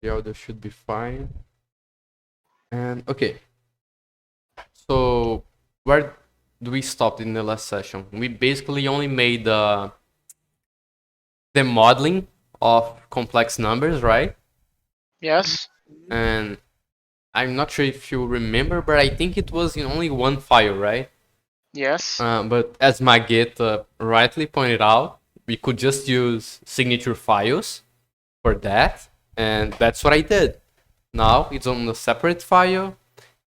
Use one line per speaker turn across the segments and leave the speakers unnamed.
The audio should be fine. And okay, so where do we stop in the last session? We basically only made the modeling of complex numbers, right?
Yes.
And I'm not sure if you remember, but I think it was in only one file, right?
Yes.
But as Mageta rightly pointed out, we could just use signature files for that, and that's what I did. Now it's on a separate file,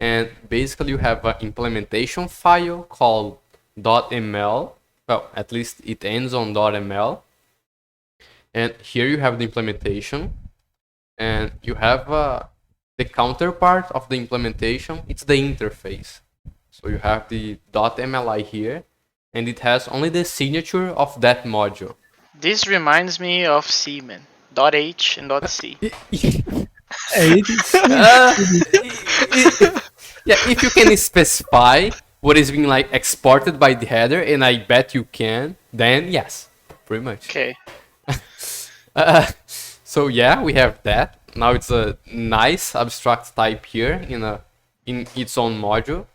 and basically you have an implementation file called .ml. Well, at least it ends on .ml. And here you have the implementation, and you have the counterpart of the implementation. It's the interface. So you have the .mli here, and it has only the signature of that module.
This reminds me of C, man. .h and .c.
Yeah, if you can specify what is being like exported by the header, and I bet you can, then yes, pretty much.
Okay.
So yeah, we have that. Now it's a nice abstract type here in its own module.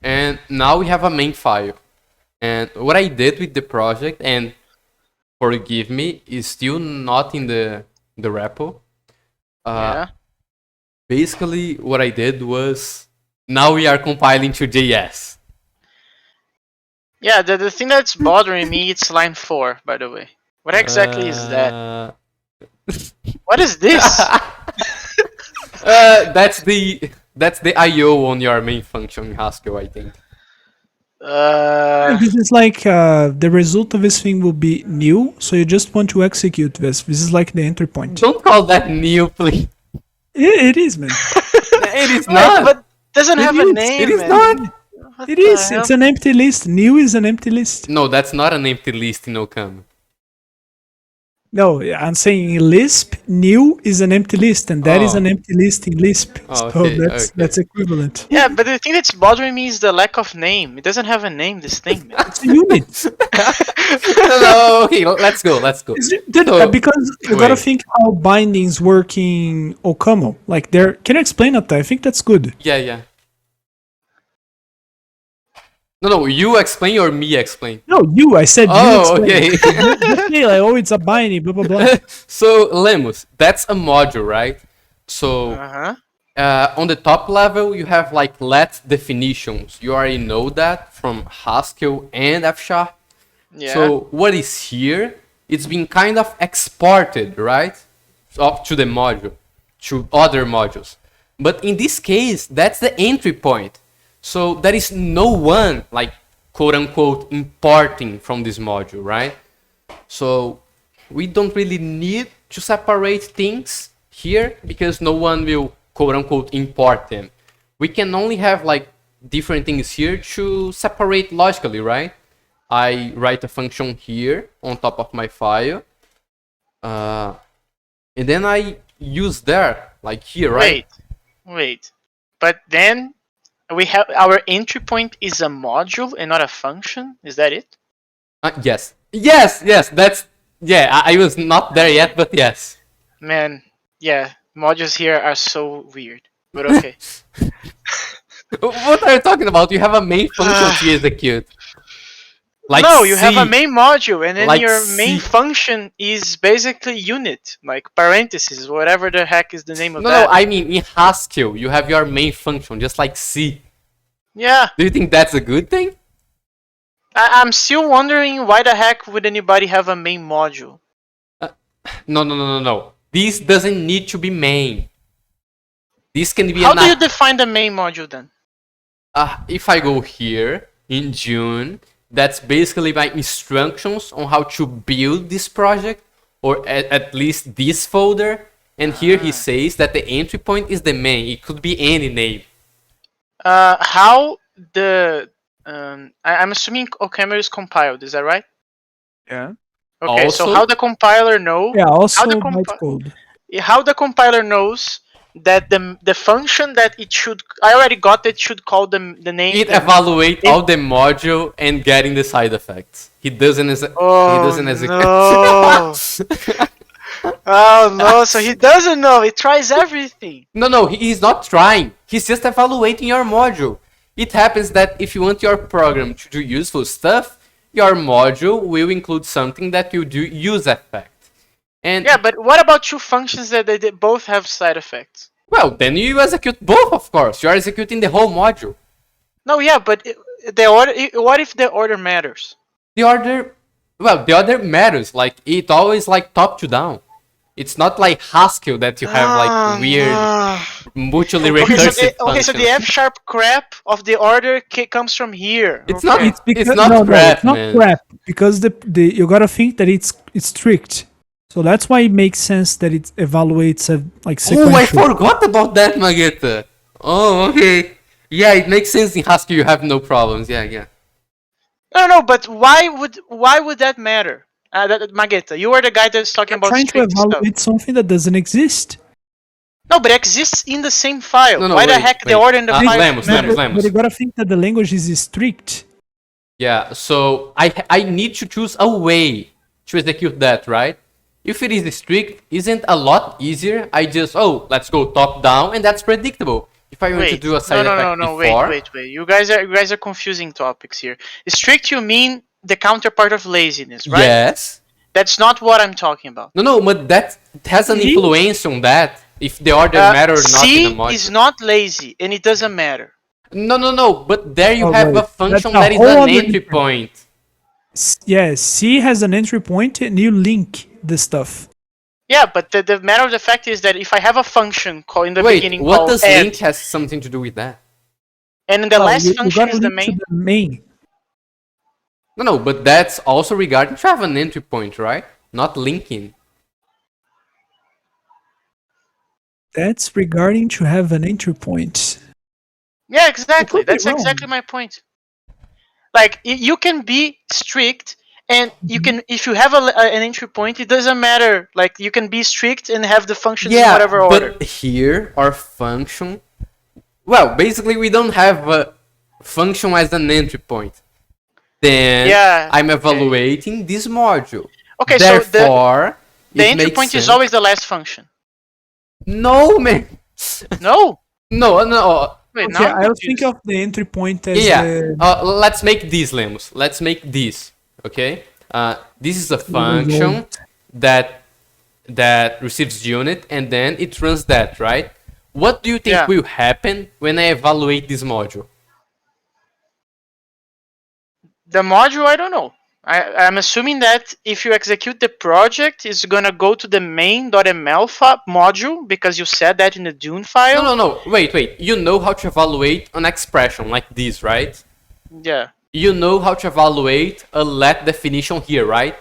And now we have a main file. And what I did with the project, and forgive me, is still not in the repo.
Yeah.
Basically, what I did was, now we are compiling to JS.
Yeah, the thing that's bothering me, it's line 4, by the way. What exactly is that? What is this?
That's the IO on your main function in Haskell, I think.
This is like the result of this thing will be new, so you just want to execute this. This is like the entry point.
Don't call that new, please.
It is, man.
It is not.
But doesn't have a
is.
name.
It is
man.
not.
What
It
the
is.
hell?
It's an empty list. New is an empty list.
No, that's not an empty list in OCaml.
No, I'm saying in Lisp, new is an empty list, and that is
Oh.
an empty list in Lisp.
Oh,
So
okay,
that's
okay.
that's equivalent.
Yeah, but the thing that's bothering me is the lack of name. It doesn't have a name, this thing, man.
It's a unit.
No, okay, let's go.
Dude,
So,
because you gotta
wait.
think how bindings work in OCaml. Like, there. Can you explain that? I think that's good.
Yeah. No, you explain or me explain?
No, you. I said you.
Oh,
explain.
okay.
Just say like, oh, it's a binding. Blah blah blah.
So, Lemus, that's a module, right? So,
Uh-huh.
on the top level, you have like let definitions. You already know that from Haskell and F#.
Yeah.
So what is here? It's been kind of exported, right? Up to the module, to other modules. But in this case, that's the entry point. So there is no one, like, quote unquote, importing from this module, right? So we don't really need to separate things here because no one will, quote unquote, import them. We can only have like different things here to separate logically, right? I write a function here on top of my file, and then I use there, like here, right?
Wait. But then we have our entry point is a module and not a function. Is that it?
Yes. That's I was not there yet, but yes.
Man, yeah. Modules here are so weird. But okay.
What are you talking about? You have a main function to execute. Like
no, you
C.
have a main module, and then
Like
your
C.
main function is basically unit, like parentheses, whatever the heck is the name of
No,
that.
I mean in Haskell, you have your main function, just like C.
Yeah,
Do you think that's a good thing?
I'm still wondering why the heck would anybody have a main module?
No. This doesn't need to be main. This can be
How do you define the main module then?
if I go here in June, that's basically my instructions on how to build this project, or at least this folder. And here he says that the entry point is the main. It could be any name.
How the I'm assuming OCaml is compiled. Is that right?
Yeah.
Okay,
Also-
so how the compiler know?
Yeah. Also,
the
byte code.
How the compiler knows that the function that it should I already got it should call the name.
It evaluates all the module and getting the side effects. He doesn't
Oh,
execute.
no. Oh no, so he doesn't know. He tries everything.
No, he's not trying. He's just evaluating your module. It happens that if you want your program to do useful stuff, your module will include something that you do use effect. And
Yeah, but what about two functions that they both have side effects?
well, then you execute both, of course. You're executing the whole module.
No, yeah, but the order. What if the order matters?
The order matters. Like, it always like top to down. It's not like Haskell that you have like weird mutually recursive
Okay, so the
functions.
F# crap of the order comes from here.
It's
Okay.
not.
Because,
It's not
no,
crap,
it's not
man.
crap because the you gotta think that it's strict. So that's why it makes sense that it evaluates like sequential.
Oh, I forgot about that, Magetta. Oh, okay. Yeah, it makes sense in Haskell. You have no problems. Yeah.
No, but why would that matter? Magetta, you are the guy that's talking about
Trying to
strict stuff.
evaluate something that doesn't exist.
No, but it exists in the same file.
No,
Why the
wait,
heck the
wait.
order in the file
Lemos,
matters?
But you gotta think that the language is strict.
Yeah. So I need to choose a way to execute that, right? If it is strict, isn't a lot easier? I just let's go top down, and that's predictable. If I want to do a side effect
No,
before,
wait. You guys are confusing topics here. Strict, you mean the counterpart of laziness, right?
yes.
That's not what I'm talking about.
No, but that has an
See?
influence on that. If the order matter or not in a
C
module.
is not lazy, and it doesn't matter.
No. But there you
Oh,
have
right.
a function
That's a
that is
whole
an
other
entry
difference.
point.
Yeah, C has an entry point and you link the stuff.
Yeah, but the matter of the fact is that if I have a function called in the
Wait,
beginning
what
called
does
add,
link has something to do with that?
and the
Oh,
last
you
function
gotta
is the
link to
main.
the main.
No, but that's also regarding to have an entry point, right? Not linking.
That's regarding to have an entry point.
Yeah, exactly.
could be
That's
wrong.
exactly my point. Like you can be strict, and you can if you have an entry point, it doesn't matter. Like you can be strict and have the functions in
Yeah,
whatever order.
but here our function. Well, basically we don't have a function as an entry point. Then
Yeah,
I'm
okay.
evaluating this module.
Okay, so
Therefore,
the
it
entry
makes
point
sense.
is always the last function.
No, man.
No.
No.
Wait,
Okay,
now I'm
I was thinking
confused.
of the entry point as
Yeah.
the
Let's make this, Lemos. Let's make this. Okay. This is a function that receives unit and then it runs that, right? What do you think
Yeah.
will happen when I evaluate this module?
The module, I don't know. I'm assuming that if you execute the project, it's gonna go to the main.ml module because you said that in the Dune file.
No. Wait. You know how to evaluate an expression like this, right?
Yeah.
You know how to evaluate a let definition here, right?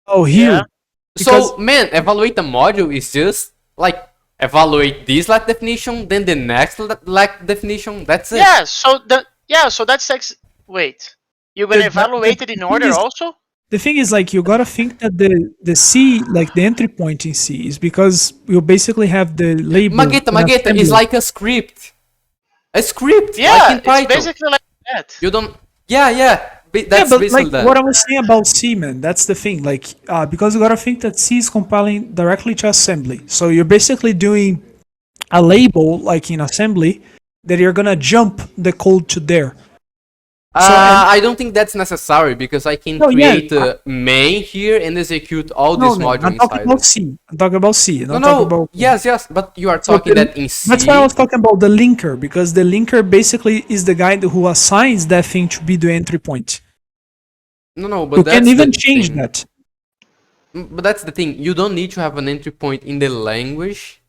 oh here.
Yeah.
So, man, evaluate the module is just like evaluate this let definition, then the next let definition. That's it.
Yeah. So that's wait. You're gonna evaluate it in
thing
order
is-
also?
The thing is, like, you gotta think that the C, like the entry point in C, is because you basically have the label.
Magetta
in
is
assembly.
like a script. A script,
Yeah,
like in
it's
Python.
basically like that.
You don't. Yeah.
Yeah,
That's
but
basically
like
that.
what I was saying about C, man, that's the thing. Like, because you gotta think that C is compiling directly to assembly. So you're basically doing a label, like in assembly, that you're gonna jump the code to there.
I don't think that's necessary because I can
No, yeah,
create a main here and execute all
No,
these
no,
modules
I'm talking
inside.
about C. I'm talking about C.
No,
Talking about
yes, but you are
So
talking
the-
that in C.
That's why I was talking about the linker, because the linker basically is the guy who assigns that thing to be the entry point.
No, but
You
that's
can even
the
change
thing.
that.
But that's the thing. You don't need to have an entry point in the language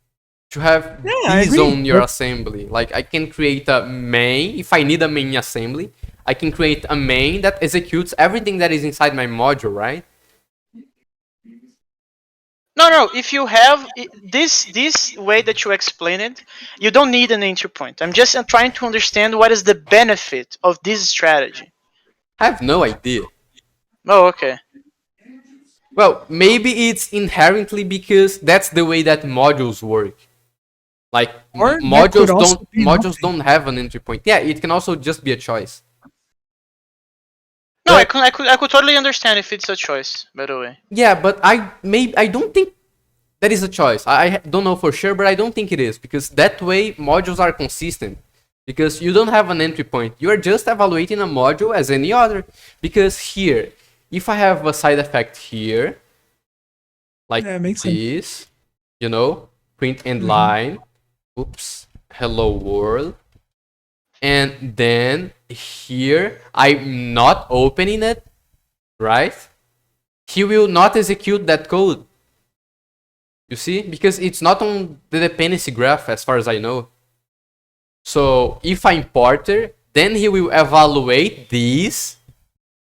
to have
I
these
agree,
on your
but-
assembly. Like I can create a main if I need a main assembly. I can create a main that executes everything that is inside my module, right?
No. If you have this way that you explain it, you don't need an entry point. I'm just trying to understand what is the benefit of this strategy.
I have no idea.
Oh, okay.
Well, maybe it's inherently because that's the way that modules work. Like
Or that could also be
modules
nothing.
don't have an entry point. Yeah, it can also just be a choice.
No,
But-
I could totally understand if it's a choice. By the way.
Yeah, but I don't think that is a choice. I don't know for sure, but I don't think it is, because that way modules are consistent. Because you don't have an entry point. You are just evaluating a module as any other. Because here, if I have a side effect here, like this, you know, print end line, oops, hello world, and then here I'm not opening it, right? He will not execute that code. You see? Because it's not on the dependency graph as far as I know. So if I import it, then he will evaluate these,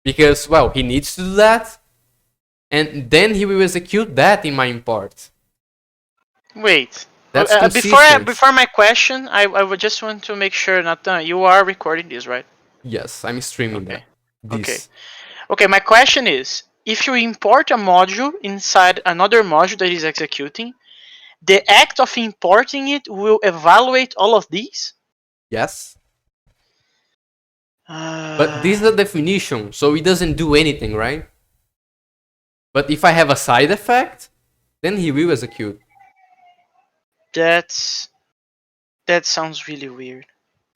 because, well, he needs to do that, and then he will execute that in my import.
Wait.
That's consistent.
Before my question, I would just want to make sure, Nathan, you are recording this, right?
Yes, I'm streaming that. This.
Okay, my question is, if you import a module inside another module that is executing, the act of importing it will evaluate all of these?
Yes. But this is the definition, so it doesn't do anything, right? But if I have a side effect, then he will execute.
That sounds really weird.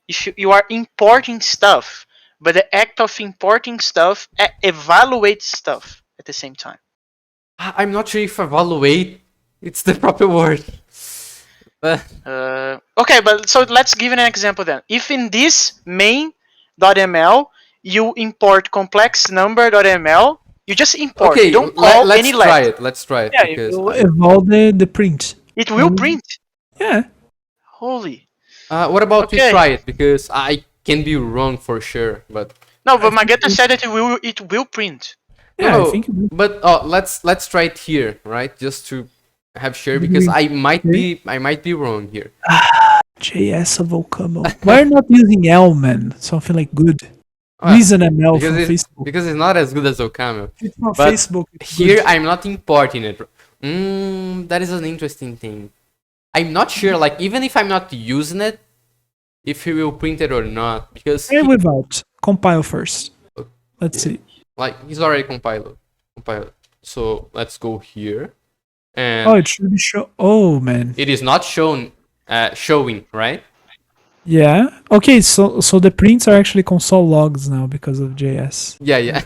If you are importing stuff, but the act of importing stuff evaluates stuff at the same time.
I'm not sure if evaluate it's the proper word.
Okay, but so let's give an example then. If in this main.ml you import complex number.ml, you just import.
Okay,
you don't call
let's
any
try
let.
it. Let's try it.
Yeah,
Because
evolve the print.
It will print.
Yeah.
Holy.
what about we
Okay.
try it? Because I can be wrong for sure, but
No, but Magetta said that it will print.
Yeah,
no,
I think.
but let's try it here, right? Just to have sure, because I might be wrong here.
JS of OCaml. Why not using Elman? Something like good. Reason ML from Facebook.
Because it's not as good as OCaml.
It's from
But
Facebook.
Here I'm not importing it. That is an interesting thing. I'm not sure, like, even if I'm not using it, if he will print it or not, because
Try without. Compile first. Let's see.
like he's already compiled. So let's go here, and
Oh, it should be show. Oh man.
it is not showing, right?
Yeah. Okay. So the prints are actually console logs now because of JS.
Yeah.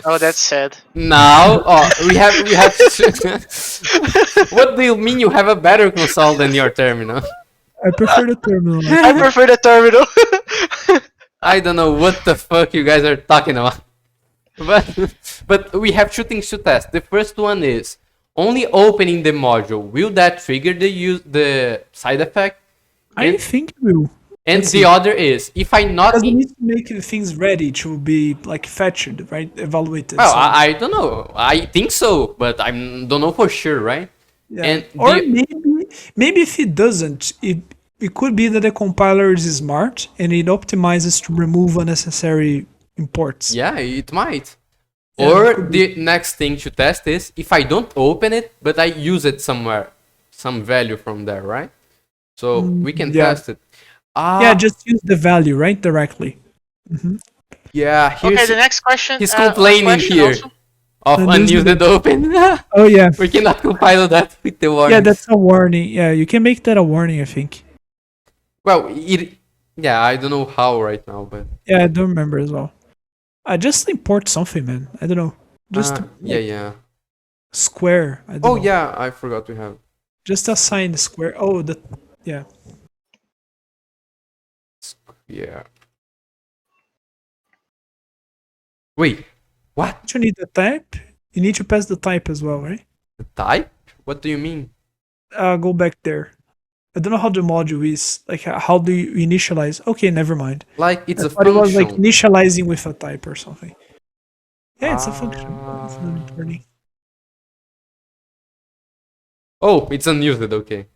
Oh, that's sad.
Now, we have. What do you mean you have a better console than your terminal?
I prefer the terminal.
I prefer the terminal.
I don't know what the fuck you guys are talking about. But we have two things to test. The first one is only opening the module. Will that trigger the side effect?
I think it will.
And the other is if I not.
Because it needs to make the things ready to be like fetched, right? Evaluated.
Well,
so-
I don't know. I think so, but I don't know for sure, right?
Yeah.
And
Or maybe if it doesn't, it could be that the compiler is smart and it optimizes to remove unnecessary imports.
Yeah, it might.
Yeah,
Or
it could
the next thing to test is if I don't open it, but I use it somewhere, some value from there, right? So we can
yeah.
test it.
Yeah, just use the value, right? Directly.
Yeah,
Okay, the next question.
he's
last
complaining
question
here
also.
of unused open.
Oh, yeah.
We cannot compile that with the warning.
Yeah, that's a warning. Yeah, you can make that a warning, I think.
Well, I don't know how right now, but
Yeah, I don't remember as well. I just import something, man. I don't know. Just
yeah.
square. I don't
Oh
know.
yeah, I forgot we have.
Just assign the square. Oh, yeah.
Yeah. Wait, what?
You need the type. You need to pass the type as well, right?
The type? What do you mean?
Go back there. I don't know how the module is. Like, how do you initialize? Okay, never mind.
Like it's
I
a
thought it was like
function.
initializing with a type or something. Yeah, it's a function. It's not returning.
Oh, it's unused. Okay.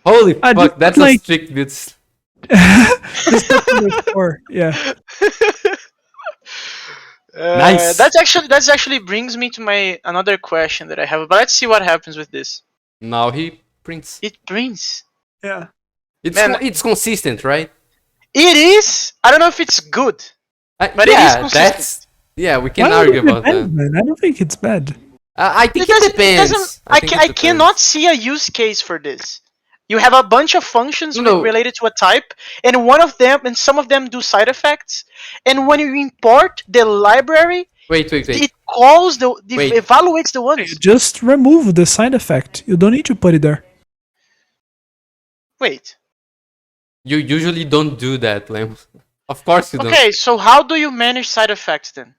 Holy
Ah,
fuck!
just
That's
like-
a strict bit.
Just put the core. Yeah.
Nice.
That's actually brings me to my another question that I have. But let's see what happens with this.
Now he prints.
It prints.
Yeah.
It's consistent, right?
It is. I don't know if it's good. But it is
yeah,
consistent.
that's we can
Why would
argue
it be
about
bad,
that.
man? I don't think it's bad.
I think it depends.
I
think it
I
depends.
cannot see a use case for this. You have a bunch of functions
No.
related to a type, and one of them, and some of them do side effects. And when you import the library,
Wait.
it calls
Wait.
evaluates the
You
ones.
just remove the side effect. You don't need to put it there.
Wait.
You usually don't do that, Lem. Of course you don't.
Okay, so how do you manage side effects then?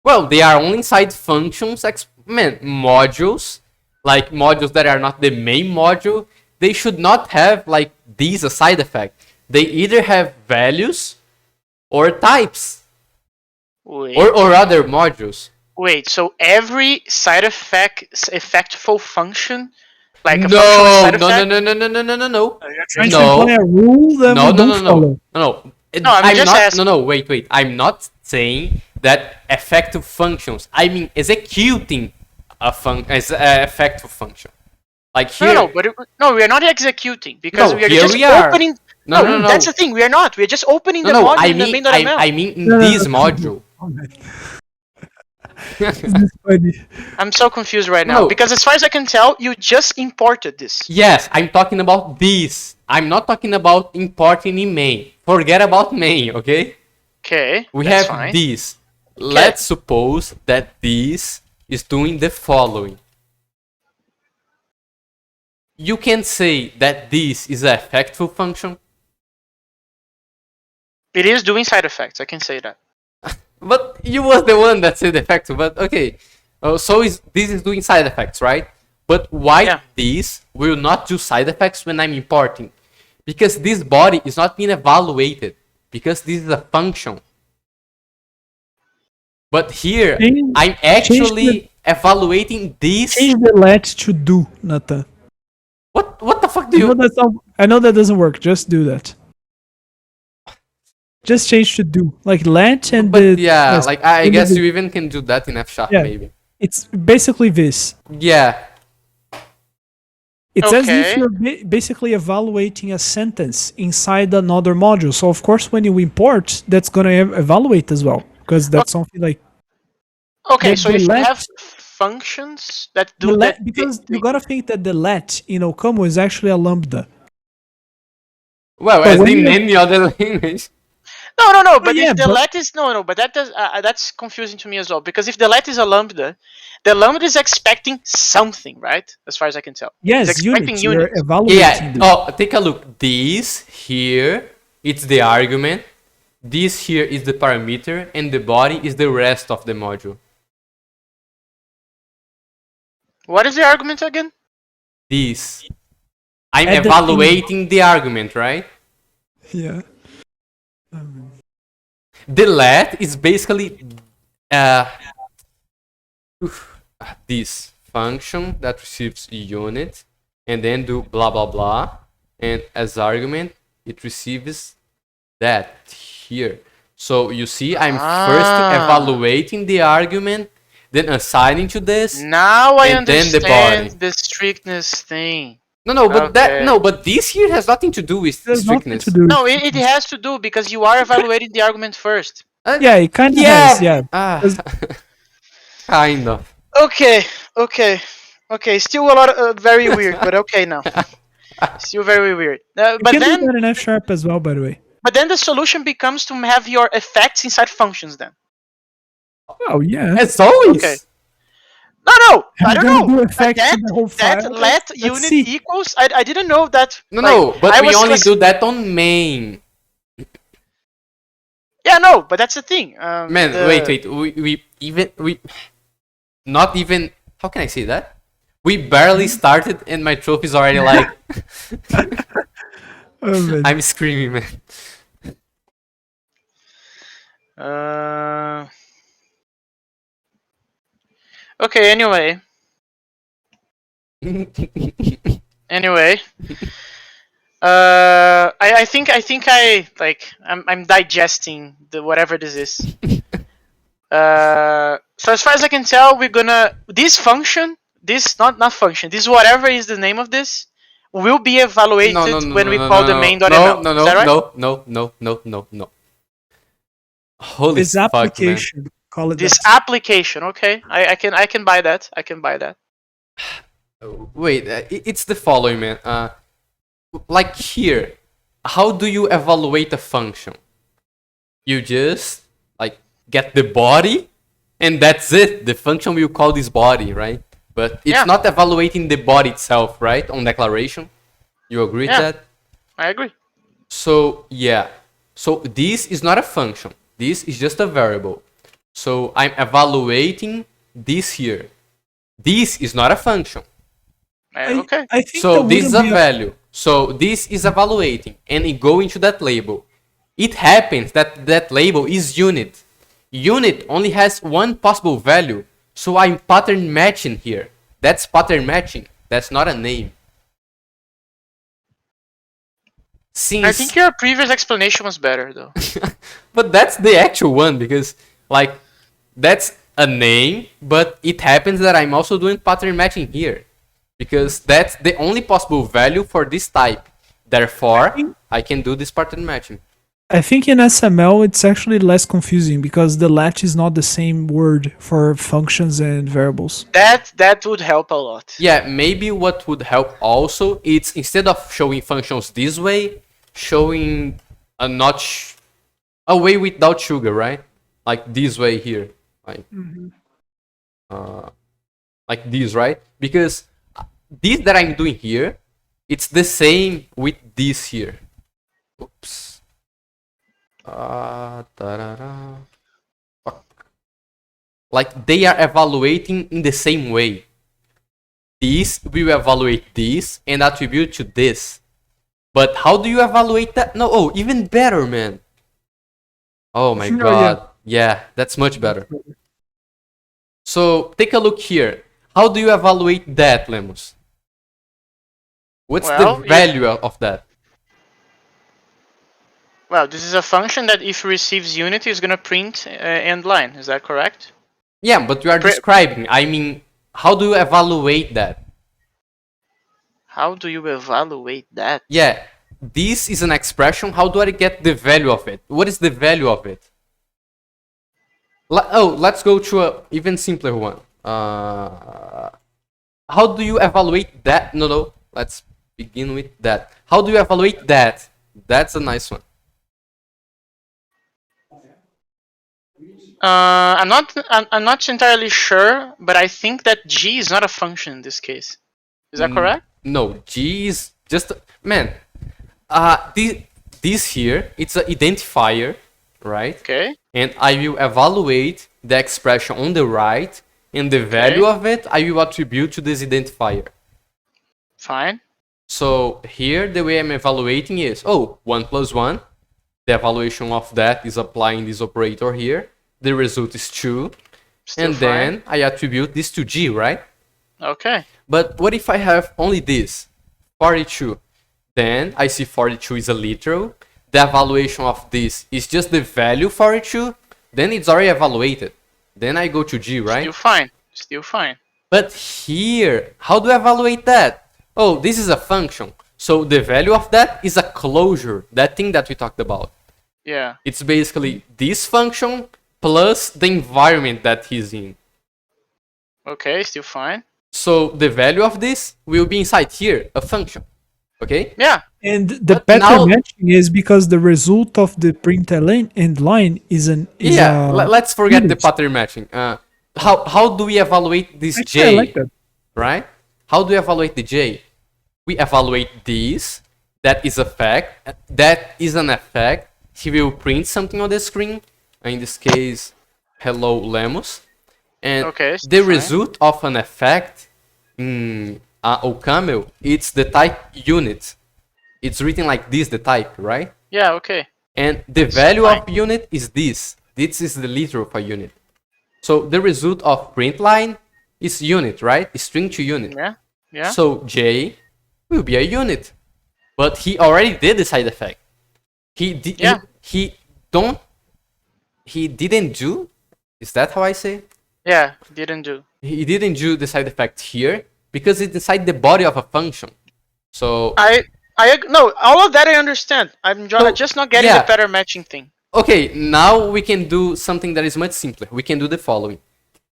Well, they are only inside functions, modules, like modules that are not the main module. They should not have like these a side effect. They either have values or types
Wait.
or other modules.
Wait, so every side effectful function, like a function with side
No,
effect?
no.
Trying to
No.
apply a rule that we don't follow.
No.
No, I'm just
not.
asking.
No. Wait. I'm not saying that effective functions. I mean executing a effective function. Like here.
No, but we are not executing because
No,
we are
here
just
we are.
opening.
No.
That's the thing. We are not. We are just opening the
No.
module
I
in the
mean,
main.ml.
I mean in
No.
this module.
This is funny.
I'm so confused right now
No.
because as far as I can tell, you just imported this.
Yes, I'm talking about this. I'm not talking about importing in main. Forget about main, okay?
Okay,
We
that's
have
fine.
this. Let's suppose that this is doing the following. You can say that this is an effective function,
It is doing side effects. I can say that.
but you was the one that said effective. But okay, this is doing side effects, right? But why
Yeah.
this will not do side effects when I'm importing? Because this body is not being evaluated. Because this is a function. But here,
Change-
I'm actually evaluating this.
Change the let to do, Nathan.
What the fuck do you?
I know that doesn't work. Just do that. Just change to do. Like let and
But
the
yeah,
yes,
like I
and
guess
the-
you even can do that in F#,
Yeah.
maybe.
it's basically this.
Yeah.
It's as if
Okay.
you're basically evaluating a sentence inside another module. So of course, when you import, that's gonna evaluate as well, because that's something like
Okay,
The-
so
the
if you
let-
have functions that
the
do
let,
that,
because you gotta think that the let in OCaml is actually a lambda.
Well,
But
as
when
in
you-
any other language.
no. But
yeah,
if the
but-
let is no, but that does that's confusing to me as well because if the let is a lambda, the lambda is expecting something, right? As far as I can tell.
Yes,
It's expecting
units. You're
units.
evaluating.
Yeah.
them.
Oh, take a look. This here, it's the argument. This here is the parameter, and the body is the rest of the module.
What is the argument again?
This. I'm
At the
evaluating the argument, right?
Yeah.
The let is basically this function that receives a unit and then do blah blah blah, and as argument it receives that here. So you see, I'm first evaluating the argument, then assigning to this.
Now I
And then the
understand
body.
the strictness thing.
No, but this here has nothing to do with
There's nothing
strictness.
to do.
No, it has to do because you are evaluating the argument first.
Yeah, it kind of
Yeah.
has. Yeah.
Ah,
Does-
kind of.
Okay. Still a lot of very weird, but okay now. Still very weird.
You
But
can do
then,
that in F# as well, by the way.
but then the solution becomes to have your effects inside functions. Then.
Oh yeah.
As always.
Okay. No, I
You're
don't
gonna
know.
do effects in the whole file?
That let
Let's
unit
see.
equals. I didn't know that.
No, but
I
we
was
only
classi-
do that on main.
Yeah, no, but that's the thing.
Man, wait. We not even. How can I say that? We barely started, and my trophy's already like.
Oh, man.
I'm screaming, man.
Okay. Anyway. I think I like I'm digesting the whatever this is. So as far as I can tell, we're gonna this function, this not function, this whatever is the name of this, will be evaluated when we call the main.ml. Is that right?
No. Holy
This
fuck, man.
application Call it
This
that.
application, okay? I can buy that. I can buy that.
Wait, it's the following, man. Like here, how do you evaluate a function? You just like get the body, and that's it. The function will call this body, right? But it's
Yeah.
not evaluating the body itself, right? On declaration, you agree
Yeah.
with that?
I agree.
So yeah, so this is not a function. This is just a variable. So I'm evaluating this here. This is not a function.
Okay.
I think
So
that
this is
wouldn't
a
be
value. So this is evaluating, and it go into that label. It happens that that label is unit. Unit only has one possible value, so I'm pattern matching here. That's pattern matching. That's not a name. Since
I think your previous explanation was better, though.
but that's the actual one because like that's a name, but it happens that I'm also doing pattern matching here because that's the only possible value for this type. Therefore, I can do this pattern matching.
I think in SML it's actually less confusing because the latch is not the same word for functions and variables.
That would help a lot.
Yeah, maybe what would help also it's instead of showing functions this way, showing a notch a way without sugar, right? Like this way here, like this, right? Because this that I'm doing here, it's the same with this here. Oops. Ta-da-da. Fuck. Like they are evaluating in the same way. This will evaluate this and attribute to this. But how do you evaluate that? No, oh, even better, man. Oh my
Yeah.
god. Yeah, that's much better. So take a look here. How do you evaluate that, Lemus? What's
Well,
the value of that?
Well, this is a function that if it receives unit is gonna print end line. Is that correct?
Yeah, but you are describing. I mean, how do you evaluate that?
How do you evaluate that?
Yeah, this is an expression. How do I get the value of it? What is the value of it? Let's go to a even simpler one. How do you evaluate that? No. Let's begin with that. How do you evaluate that? That's a nice one.
I'm not entirely sure, but I think that G is not a function in this case. Is that correct?
No, G is just man. This here it's an identifier, right?
Okay.
And I will evaluate the expression on the right, and the value of it I will attribute to this identifier.
Fine.
So here the way I'm evaluating is 1 plus 1. The evaluation of that is applying this operator here. The result is 2.
Still
and
fine.
then I attribute this to G, right?
Okay.
But what if I have only this? 42. Then I see 42 is a literal. The evaluation of this is just the value 42. Then it's already evaluated. Then I go to G, right?
Still fine. Still fine.
But here, how do I evaluate that? Oh, this is a function. So the value of that is a closure, that thing that we talked about.
Yeah.
It's basically this function plus the environment that he's in.
Okay, still fine.
So the value of this will be inside here, a function. Okay?
Yeah.
And the
But now-
pattern matching is because the result of the print end line is
Let's forget the
unit.
pattern matching. How do we evaluate this
Actually,
J?
I like that.
Right? How do we evaluate the J? We evaluate this. That is a fact. That is an effect. He will print something on the screen. In this case, hello Lemus. And
Okay,
the
fine.
result of an effect in OCaml, it's the type unit. It's written like this, the type, right?
Yeah, okay.
And the value
fine.
of unit is this. This is the literal of a unit. So the result of print line is unit, right? String to unit.
Yeah. Yeah.
So J will be a unit. But he already did the side effect. He did.
Yeah.
He didn't do. Is that how I say it?
Yeah, didn't do.
He didn't do the side effect here because it's inside the body of a function. So
No, all of that I understand. I'm just not getting
yeah.
the pattern matching thing.
Okay, now we can do something that is much simpler. We can do the following.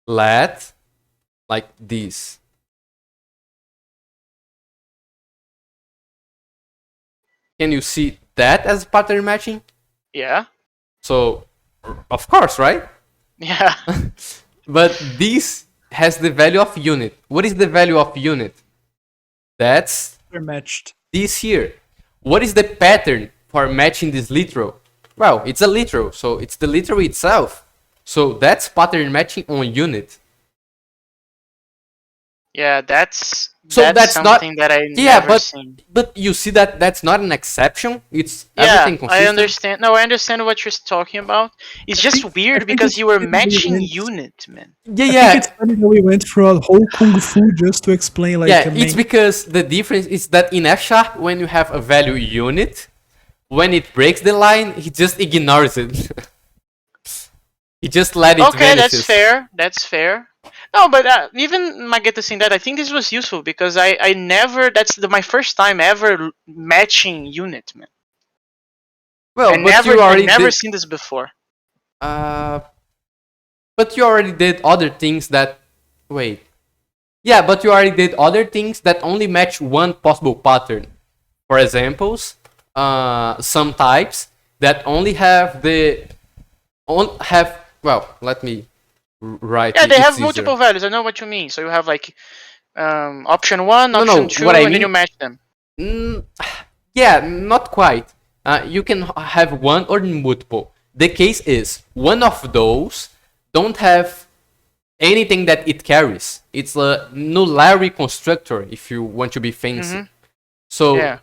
Let, like this. Can you see that as pattern matching?
Yeah.
So, of course, right?
Yeah.
But this has the value of unit. What is the value of unit? That's
They're matched.
this here. What is the pattern for matching this literal? Well, it's a literal, so it's the literal itself. So that's pattern matching on unit.
Yeah, that's
So that's not
something that I
yeah,
never
but
seen.
but you see that that's not an exception. It's
Yeah,
everything
I
consistent.
understand. No, I understand what you're talking about. It's just
I
weird
think
because
it's
you were
funny that we
matching
went-
unit, man.
Yeah,
I think
yeah,
it's funny that we went through a whole kung fu just to explain like
yeah.
a
It's
main.
because the difference is that in F sharp, when you have a value unit, when it breaks the line, he just ignores it. He just let it
Okay,
vanishes.
that's fair. That's fair. No, but even Magetta saying that, I think this was useful because I never. That's my first time ever matching unit, man.
Well, but you
I
already
never
did.
seen this before.
But you already did other things that. Wait. Yeah, but you already did other things that only match one possible pattern. For examples, some types that only have the. Well, let me write
Yeah,
it.
they
It's
have
easier.
multiple values. I know what you mean. So you have like option one,
No,
option
no,
two,
what I
and then
mean-
you match them.
Mm, yeah, not quite. You can have one or multiple. The case is one of those don't have anything that it carries. It's a nullary constructor if you want to be fancy. So
Yeah.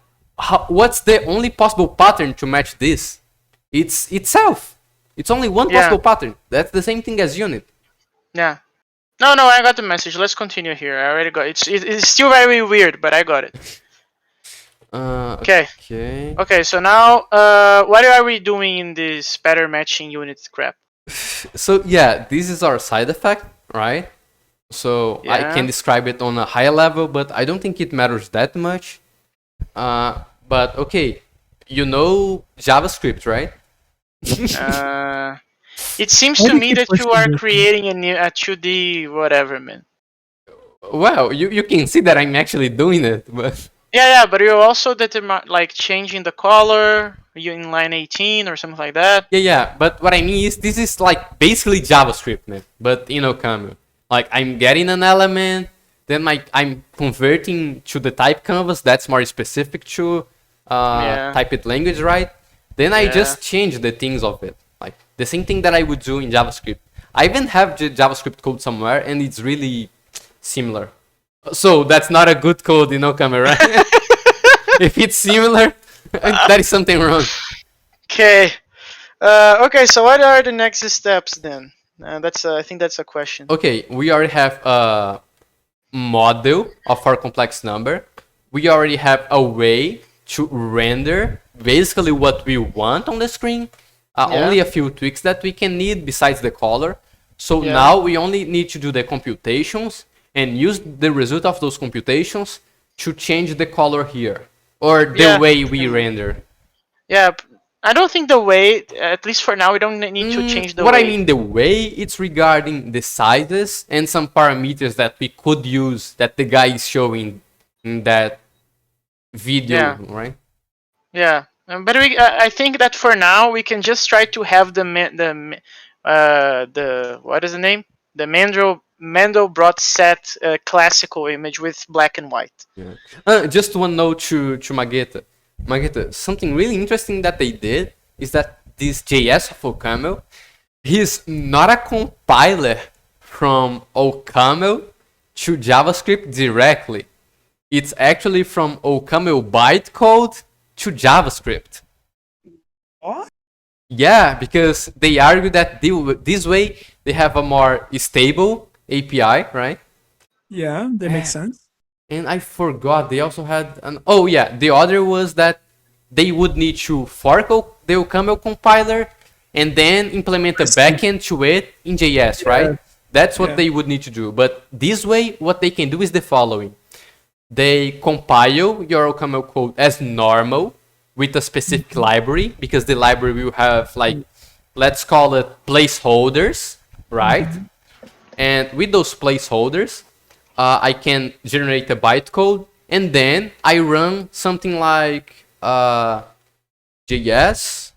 what's the only possible pattern to match this? It's itself. It's only one
Yeah.
possible pattern. That's the same thing as unit.
Yeah. No, I got the message. Let's continue here. I already got it. It's still very weird, but I got it. Okay.
Okay.
Okay, so now, what are we doing in this pattern matching unit crap?
So yeah, this is our side effect, right? So I
Yeah.
can describe it on a higher level, but I don't think it matters that much. But okay, you know JavaScript, right?
It seems
Why
to
do
me
you keep
that you are
questioning this?
creating a 2D whatever, man.
Well, you can see that I'm actually doing it, but
Yeah, but you're also like changing the color. You in line 18 or something like that.
yeah. But what I mean is, this is like basically JavaScript, man. But in OCaml, like I'm getting an element, then I'm converting to the type canvas that's more specific to
Yeah.
typed language, right? Then I
Yeah.
just change the things of it, like the same thing that I would do in JavaScript. I even have the JavaScript code somewhere, and it's really similar. So that's not a good code in OCaml, right? If it's similar, that is something wrong.
Okay. Okay. So what are the next steps then? That's I think that's a question.
Okay, we already have a model of our complex number. We already have a way to render basically what we want on the screen.
Yeah.
Only a few tweaks that we can need besides the color. So
Yeah.
now we only need to do the computations and use the result of those computations to change the color here, or the
Yeah.
way we render.
Yeah. I don't think the way, at least for now, we don't need to change the
What
way.
I mean the way, it's regarding the sizes and some parameters that we could use that the guy is showing in that video,
Yeah.
right?
Yeah, but I think that for now we can just try to have the what is the name? The Mandelbrot set classical image with black and white.
Just one note to Magetta. Magetta, something really interesting that they did is that this JS of OCaml, he's not a compiler from OCaml to JavaScript directly. It's actually from OCaml bytecode to JavaScript.
What?
Yeah, because they argue that this way they have a more stable API, right?
Yeah, that makes sense.
And I forgot, they also had an... Oh yeah, the other was that they would need to fork the OCaml compiler and then implement a backend to it in JS, right? That's what they would need to do. But this way, what they can do is the following. They compile your OCaml code as normal with a specific library, because the library will have like let's call it placeholders, right? And with those placeholders, I can generate a bytecode, and then I run something like JS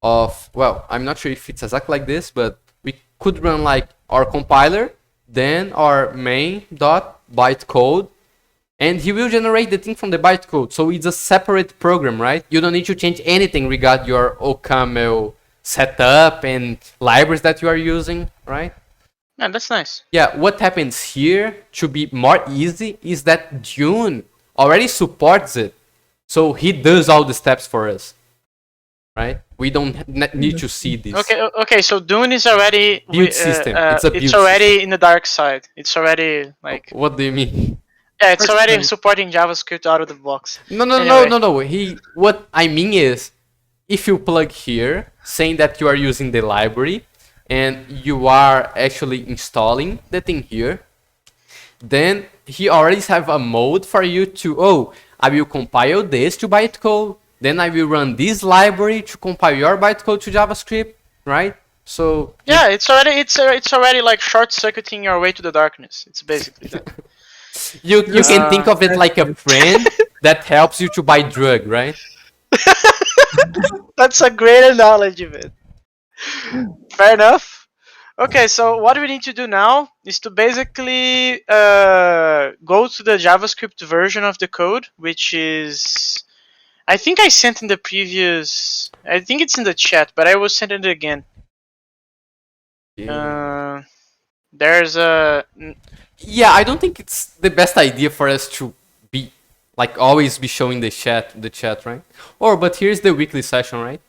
of, well, I'm not sure if it's exactly like this, but we could run like our compiler, then our main dot bytecode, and he will generate the thing from the bytecode. So it's a separate program, right? You don't need to change anything regarding your OCaml setup and libraries that you are using, right?
Yeah, that's nice.
Yeah, what happens here to be more easy is that June already supports it. So he does all the steps for us, right? We don't need to see this.
Okay. So Dune is already
Build system. It's a build
it's already in the dark side. It's already like
What do you mean?
yeah, it's already
Right.
supporting JavaScript out of the box.
No.
Anyway.
What I mean is, if you plug here, saying that you are using the library, and you are actually installing the thing here, then he already have a mode for you to, oh, I will compile this to bytecode, then I will run this library to compile your bytecode to JavaScript, right? So
Yeah, it's already like short circuiting your way to the darkness. It's basically that.
you can think of it like a friend that helps you to buy drug, right?
That's a great analogy, man. Fair enough. Okay, so what we need to do now is to basically go to the JavaScript version of the code, which is, I think I sent in the previous, I think it's in the chat, but I will send it again. There's a,
Yeah, I don't think it's the best idea for us to be like always be showing the chat, right? Or but here's the weekly session, right?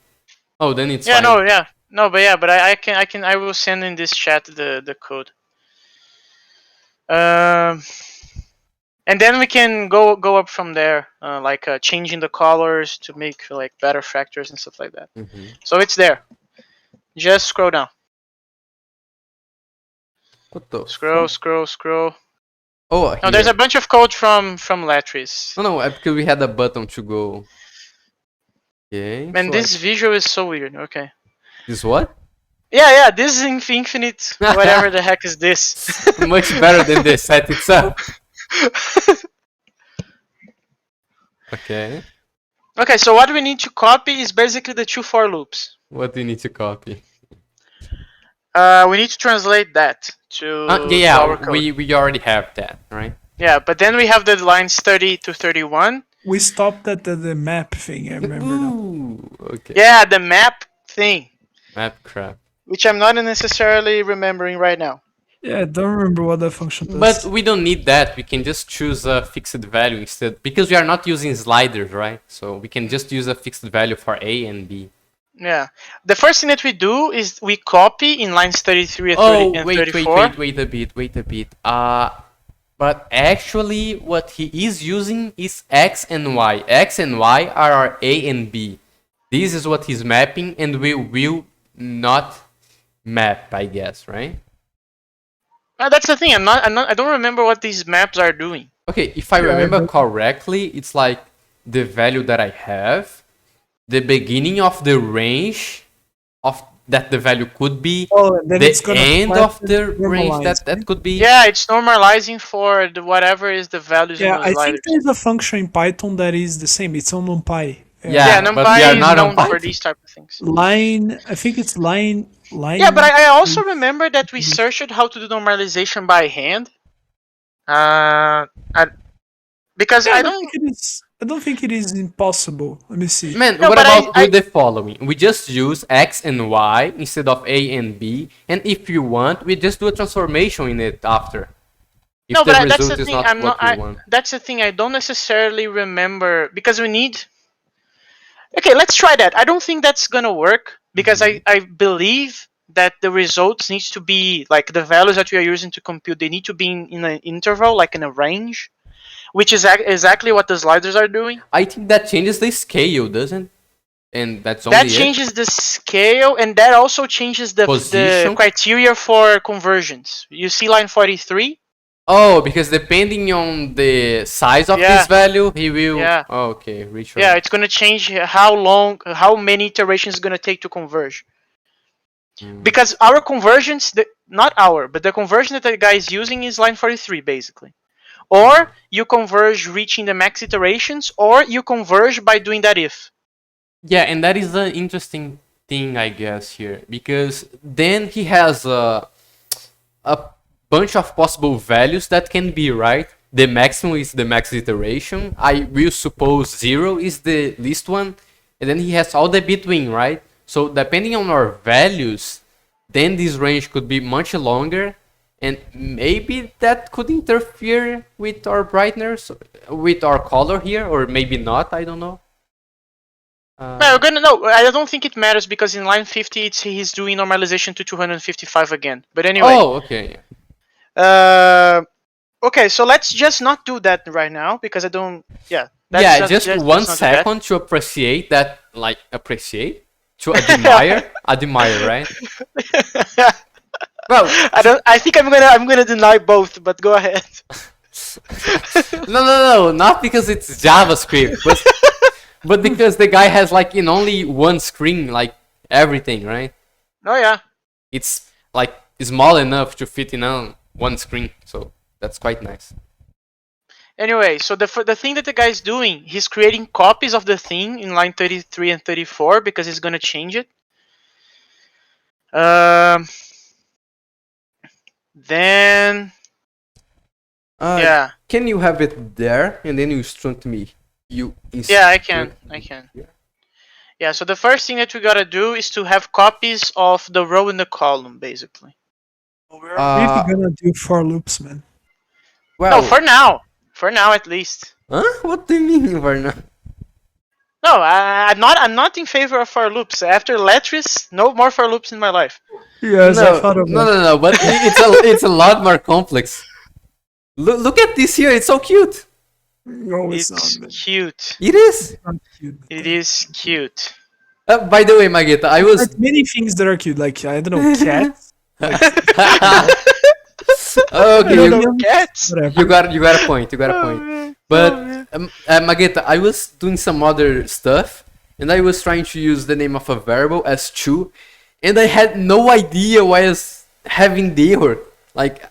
Oh, then it's fine.
but I will send in this chat the code. And then we can go up from there, like changing the colors to make like better factors and stuff like that. So it's there. Just scroll down.
What the
Scroll.
Oh,
No, there's a bunch of code from Latris.
No, because we had a button to go. Okay.
Man,
so
this visual is so weird. Okay.
This what?
Yeah, this is infinite. Whatever the heck is this?
Much better than the set itself. Okay.
Okay, so what we need to copy is basically the two for loops.
What do you need to copy?
We need to translate that to our code.
we already have that, right?
Yeah, but then we have the lines 30 to 31.
We stopped at the map thing, I remember now.
Ooh, okay.
Yeah, the map thing,
Map crap.
which I'm not necessarily remembering right now.
Yeah, I don't remember what that function does.
But we don't need that. We can just choose a fixed value instead, because we are not using sliders, right? So we can just use a fixed value for A and B.
Yeah. The first thing that we do is we copy in lines 33 and 34.
Wait a bit. But actually what he is using is X and Y. X and Y are our A and B. This is what he's mapping, and we will not map, I guess, right?
That's the thing. I don't remember what these maps are doing.
Okay, if I remember correctly, it's like the value that I have, the beginning of the range of that the value could be, the end of the range that could be.
Yeah, it's normalizing for whatever is the values in
Yeah,
those
I
sliders.
think there's a function in Python that is the same. It's on NumPy.
Yeah,
but we
NumPy
are
is
not
known
on
for
Python.
these type of things.
Line, I think it's line.
Yeah, but I also remember that we searched how to do normalization by hand. Because
Yeah,
I
I
don't.
don't think it is impossible. Let me see.
Man,
No,
what
but
about
I-
with the following? We just use X and Y instead of A and B, and if you want, we just do a transformation in it after. If
No,
the
but that's
result
the
is
thing.
not
I'm
what
not.
we want.
That's the thing. I don't necessarily remember because we need. Okay, let's try that. I don't think that's gonna work because I believe that the results needs to be like the values that we are using to compute. They need to be in an interval, like in a range, which is exactly what the sliders are doing.
I think that changes the scale, doesn't? And that's only
That changes the scale, and that also changes the
Position?
criteria for conversions. You see line 43?
Oh, because depending on the size of
Yeah.
this value, he will.
Yeah.
Oh, okay, reach.
Yeah, it's gonna change how many iterations it's gonna take to converge. Because our conversions, not our, but the conversion that the guy is using is line 43 basically. Or you converge reaching the max iterations, or you converge by doing that if.
Yeah, and that is an interesting thing, I guess, here, because then he has a bunch of possible values that can be, right? The maximum is the max iteration. I will suppose 0 is the least one, and then he has all the between, right? So depending on our values, then this range could be much longer, and maybe that could interfere with our brightness, with our color here, or maybe not, I don't know.
No, I don't think it matters because in line 50 he's doing normalization to 255 again. But anyway.
Oh, okay.
Okay, so let's just not do that right now because I don't. Yeah.
Just 1 second to appreciate that, like appreciate, to admire, admire, right? Well,
I think I'm gonna deny both, but go ahead.
no, not because it's JavaScript, but because the guy has like in only one screen, like everything, right?
Oh yeah.
It's like small enough to fit in on one screen, so that's quite nice.
Anyway, so the thing that the guy is doing, he's creating copies of the thing in line 33 and 34 because he's gonna change it. Then. Yeah.
Can you have it there and then you instruct me?
Yeah, I can. Yeah, so the first thing that we gotta do is to have copies of the row and the column, basically.
We're really gonna do for loops, man.
Well, no, for now. For now, at least.
Huh? What do you mean for now?
No, I'm not in favor of for loops. After Letris, no more for loops in my life.
Yes, I thought of
no, but it's a lot more complex. Look at this here, it's so cute.
No,
it's
not,
cute.
It is.
It is cute.
By the way, Mageta, I was.
There's many things that are cute, like I don't know, cats.
Okay,
cats.
You got a point. But Mageta, I was doing some other stuff, and I was trying to use the name of a variable as true, and I had no idea why I was having the error. Like,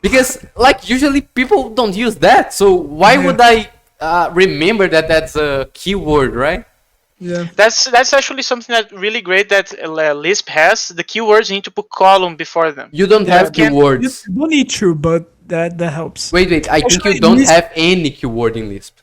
because like usually people don't use that, so why would I remember that that's a keyword, right?
Yeah,
that's actually something that really great that Lisp has. The keywords you need to put column before them.
You don't have keywords.
You don't need true, but that helps.
Wait, I think you don't have any keyword in Lisp.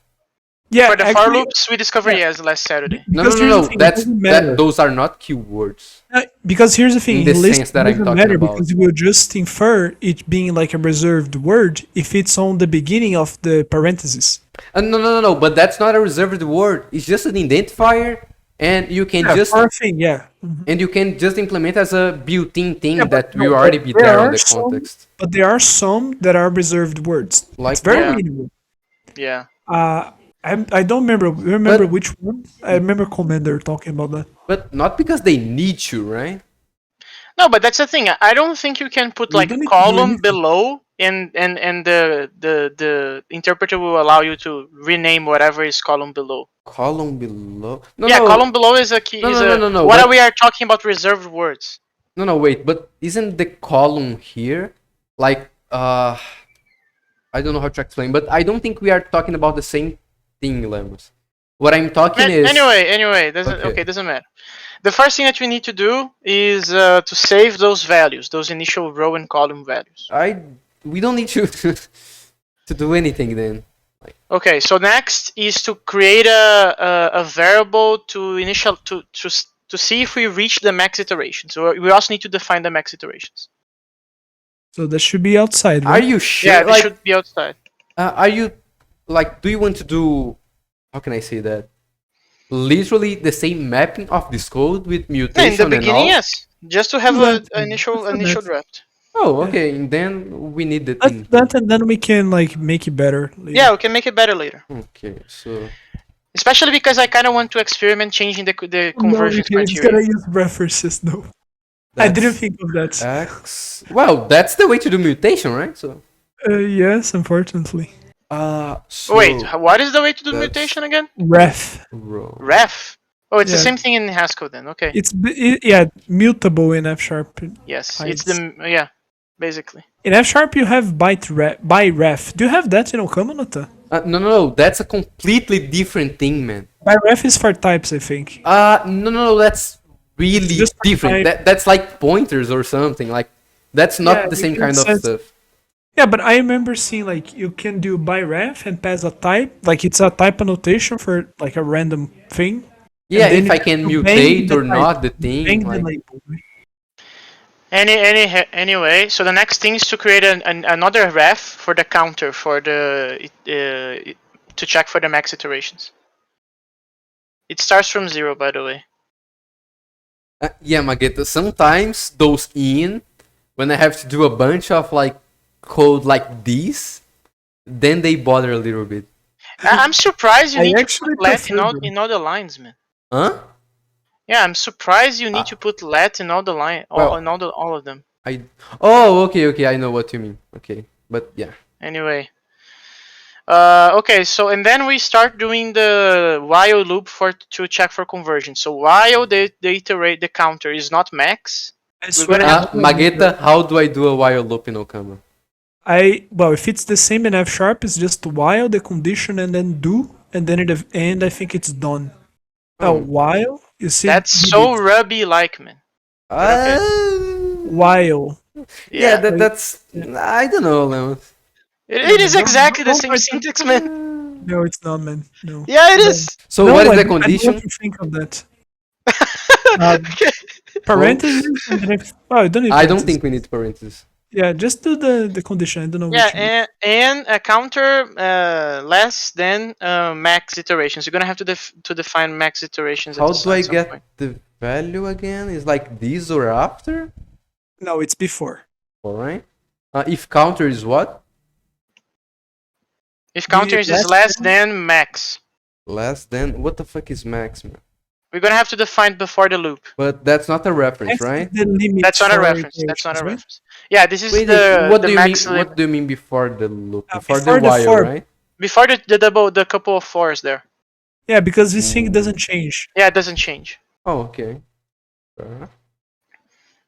Yeah,
for the for loops we discovered last Saturday.
No. Those are not keywords.
Because here's the thing,
in the
Lisp
sense that I'm
doesn't
talking
matter
about.
because it will just infer it being like a reserved word if it's on the beginning of the parentheses.
No, but that's not a reserved word. It's just an identifier, and you can just and you can just implement as a built-in thing that will already be there on the context.
But there are some that are reserved words.
Like
it's very minimal.
Yeah.
I don't remember which one. I remember Commander talking about that.
But not because they need to, right?
No, but that's the thing. I don't think you can put like column below and the interpreter will allow you to rename whatever is column below.
Column below?
Column below is a key.
No.
What we are talking about reserved words.
No, wait. But isn't the column here like I don't know how to explain, but I don't think we are talking about the same thing, Lemos. What I'm talking is
anyway. Doesn't matter. The first thing that we need to do is to save those values, those initial row and column values.
We don't need to to do anything then.
Okay, so next is to create a variable to see if we reach the max iteration. So we also need to define the max iterations.
So that should be outside, right?
Are you sure?
Yeah, they should be outside.
Are you do you want to do, how can I say that? Literally the same mapping of this code with mutation
in the beginning,
and all?
Yes. Just to have an initial draft.
Oh, okay. And then we need the thing.
That and then we can like make it better later.
Yeah, we can make it better later.
Okay, so
especially because I kind of want to experiment changing the conversion criteria.
It's gonna use references though. I didn't think of that.
Well, that's the way to do mutation, right? So.
Yes, unfortunately.
So
wait, what is the way to do mutation again?
Ref.
Ref. Oh, it's the
Yeah.
same thing in Haskell then. Okay.
Yeah, mutable in F sharp.
Yes,
hides.
it's yeah, basically.
In F sharp you have by ref. Do you have that in OCaml, Nata?
No, that's a completely different thing, man.
By ref is for types, I think.
No, that's really
just for
different.
type.
That's like pointers or something. Like, that's not
Yeah,
the same
because
kind of
it says-
stuff.
Yeah, but I remember seeing like you can do by ref and pass a type. Like it's a type annotation for like a random thing.
Yeah,
then
if I can
you bang
mutate
the
or
type.
not the
You
thing.
bang the
Like,
label. Right?
Anyway, so the next thing is to create another ref for the counter for the to check for the max iterations. It starts from 0, by the way.
yeah, Mageta. Sometimes those when I have to do a bunch of like code like this, then they bother a little bit.
I'm surprised you
I
need to
actually
put let
prefer them.
in all the lines, man.
Huh?
Yeah, I'm surprised you need to put let in all the
Well-
in all of them.
Okay, I know what you mean. Okay, but yeah.
Anyway. Okay, so and then we start doing the while loop to check for conversion. So while the counter is not max,
I
we're
swear.
gonna have
Mageta, how do I do a while loop in OCaml?
Well, if it's the same in F sharp, it's just while the condition and then do, and then at the end I think it's done. Now
Oh.
while you see
that's so Ruby like, man.
Uh,
while.
yeah, that's. I don't know, Lemos.
It is exactly the
don't
same
try to-
syntax, man.
No, it's not, man. No.
Yeah, it is.
So
No,
what is
I
the
don't- I don't
condition?
want to think of that. Parentheses and then you don't need
I don't
parentheses.
think we need parentheses.
Yeah, just do the condition. I don't know
Yeah,
which one.
and a counter less than max iterations. You're gonna have to define max iterations.
How
at
do I
some
get
point.
the value again? Is like this or after?
No, it's before.
Alright. If counter is what?
If counter is less than max,
Less than. What the fuck is max, man?
we're gonna have to define before the loop.
But that's not a reference,
X is
right?
the limit
That's not a
for
reference. That's not a
iterations, right?
reference. Yeah, this is
Wait,
the
what do you mean?
max limit.
What do you mean before the loop?
Before
Before the
the
while,
for.
right?
Before the couple of fours there.
Yeah, because this thing doesn't change.
Yeah, it doesn't change.
Oh, okay. Fair enough.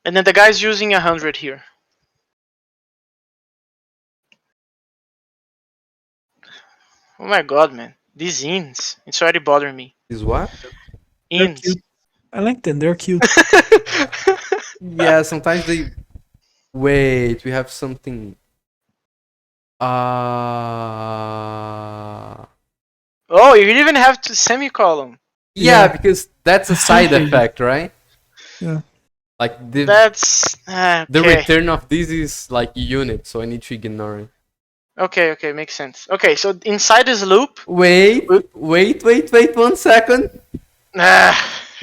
And then the guy's using 100 here. Oh my god, man. These ins. It's already bothering me.
Is what?
They're
Ins.
cute. I like them. They're cute.
Yeah, sometimes they. Wait, we have something.
Oh, you even have to semicolon.
Yeah,
Yeah.
because that's a side effect, right?
Yeah.
Like the
That's
the
okay.
return of this is like unit, so I need to ignore it.
Okay, makes sense. Okay, so inside this loop,
Wait 1 second.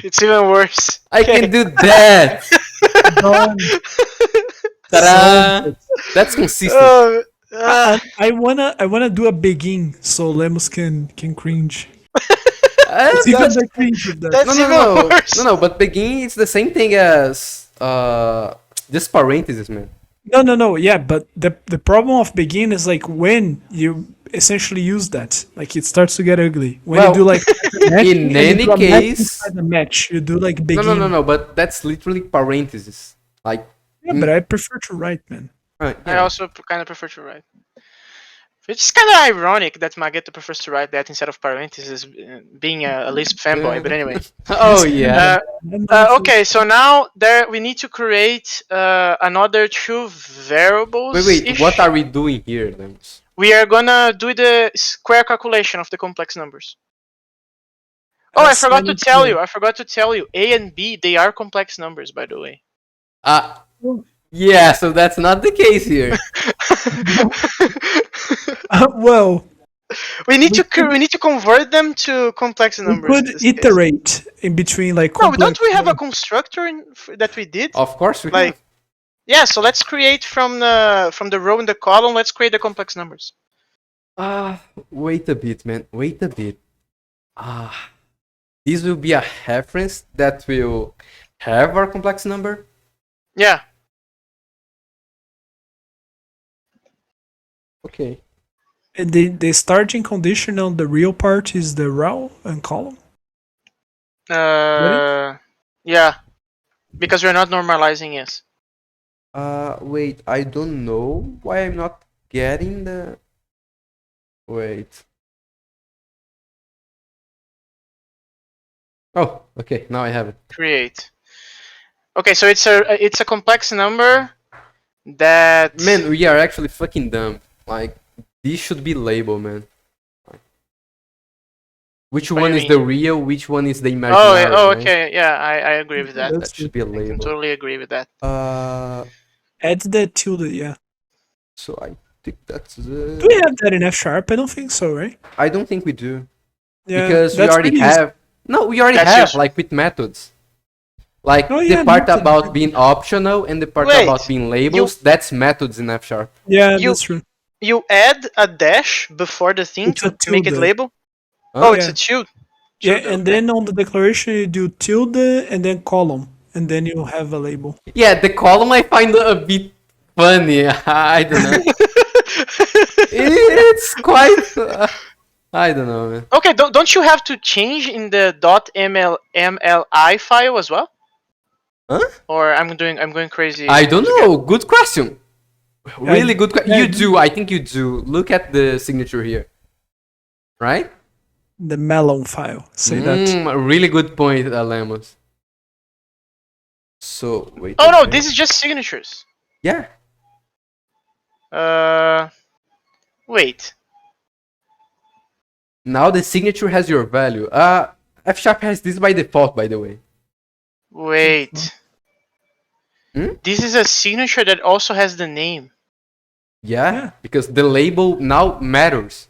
it's even worse.
I can do that.
Done.
Ta-da! That's consistent.
I wanna do a begin so Lemos can cringe.
Uh,
It's even
that's-
the cringe of that.
That's even worse.
No, but begin it's the same thing as just parentheses, man.
No. Yeah, but the problem of begin is like when you essentially use that, like it starts to get ugly. When
Well,
you do like match,
in
and you
any
do a match
case-
inside the match, you do like begin.
No, but that's literally parentheses. Like
Yeah, but I prefer to write, man.
I
yeah.
also kind of prefer to write. It's kind of ironic that Magetta prefers to write that instead of parentheses, being a Lisp fanboy. But anyway.
Oh yeah.
Okay, so now we need to create another two variables.
Wait, what are we doing here, Lemos?
We are gonna do the square calculation of the complex numbers. Oh, I forgot to tell you. A and B, they are complex numbers, by the way.
Yeah, so that's not the case here.
Well,
we need to convert them to complex
we
numbers. in
could
this case.
iterate in between like.
No, don't
complex
we have a
numbers.
constructor that we did?
Of course we
Like,
have.
yeah. So let's create from the row and the column. Let's create the complex numbers.
Wait a bit, man. Wait a bit. This will be a reference that will have our complex number.
Yeah.
Okay.
And the starting condition on the real part is the row and column.
Yeah, because we're not normalizing yes.
Wait, I don't know why I'm not getting the. Wait. Oh, okay, now I have it.
Create. Okay, so it's a complex number that.
Man, we are actually fucking dumb. Like, this should be labeled, man. Which
What do
one
you
is the
mean?
real? Which one is the
Oh,
imaginary?
oh,
right?
okay, yeah, I agree with that.
That's
That should be a
I can
label.
totally agree with that.
Add the tilde, yeah.
So I think that's the.
Do we have that in F sharp? I don't think so, right?
I don't think we do.
Yeah,
Because we
that's
already
really
have. No, we already
That's
have,
useful.
like with methods. Like
Oh,
the
yeah,
part
method.
about being optional and the part
Wait,
about being labels, that's methods in F sharp.
Yeah,
You-
that's true.
You add a dash before the thing
It's a
to make it
tilde.
label.
Huh?
Oh, it's
Yeah.
a tilde.
Yeah,
Tilde,
and
okay.
then on the declaration you do tilde and then column, and then you have a label.
Yeah, the column I find a bit funny. I don't know. It's quite. I don't know, man.
Okay, don't you have to change in the .mli file as well?
Huh?
Or I'm going crazy.
I don't
once again?
know. Good question. Really good question.
yeah,
You do. I think you do. Look at the signature here. Right?
The melon file. Say that.
Really good point, Lemos. So, wait.
Oh no,
okay.
this is just signatures.
Yeah.
Wait.
Now the signature has your value. F sharp has this by default, by the way.
Wait.
Hmm?
This is a signature that also has the name.
Yeah, because the label now matters.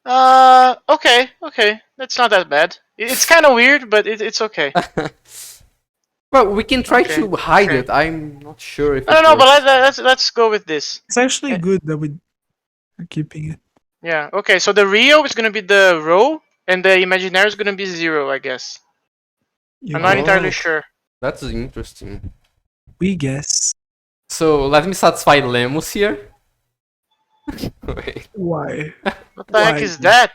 Okay. That's not that bad. It's kind of weird, but it's okay.
Well, we can try
Okay,
to hide
okay.
it. I'm not sure if.
I don't know, but let's go with this.
It's actually good that we are keeping it.
Yeah. Okay. So the real is gonna be the row, and the imaginary is gonna be 0, I guess. I'm not entirely
Oh.
sure.
That's interesting.
We guess.
So let me satisfy Lemos here. Wait.
Why?
What the heck
Why?
is that?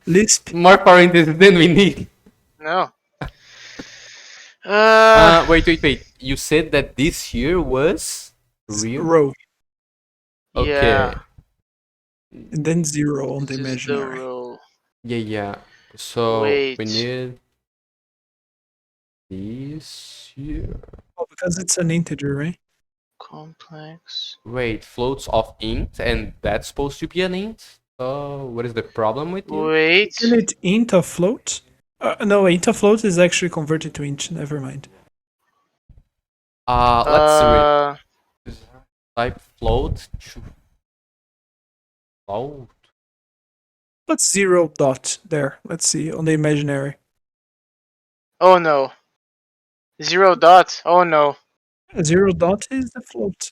Lisp.
More parentheses than we need.
No.
Wait. You said that this here was real?
Row.
Okay.
Yeah.
And then 0 on the
This is the
imaginary.
row.
Yeah. So
Wait.
we need this here.
Oh, because it's an integer, right?
Complex.
Wait, floats of int, and that's supposed to be an int? So what is the problem with it?
Wait.
Isn't it int of float? No, int of float is actually converted to int. Never mind.
Let's read. Type float to float.
What's 0 dot there? Let's see on the imaginary.
Oh no. 0 dot. Oh no.
0 dot is the float.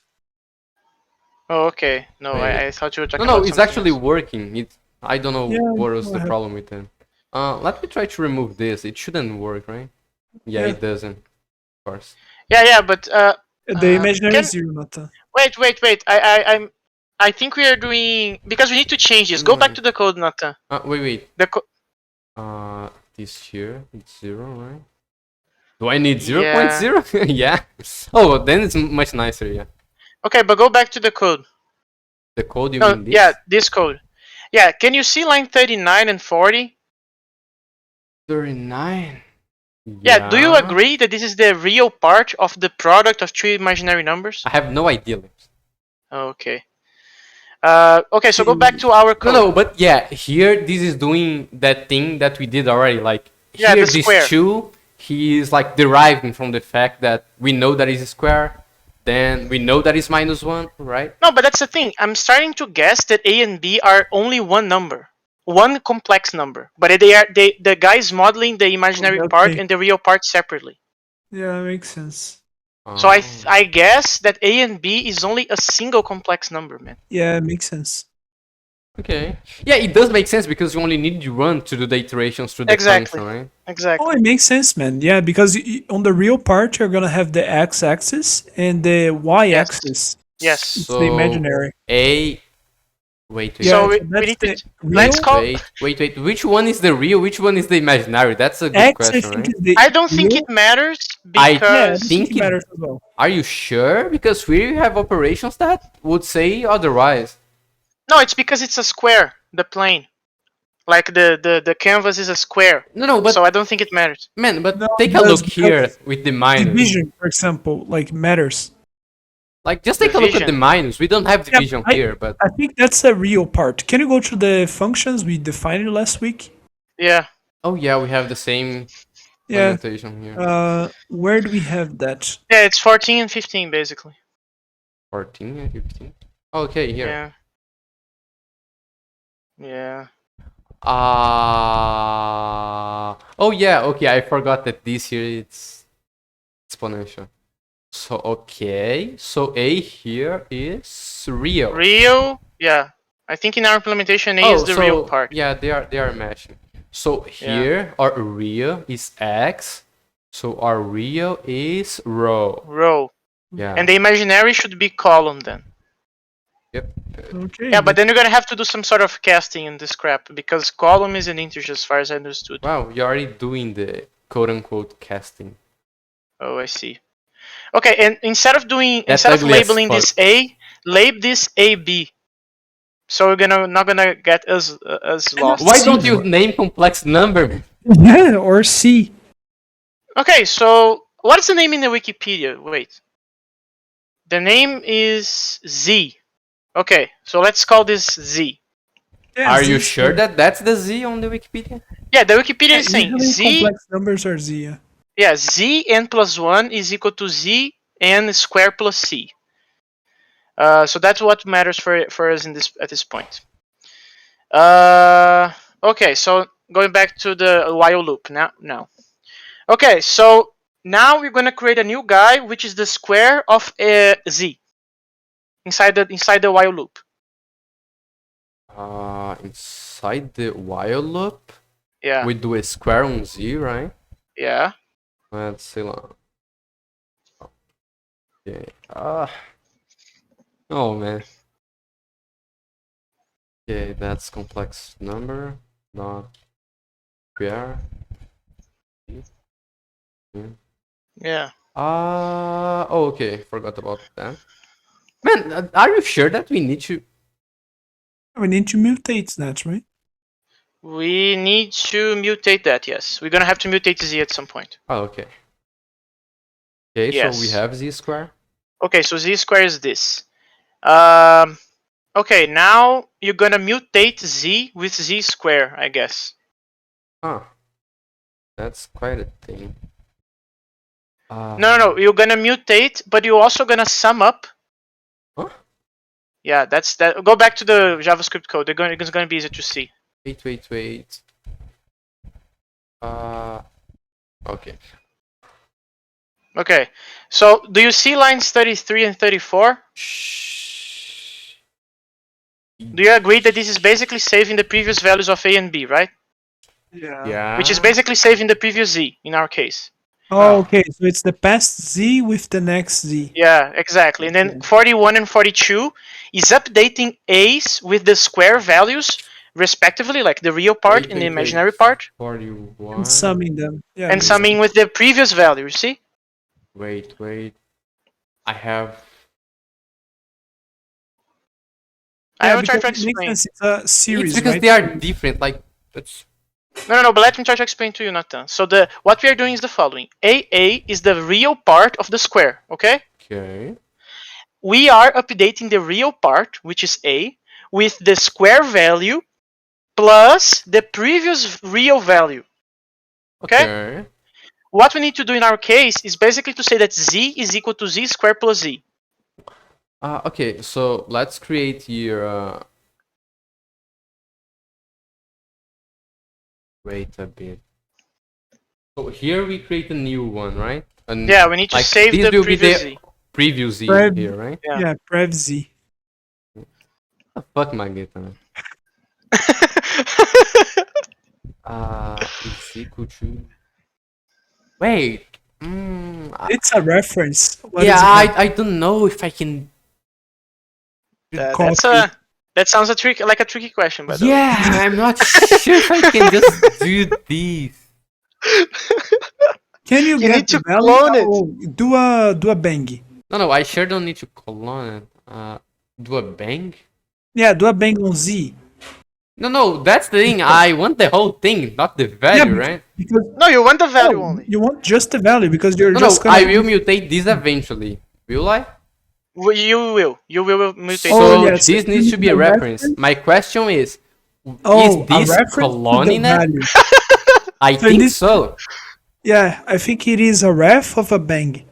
Oh okay. No,
Wait.
I thought you were talking
No,
about
it's
something
actually
else.
working. I don't know
Yeah,
what was
go
the
ahead.
problem with it. Let me try to remove this. It shouldn't work, right? Yeah,
Yeah.
it doesn't. Of course.
Yeah, but
The imaginary
can-
is 0 not the.
wait. I think we are doing because we need to change this. Go back to the code, Nathan.
Wait.
The
This here, it's 0, right? Do I need
Yeah.
0.0? Yeah. Oh, then it's much nicer, yeah.
Okay, but go back to the code.
The code, you
No,
mean this?
yeah, this code. Yeah, can you see line 39 and 40?
39.
Yeah, do you agree that this is the real part of the product of two imaginary numbers?
I have no idea.
Okay. Okay, so go back to our code.
No, but yeah, here this is doing that thing that we did already. Like
Yeah,
here,
the
this
square.
2, he is like deriving from the fact that we know that is a square, then we know that is -1, right?
No, but that's the thing. I'm starting to guess that A and B are only one number, one complex number. But the guy is modeling the imaginary part
Okay.
and the real part separately.
Yeah, that makes sense.
So I guess that A and B is only a single complex number, man.
Yeah, it makes sense.
Okay. Yeah, it does make sense because you only need one to do the iterations through the
Exactly.
function, right?
Exactly.
Oh, it makes sense, man. Yeah, because on the real part, you're gonna have the x-axis and the y-axis.
Yes.
It's the imaginary.
A Wait.
So we
that's
need
the
to
real.
let's call.
Wait. Which one is the real? Which one is the imaginary? That's a good
X, I
question,
think,
right?
is the
I don't think
real.
it matters
I
Yeah, I
because
don't think
think
it matters as well.
Are you sure? Because we have operations that would say otherwise.
no, it's because it's a square, the plane. Like the canvas is a square.
No,
So
but
I don't think it matters.
man, but
No,
take
it
a
does
look here
because
with the minus.
division, for example, like matters.
Like, just take a look at the
Division.
minus. We don't have
Yeah,
division here, but
I think that's a real part. Can you go to the functions we defined last week?
Yeah.
oh yeah, we have the same
Yeah.
notation here.
Where do we have that?
Yeah, it's 14 and 15 basically.
14 and 15. Okay, here.
Yeah. Yeah.
Oh yeah, okay, I forgot that this here it's exponential. So okay, so A here is real.
Real, yeah. I think in our implementation A is the real part.
Yeah, they are matching. So here our real is X. So our real is row.
Row.
Yeah.
And the imaginary should be column then.
Yep.
Okay.
Yeah, but then you're gonna have to do some sort of casting in this crap because column is an integer as far as I understood.
Wow, you're already doing the quote unquote casting.
Oh, I see. Okay, and instead of
ugly
labeling
as
this A, label this AB. So we're not gonna get us lost.
Why don't you name complex number?
Yeah, or C.
Okay, so what is the name in the Wikipedia? Wait. The name is Z. Okay, so let's call this Z.
Yeah,
Are
Z
you
is
sure
good.
that that's the Z on the Wikipedia?
Yeah, the Wikipedia is saying
Usually
Z.
complex numbers are Z. Yeah.
Yeah, Z n plus 1 is equal to Z n square plus C. So that's what matters for us at this point. Okay, so going back to the while loop now. Okay, so now we're gonna create a new guy, which is the square of Z inside the while loop.
Inside the while loop,
Yeah.
we do a square on Z, right?
Yeah.
Let's see. Okay. Oh man. Okay, that's complex number. Dot square.
Yeah.
Oh, okay. Forgot about that. Man, are you sure that we need to?
We need to mutate that, right?
We need to mutate that, yes. We're gonna have to mutate Z at some point.
Oh, okay. Okay,
Yes.
so we have Z square.
Okay, so Z square is this. Okay, now you're gonna mutate Z with Z square, I guess.
That's quite a thing.
No, you're gonna mutate, but you're also gonna sum up.
Huh?
Yeah, that's that. Go back to the JavaScript code. It's gonna be easier to see.
Wait. Okay.
Okay, so do you see lines 33 and 34? Do you agree that this is basically saving the previous values of A and B, right?
Yeah.
Which is basically saving the previous Z in our case.
Oh, okay. So it's the past Z with the next Z.
Yeah, exactly. And then 41 and 42 is updating A's with the square values, respectively, like the real part and the imaginary part.
41.
And summing them. Yeah.
And summing with the previous value, you see?
Wait. I have.
I will try to
because it
explain.
makes sense. It's a series,
It's because
right?
they are different. Like, it's.
No, but let me try to explain to you, Nathan. So what we are doing is the following. AA is the real part of the square, okay?
Okay.
We are updating the real part, which is A, with the square value plus the previous real value. Okay? What we need to do in our case is basically to say that Z is equal to Z squared plus Z.
Okay, so let's create here. Wait a bit. So here we create a new one, right? And
Yeah, we need to save
this
the
will be
previous
the
Z.
preview Z here, right?
Yeah.
Prev Z.
Fuck my guitar. It's equal to. Wait.
It's a reference. What
Yeah,
is it?
I don't know if I can.
That's a That sounds like a tricky question, by the way.
Yeah, I'm not sure if I can just do this.
Can you
You
get
need
the
to
value?
clone it.
Oh, do a bang.
No, I sure don't need to clone it. Do a bang?
Yeah, do a bang on Z.
No, that's the thing. I want the whole thing, not the
Yeah,
value, right?
because
No, you want the value
no,
only.
you want just the value because you're
No,
just
I
gonna.
will mutate this eventually. Will I?
You will mutate.
Oh,
So
yes,
this
you
needs
need
to be a
a
reference.
reference.
My question is
Oh, a
this
reference to the
cloning it?
value.
I
So in
think
this,
so.
yeah, I think it is a ref of a bang.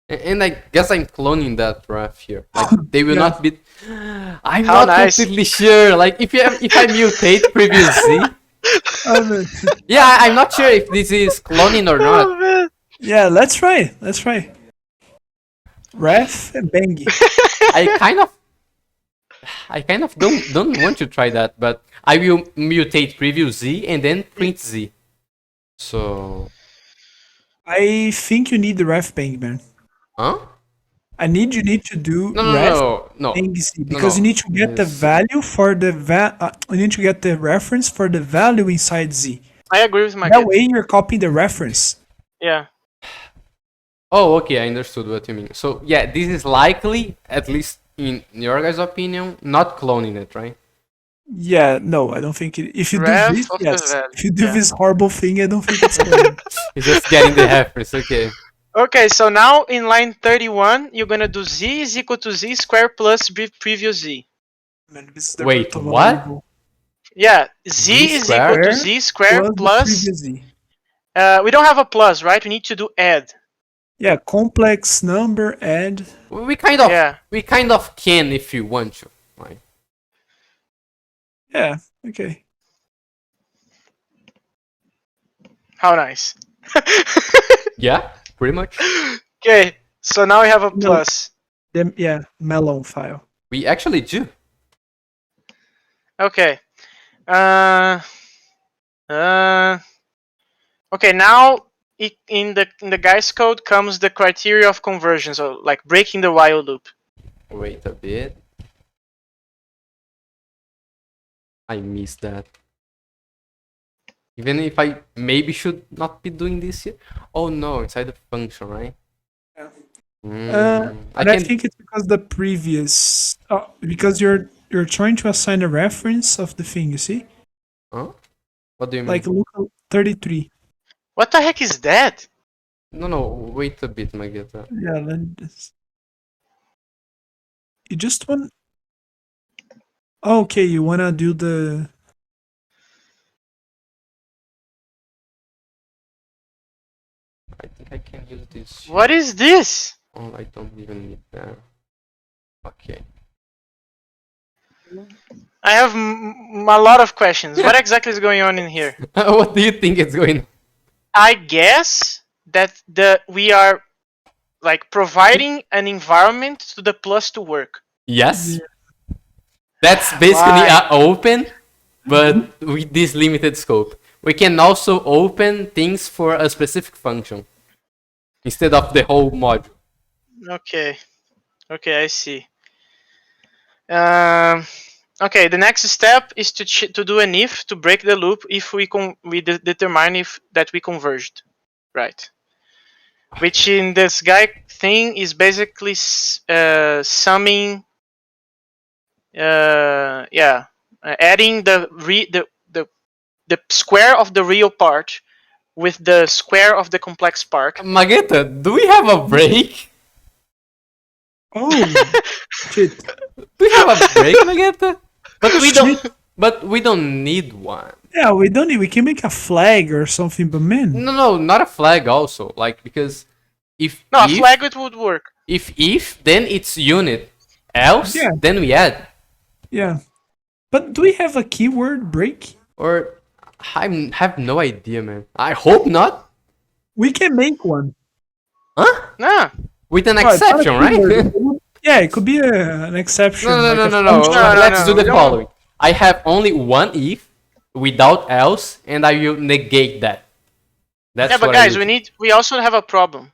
And I guess I'm cloning that ref here. Like they will
Yeah.
not be. I'm
How
not
nice.
completely sure. Like if I mutate previous Z,
Um,
yeah, I'm not sure if this is cloning or
Oh
not.
man.
yeah, let's try. Let's try. Ref and bang.
I kind of don't want to try that, but I will mutate previous Z and then print Z. So,
I think you need the ref bang, man.
huh?
You need to do
No, no,
ref
no, no,
bang Z
no,
because you
no.
need to get the
Yes.
value for the you need to get the reference for the value inside Z.
I agree with my
That
kid.
way you're copying the reference.
Yeah.
Oh, okay, I understood what you mean. So, yeah, this is likely, at least in your guys' opinion, not cloning it, right?
Yeah, no, I don't think it. If you
Ref
do this,
of the
yes.
value,
If you do
yeah.
this horrible thing, I don't think it's cloning.
It's just getting the reference, okay.
Okay, so now in line 31, you're gonna do z is equal to z squared plus previous z.
Man, this is the
Wait,
root of a
what?
label.
Yeah,
Z
z is equal to
Square
z squared
the
plus.
previous Z.
We don't have a plus, right? We need to do add.
Yeah, complex number add.
We kind of
Yeah.
can if you want to. Right?
Yeah, okay.
How nice.
Yeah, pretty much.
Okay, so now we have a
No.
plus.
Yeah, melon file.
We actually do.
Okay. Okay, now in the guy's code comes the criteria of conversion, so like breaking the while loop.
Wait a bit. I missed that. Even if I maybe should not be doing this here. Oh no, inside the function, right?
Yeah.
Mm,
And I think it's because the previous because you're trying to assign a reference of the thing, you see?
Huh? What do you mean?
Like look at 33.
What the heck is that?
No, wait a bit, Magetta.
Yeah, you just want. Oh, okay, you wanna do the.
I think I can use this.
What is this?
Oh, I don't even need that. Okay.
I have a lot of questions. What exactly is going on in here?
What do you think is going on?
I guess that we are like providing an environment to the plus to work.
Yes. That's basically
Why?
open, but with this limited scope. We can also open things for a specific function instead of the whole module.
Okay, I see. Okay, the next step is to do an if to break the loop if we determine if that we converged, right? Which in this guy thing is basically summing, adding the square of the real part with the square of the complex part.
Magetta, do we have a break?
Oh, shit.
Do we have a break, Magetta? But we don't need one.
Yeah, we don't need. We can make a flag or something, but man.
No, not a flag also. Like because if
No, a flag it would work.
if then it's unit. Else
Yeah.
then we add.
Yeah. But do we have a keyword break?
Or I have no idea, man. I hope not.
We can make one.
Huh?
Nah.
With an
Oh, it's not a
exception, right?
keyword. Yeah, it could be an exception.
No.
like a
No.
function.
Let's do
we
the
don't-
following. I have only one if without else, and I will negate that. That's
Yeah, but
what I
guys,
will do.
we also have a problem.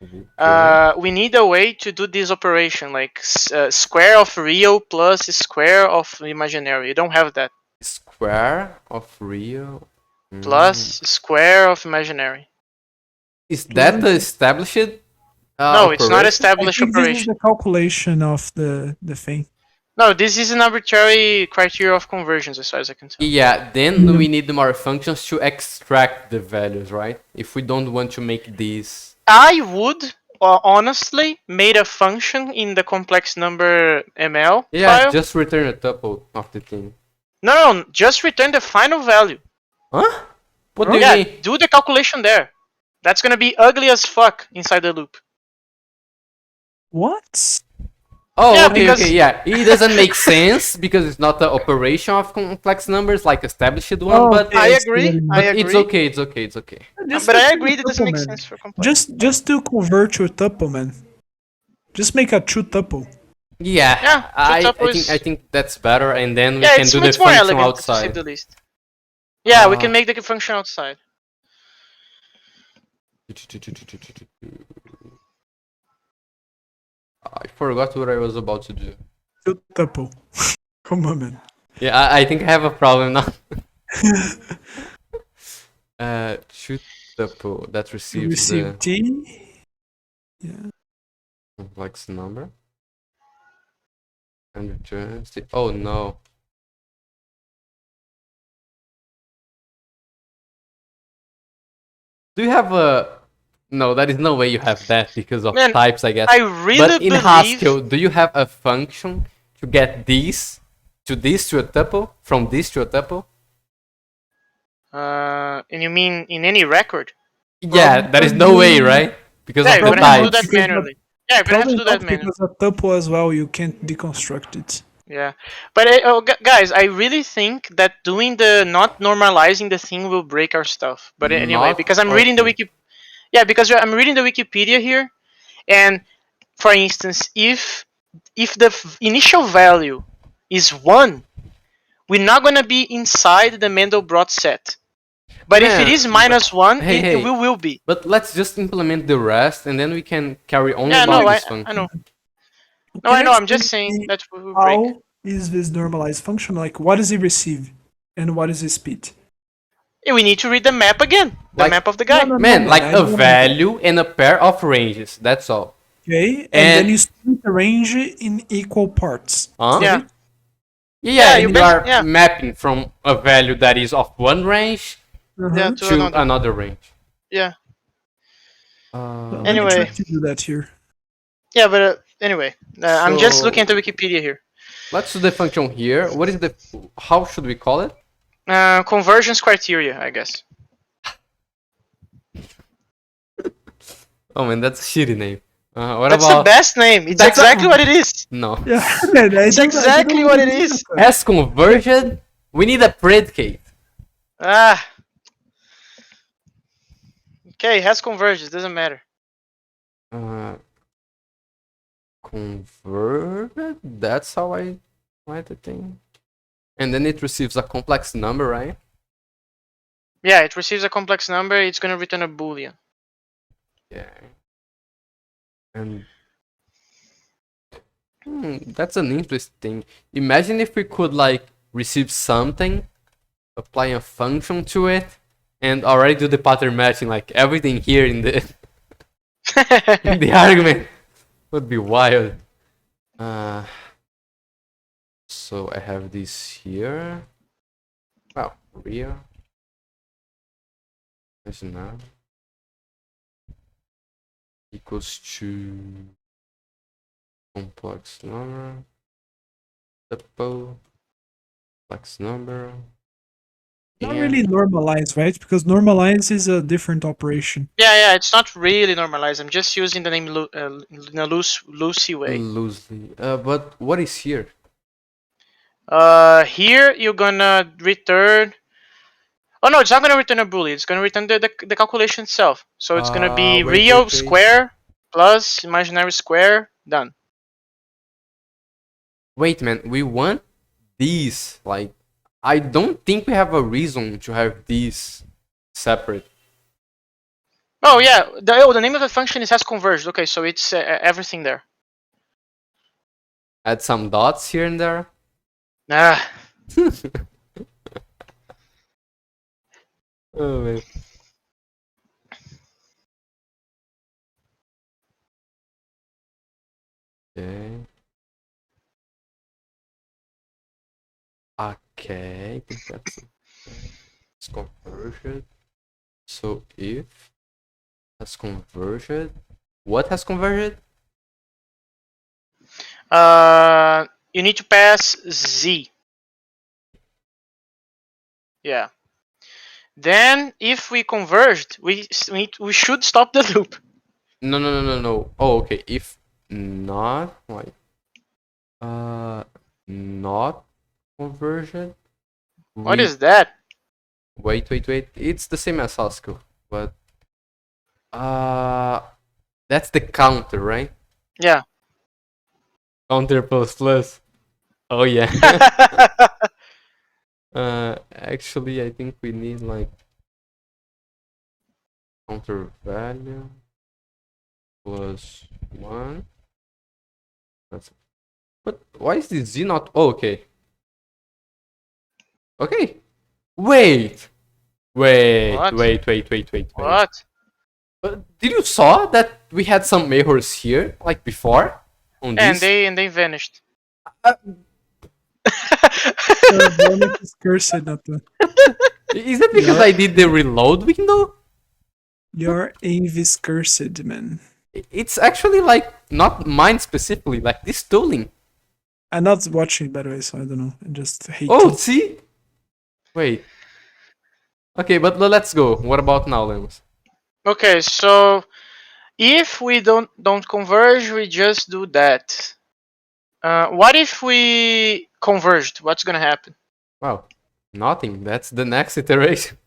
Okay.
We need a way to do this operation, like square of real plus square of imaginary. You don't have that.
Square of real.
Plus square of imaginary.
Is that the established
No, it's not
operation?
I
established
think this is
operation.
the calculation of the thing.
No, this is an arbitrary criteria of conversions, as far as I can tell.
Yeah, then we need more functions to extract the values, right? If we don't want to make these.
I would honestly made a function in the complex number ML
Yeah,
file.
just return a tuple of the thing.
No, just return the final value.
Huh? What do you
Yeah,
mean?
do the calculation there. That's gonna be ugly as fuck inside the loop.
What?
Oh,
Yeah,
okay,
because-
okay, yeah. It doesn't make sense because it's not the operation of complex numbers like established one, but
I
see
agree.
what you mean.
I
but it's
agree.
okay, it's okay, it's okay.
But I
return
agree
a
that doesn't
tuple,
make
man.
sense for complex.
Just to convert to a tuple, man. Just make a true tuple.
Yeah,
Yeah,
I think that's better, and then we
Yeah,
can do the
it's more
function
elegant to say
outside.
the least. Yeah, we
Uh,
can make the function outside.
I forgot what I was about to do.
True tuple. Come on, man.
Yeah, I think I have a problem now. Shoot tuple that
You
receives
receive
the
T. Yeah.
complex number and returns the. Oh no. Do you have a? No, there is no way you have that because of
Man,
types, I guess.
I really
But in
believe.
Haskell, do you have a function to get this to a tuple from this to a tuple?
And you mean in any record?
Yeah, there is no way, right? Because
Yeah,
of
you're
the
gonna have to do
types.
that manually. Yeah, you're gonna have to
Probably
do that
not
manually.
because a tuple as well, you can't deconstruct it.
Yeah, but guys, I really think that doing the not normalizing the thing will break our stuff. But anyway,
Not
because I'm reading the
okay.
I'm reading the Wikipedia here, and for instance, if the initial value is 1, we're not gonna be inside the Mandelbrot set. But if it
Man,
is -1,
hey,
it
hey.
will be.
But let's just implement the rest, and then we can carry on
Yeah,
about
no,
this
I
function.
know. No,
Can
I know.
you
I'm just
explain
saying
me
that will break.
how is this normalized function? Like, what does it receive? And what is its speed?
Yeah, we need to read the map again. The
Like-
map of the guy.
No,
Man, like
I
a
don't know.
value and a pair of ranges. That's all.
Okay, and
And-
then you split the range in equal parts.
Huh?
Yeah.
Yeah,
Yeah,
you
you
are
yeah.
mapping from a value that is of one range
Yeah,
Uh-huh.
to another range.
Yeah.
Let me
Anyway.
try to do that here.
Yeah, but anyway, I'm just
So-
looking at the Wikipedia here.
Let's do the function here. What is the? How should we call it?
Convergence criteria, I guess.
Oh man, that's a shitty name. What
That's
about?
the best name. It's
That's
exactly what it is.
No.
Yeah,
It's exactly what it is.
As conversion, we need a predicate.
Ah. Okay, has convergence. Doesn't matter.
Converted. That's how I write the thing. And then it receives a complex number, right?
Yeah, it receives a complex number. It's gonna return a boolean.
Yeah. And that's an interesting. Imagine if we could like receive something, apply a function to it, and already do the pattern matching, like everything here in the in the argument would be wild. So I have this here. Wow, real. That's now equals to complex number, tuple, complex number.
Not
and-
really normalized, right? Because normalize is a different operation.
Yeah, it's not really normalized. I'm just using the name in a loosey way.
Loosely. But what is here?
Here you're gonna return. Oh no, it's not gonna return a boolean. It's gonna return the calculation itself. So it's gonna be
Wait,
real
wait.
square plus imaginary square. Done.
Wait, man, we want these. Like, I don't think we have a reason to have these separate.
Oh yeah, the name of the function is has converged. Okay, so it's everything there.
Add some dots here and there.
Ah,
Oh man. Okay. Okay, I think that's it. It's converged. So if has converged, what has converged?
you need to pass z. Yeah. Then if we converged, we should stop the loop.
No. Oh, okay. If not, like, not converged,
What
we
is that?
wait. It's the same as Haskell, but uh, that's the counter, right?
Yeah.
Counter plus plus. Oh yeah. Actually, I think we need like counter value plus one. That's. But why is this z not? Oh, okay. Okay. Wait.
What?
Wait.
What?
Did you saw that we had some errors here, like before, on
And
this?
they vanished.
Bonnet is cursed, Nathan.
Is that because
Yeah.
I did the reload window?
Your Ave is cursed, man.
It's actually like not mine specifically, like this tooling.
I'm not watching, by the way, so I don't know. I just hate
Oh,
it.
see? Wait. Okay, but let's go. What about now, Lemos?
Okay, so if we don't converge, we just do that. What if we converged? What's gonna happen?
Wow, nothing. That's the next iteration.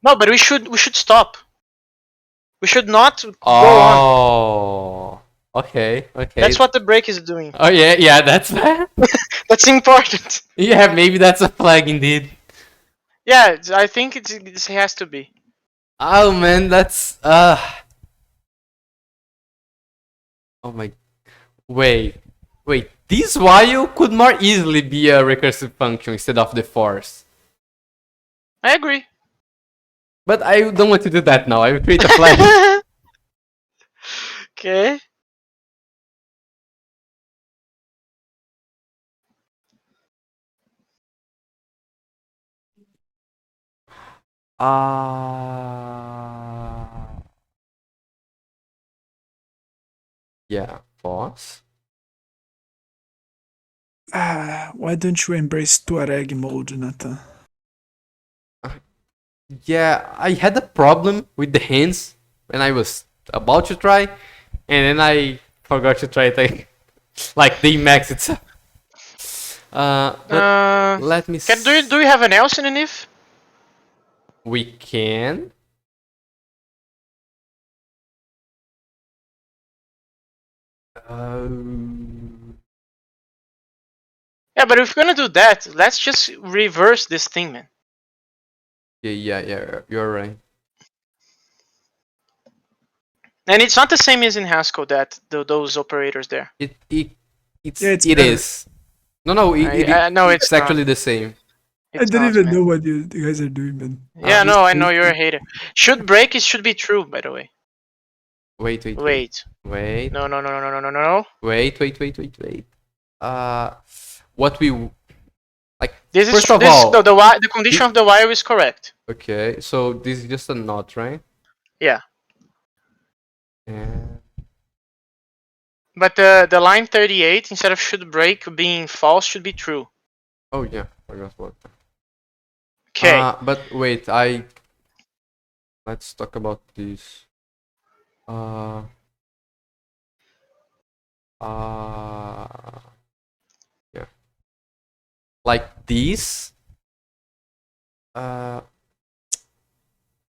No, but we should stop. We should not go on.
Oh, okay.
That's what the break is doing.
Oh yeah, that's that.
That's important.
Yeah, maybe that's a flag indeed.
Yeah, I think it has to be.
Oh man, that's oh my. Wait. This while could more easily be a recursive function instead of the force.
I agree.
But I don't want to do that now. I will create a flag.
Okay.
Yeah, pause.
Why don't you embrace Tuareg mode, Nathan?
Yeah, I had a problem with the hands when I was about to try, and then I forgot to try it. Like the max itself. But let me.
Do you have an else in an if?
We can.
Yeah, but if we're gonna do that, let's just reverse this thing, man.
Yeah, you're right.
And it's not the same as in Haskell that those operators there.
It
it's
it
better.
is. No, no,
No,
it's
it's not.
actually the same.
I don't even know what you guys are doing, man.
Yeah, no, I know you're a hater. Should break, it should be true, by the way.
Wait.
Wait. No.
Wait. What we like?
This is
first of
this,
all,
no, the condition of the while is correct.
okay. So this is just a not, right?
Yeah.
And
But the line 38 instead of should break being false should be true.
oh yeah, I guess what.
Okay.
But wait, let's talk about this. Yeah, like this.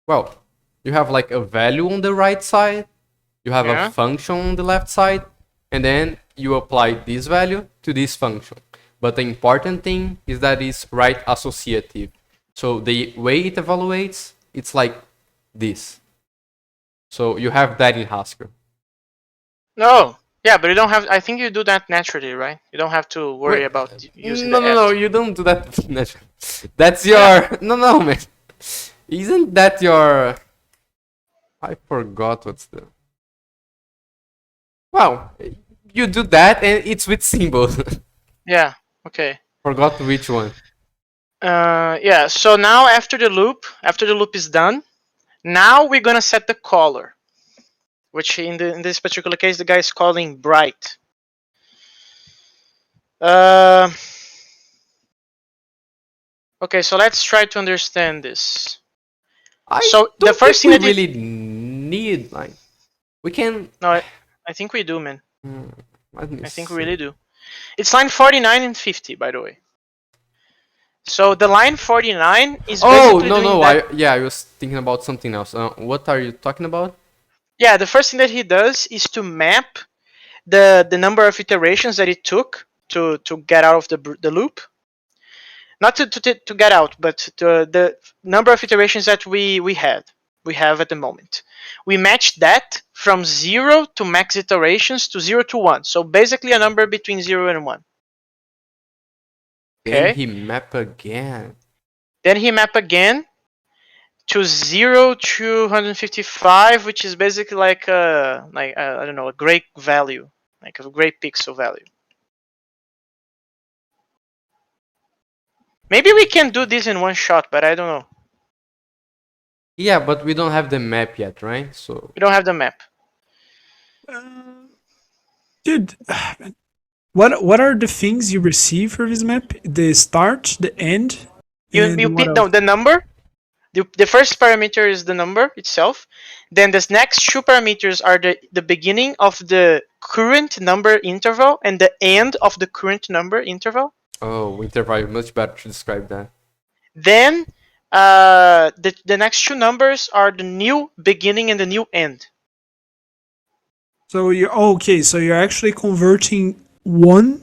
Well, you have like a value on the right side, you have
Yeah.
a function on the left side, and then you apply this value to this function. But the important thing is that it's right associative. So the way it evaluates, it's like this. So you have that in Haskell.
No. Yeah, but you don't have. I think you do that naturally, right? You don't have to worry
Wait,
about using
no,
the
no, no,
at.
you don't do that naturally. That's your no, man. Isn't that your? I forgot what's the. Well, you do that and it's with symbols.
Yeah. Okay.
Forgot which one.
Yeah. So now after the loop is done, now we're gonna set the color, which in this particular case the guy is calling bright. Uh, okay, so let's try to understand this.
I
So the
don't
first
think
thing
we
that
really need like we can.
no, I think we do, man.
Let me
I think we
see.
really do. It's line 49 and 50, by the way. So the line 49 is
Oh
basically
no
doing
no
that.
I was thinking about something else. What are you talking about?
Yeah, the first thing that he does is to map the number of iterations that it took to get out of the loop. Not to get out, but the number of iterations that we have at the moment. We matched that from 0 to max iterations to 0 to 1. So basically a number between 0 and 1.
Then
Okay.
he map again.
Then he map again to 0 to 155, which is basically like I don't know, a gray value, like a gray pixel value. Maybe we can do this in one shot, but I don't know.
Yeah, but we don't have the map yet, right? So
We don't have the map.
Dude, what are the things you receive for this map? The start, the end, and
You
what
pick
else?
the number. The first parameter is the number itself. Then the next two parameters are the beginning of the current number interval and the end of the current number interval.
oh, interval much better to describe that.
Then the next two numbers are the new beginning and the new end.
So you're okay. So you're actually converting one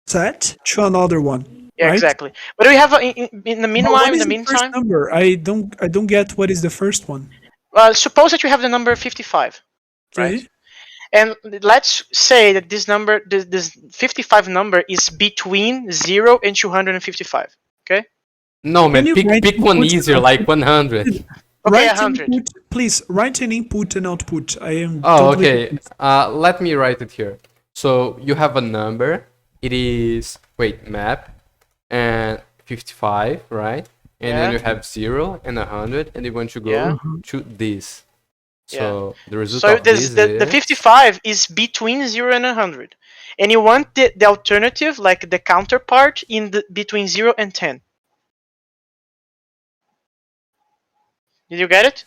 set to another one,
Yeah,
right?
exactly. But we have in the
But
meanwhile,
what
in
is
the
the first
meantime,
number? I don't get what is the first one.
suppose that you have the number 55, right?
Okay.
And let's say that this 55 number is between 0 and 255. Okay?
No,
Can
man,
you
pick
write
pick one
input
easier,
and
like
output?
100.
Okay,
Write
100.
input, please. Write an input and output. I am
Oh,
totally
okay.
confused.
Let me write it here. So you have a number. It is wait map and 55, right? And then
Yeah.
you have 0 and 100, and you want to go
Yeah.
to this.
Yeah.
So the result
So
of this
the
is
55 is between 0 and 100. And you want the alternative, like the counterpart, in the between 0 and 10. Did you get it?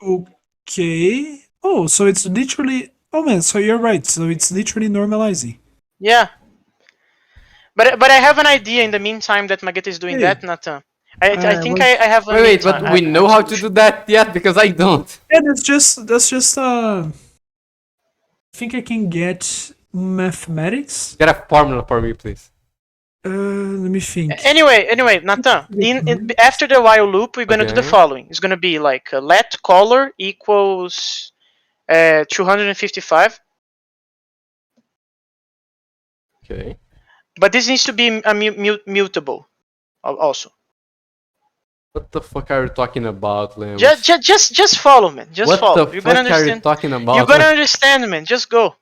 Okay. Oh, so it's literally. Oh man, so you're right. So it's literally normalizing.
Yeah. But I have an idea in the meantime that Magetta is doing
Hey,
that, Nathan. I
I
think
was.
I have a
wait, but
meantime.
we
I have
know
a
how to do
solution.
that yet because I don't.
Yeah, that's just. I think I can get mathematics.
Get a formula for me, please.
Let me think.
Anyway, Nathan. After the while loop, we're gonna do the
Okay.
following. It's gonna be like let color equals 255.
Okay.
But this needs to be mutable also.
What the fuck are you talking about,
Just,
Lemos?
just, just follow, man. Just
What the
follow. You're gonna
fuck are you
understand.
talking
You're
about?
gonna understand, man. Just go.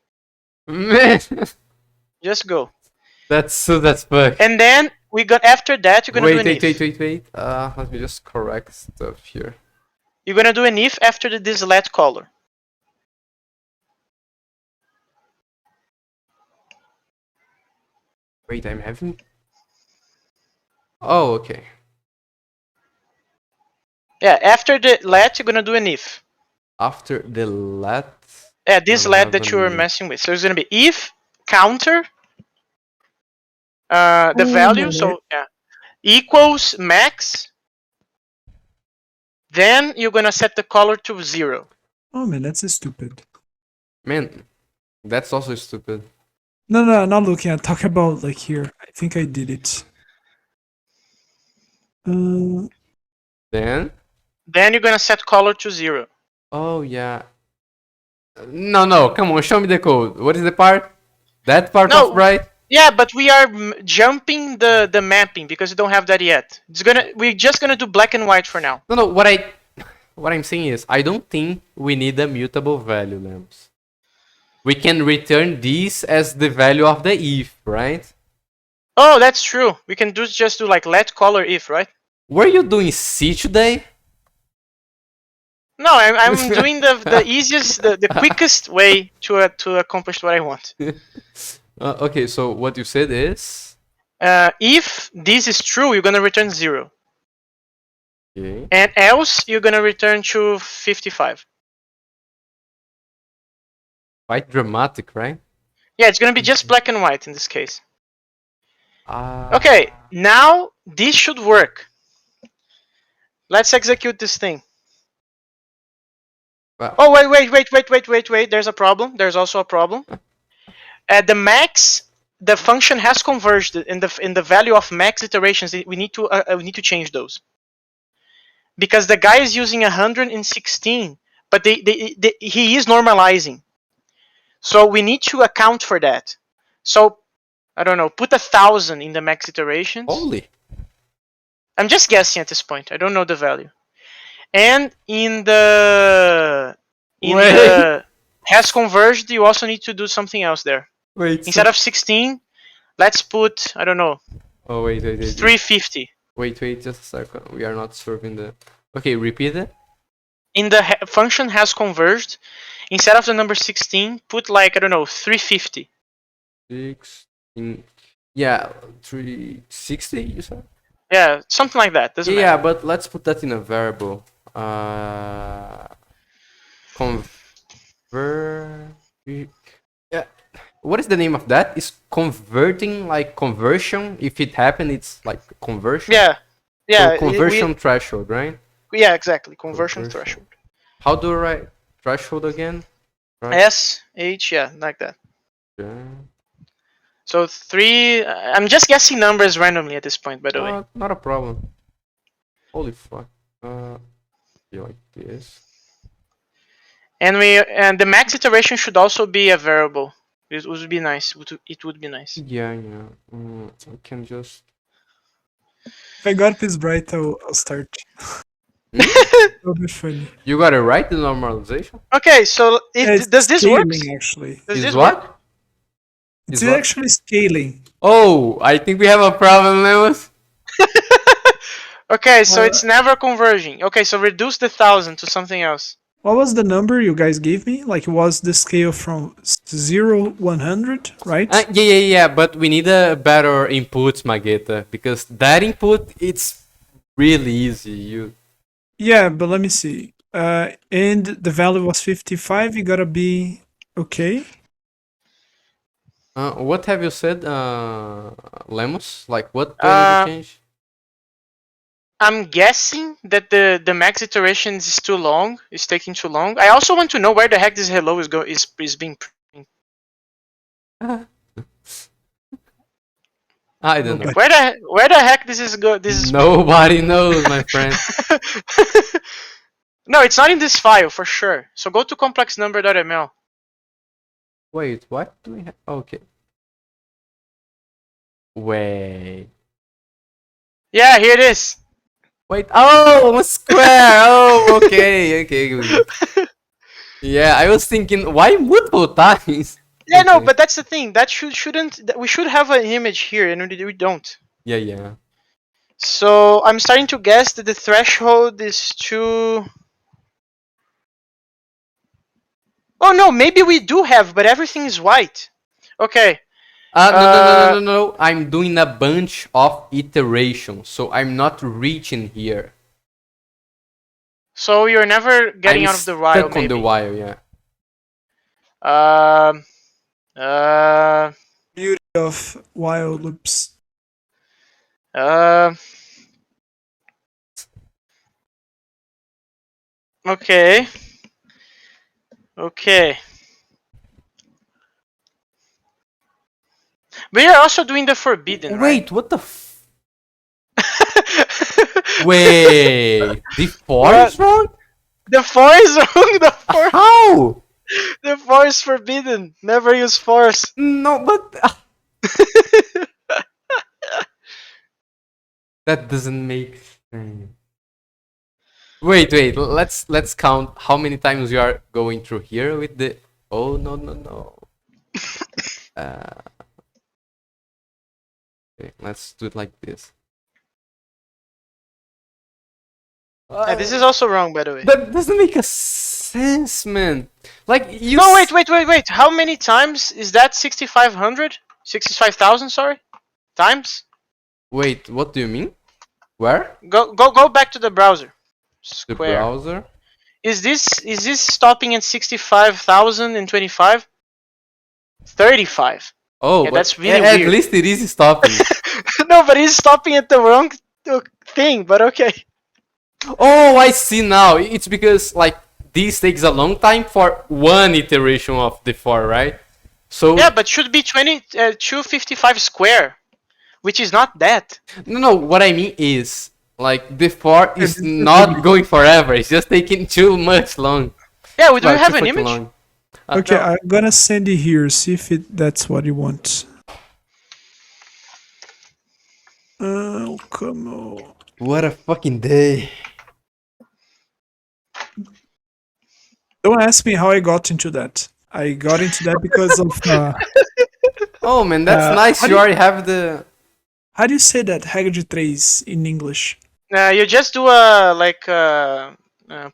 Man,
Just go.
that's so that's fuck.
And then we got after that. You're gonna do
Wait,
an
wait, wait,
if.
wait, wait. Let me just correct stuff here.
You're gonna do an if after this let color.
Wait, I'm having. Oh, okay.
Yeah, after the let, you're gonna do an if.
After the let.
Yeah, this
gonna
let
have
that you were
an if.
messing with. So it's gonna be if counter the
Oh
value.
man,
So yeah, equals max. Then you're gonna set the color to 0.
that's stupid.
Man, that's also stupid.
No, not looking. I talk about like here. I think I did it.
Then
Then you're gonna set color to 0.
Oh, yeah. No, come on, show me the code. What is the part? That part of
No,
right?
yeah, but we are jumping the mapping because we don't have that yet. We're just gonna do black and white for now.
No, what I'm saying is, I don't think we need a mutable value, Lambs. We can return this as the value of the if, right?
Oh, that's true. We can just do like let color if, right?
Were you doing C today?
No, I'm doing the easiest, the quickest way to accomplish what I want.
Okay, so what you said is...
If this is true, you're gonna return 0.
Okay.
And else, you're gonna return to 55.
Quite dramatic, right?
Yeah, it's gonna be just black and white in this case.
Ah.
Okay, now this should work. Let's execute this thing.
Well,
Oh, wait. There's a problem. There's also a problem. At the max, the function has converged in the value of max iterations. We need to change those. Because the guy is using 116, but he is normalizing. So we need to account for that. So, I don't know, put 1,000 in the max iterations.
holy.
I'm just guessing at this point. I don't know the value. And in the has converged, you also need to do something else there.
Wait.
Instead of 16, let's put, I don't know,
Oh, wait.
350.
Wait, just a second. We are not serving the... Okay, repeat it.
In the function has converged, instead of the number 16, put like, I don't know, 350.
16... Yeah, 360, you said?
Yeah, something like that. Doesn't
Yeah,
matter.
but let's put that in a variable. Yeah. What is the name of that? Is converting like conversion? If it happened, it's like conversion.
Yeah.
So conversion threshold, right?
Yeah, exactly. Conversion threshold.
How do I write threshold again?
Right. SH, yeah, like that.
Yeah.
So 3. I'm just guessing numbers randomly at this point, by the way.
Not a problem. Holy fuck. Be like this.
And the max iteration should also be a variable. It would be nice. It would be nice.
Yeah. I can just...
If I got this right, I'll start. It'll be funny.
You gotta write the normalization?
Okay, so does this work?
Actually.
Does
Is
this
what?
work?
It's
Is what?
actually scaling.
Oh, I think we have a problem, Lewis.
Okay, so it's never converging. Okay, so reduce the 1,000 to something else.
What was the number you guys gave me? Like, it was the scale from 0 100, right?
Yeah, but we need a better input, Mageta, because that input, it's really easy.
Yeah, but let me see. And the value was 55, you gotta be okay.
What have you said, Lemos? Like, what do I need to change?
I'm guessing that the max iterations is too long. It's taking too long. I also want to know where the heck this hello is being printed.
I don't know.
Where the heck this is go? This is
Nobody knows, my friend.
No, it's not in this file for sure. So go to complexnumber.ml.
Wait, what do we have? Okay. Wait.
Yeah, here it is.
Wait. Oh, a square. Oh, okay. Yeah, I was thinking, why multiple times?
Yeah, no, but that's the thing. That shouldn't. We should have an image here, and we don't.
Yeah.
So I'm starting to guess that the threshold is too. Oh no, maybe we do have, but everything is white. Okay.
No. I'm doing a bunch of iterations, so I'm not reaching here.
So you're never getting out of the while.
Stuck on the while, yeah.
Beauty of while loops.
Okay. We are also doing the forbidden,
Wait, what the Wait, the 4 is wrong?
The 4 is wrong.
How?
The 4 is forbidden. Never use force.
No, but that doesn't make sense. Wait, let's count how many times you are going through here with the. Oh no. Uh, okay, let's do it like this.
This is also wrong, by the way.
That doesn't make a sense, man. Like you.
No, wait. How many times is that? 6,500? 65,000, sorry? Times?
Wait, what do you mean? Where?
Go back to the browser.
The
Square.
browser?
Is this stopping at 65,025? 35.
Oh,
Yeah,
but
that's really
at
weird.
least it is stopping.
No, but he's stopping at the wrong thing, but okay.
Oh, I see now. It's because like this takes a long time for one iteration of the for, right? So
Yeah, but should be 255 square, which is not that.
no. What I mean is like the for is
this is
not
really-
going forever. It's just taking too much long.
Yeah, do we
Well,
have
too
an
fucking
image?
long.
Okay,
No.
I'm gonna send it here. See if that's what you want. Oh, come on.
What a fucking day.
Don't ask me how I got into that. I got into that because of
Oh man, that's nice.
how
You
do you-
already have the.
how do you say that regra de três in English?
You just do a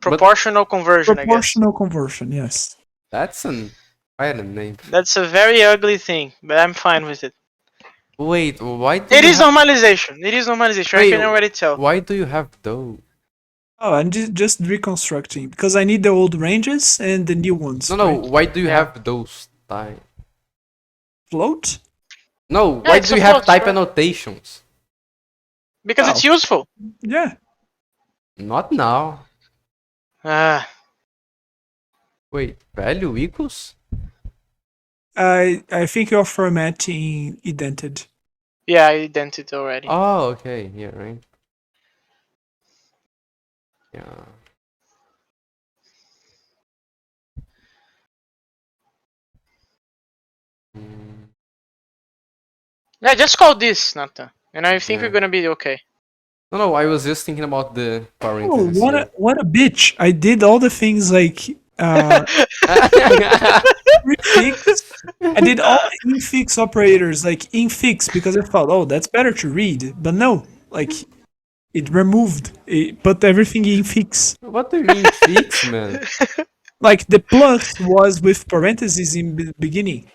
proportional conversion, I guess.
Proportional conversion. Yes.
That's an. I had a name.
That's a very ugly thing, but I'm fine with it.
Wait, why do
It
you
is
have...
normalization. It is normalization. I
Wait,
can already tell.
Why do you have those?
Oh, I'm just reconstructing because I need the old ranges and the new ones.
No,
right?
why do you
Yeah.
have those type?
Float.
No,
Yeah,
why
it's
do
a
you have
float,
type
right?
annotations?
Because it's
Oh.
useful.
Yeah.
Not now.
Ah,
Wait, value equals?
I think you're formatting indented.
yeah, I indented already.
Oh, okay, yeah, right. Yeah. Mm,
Yeah, just call this, Nata. And I think
Yeah.
we're gonna be okay.
No, I was just thinking about the
Oh,
parentheses.
what a bitch! I did all the things like prefix. I did all the infix operators like infix because I thought, oh, that's better to read. But no, like it removed, it put everything in fix.
What do you mean fix, man?
Like the plus was with parentheses in the beginning.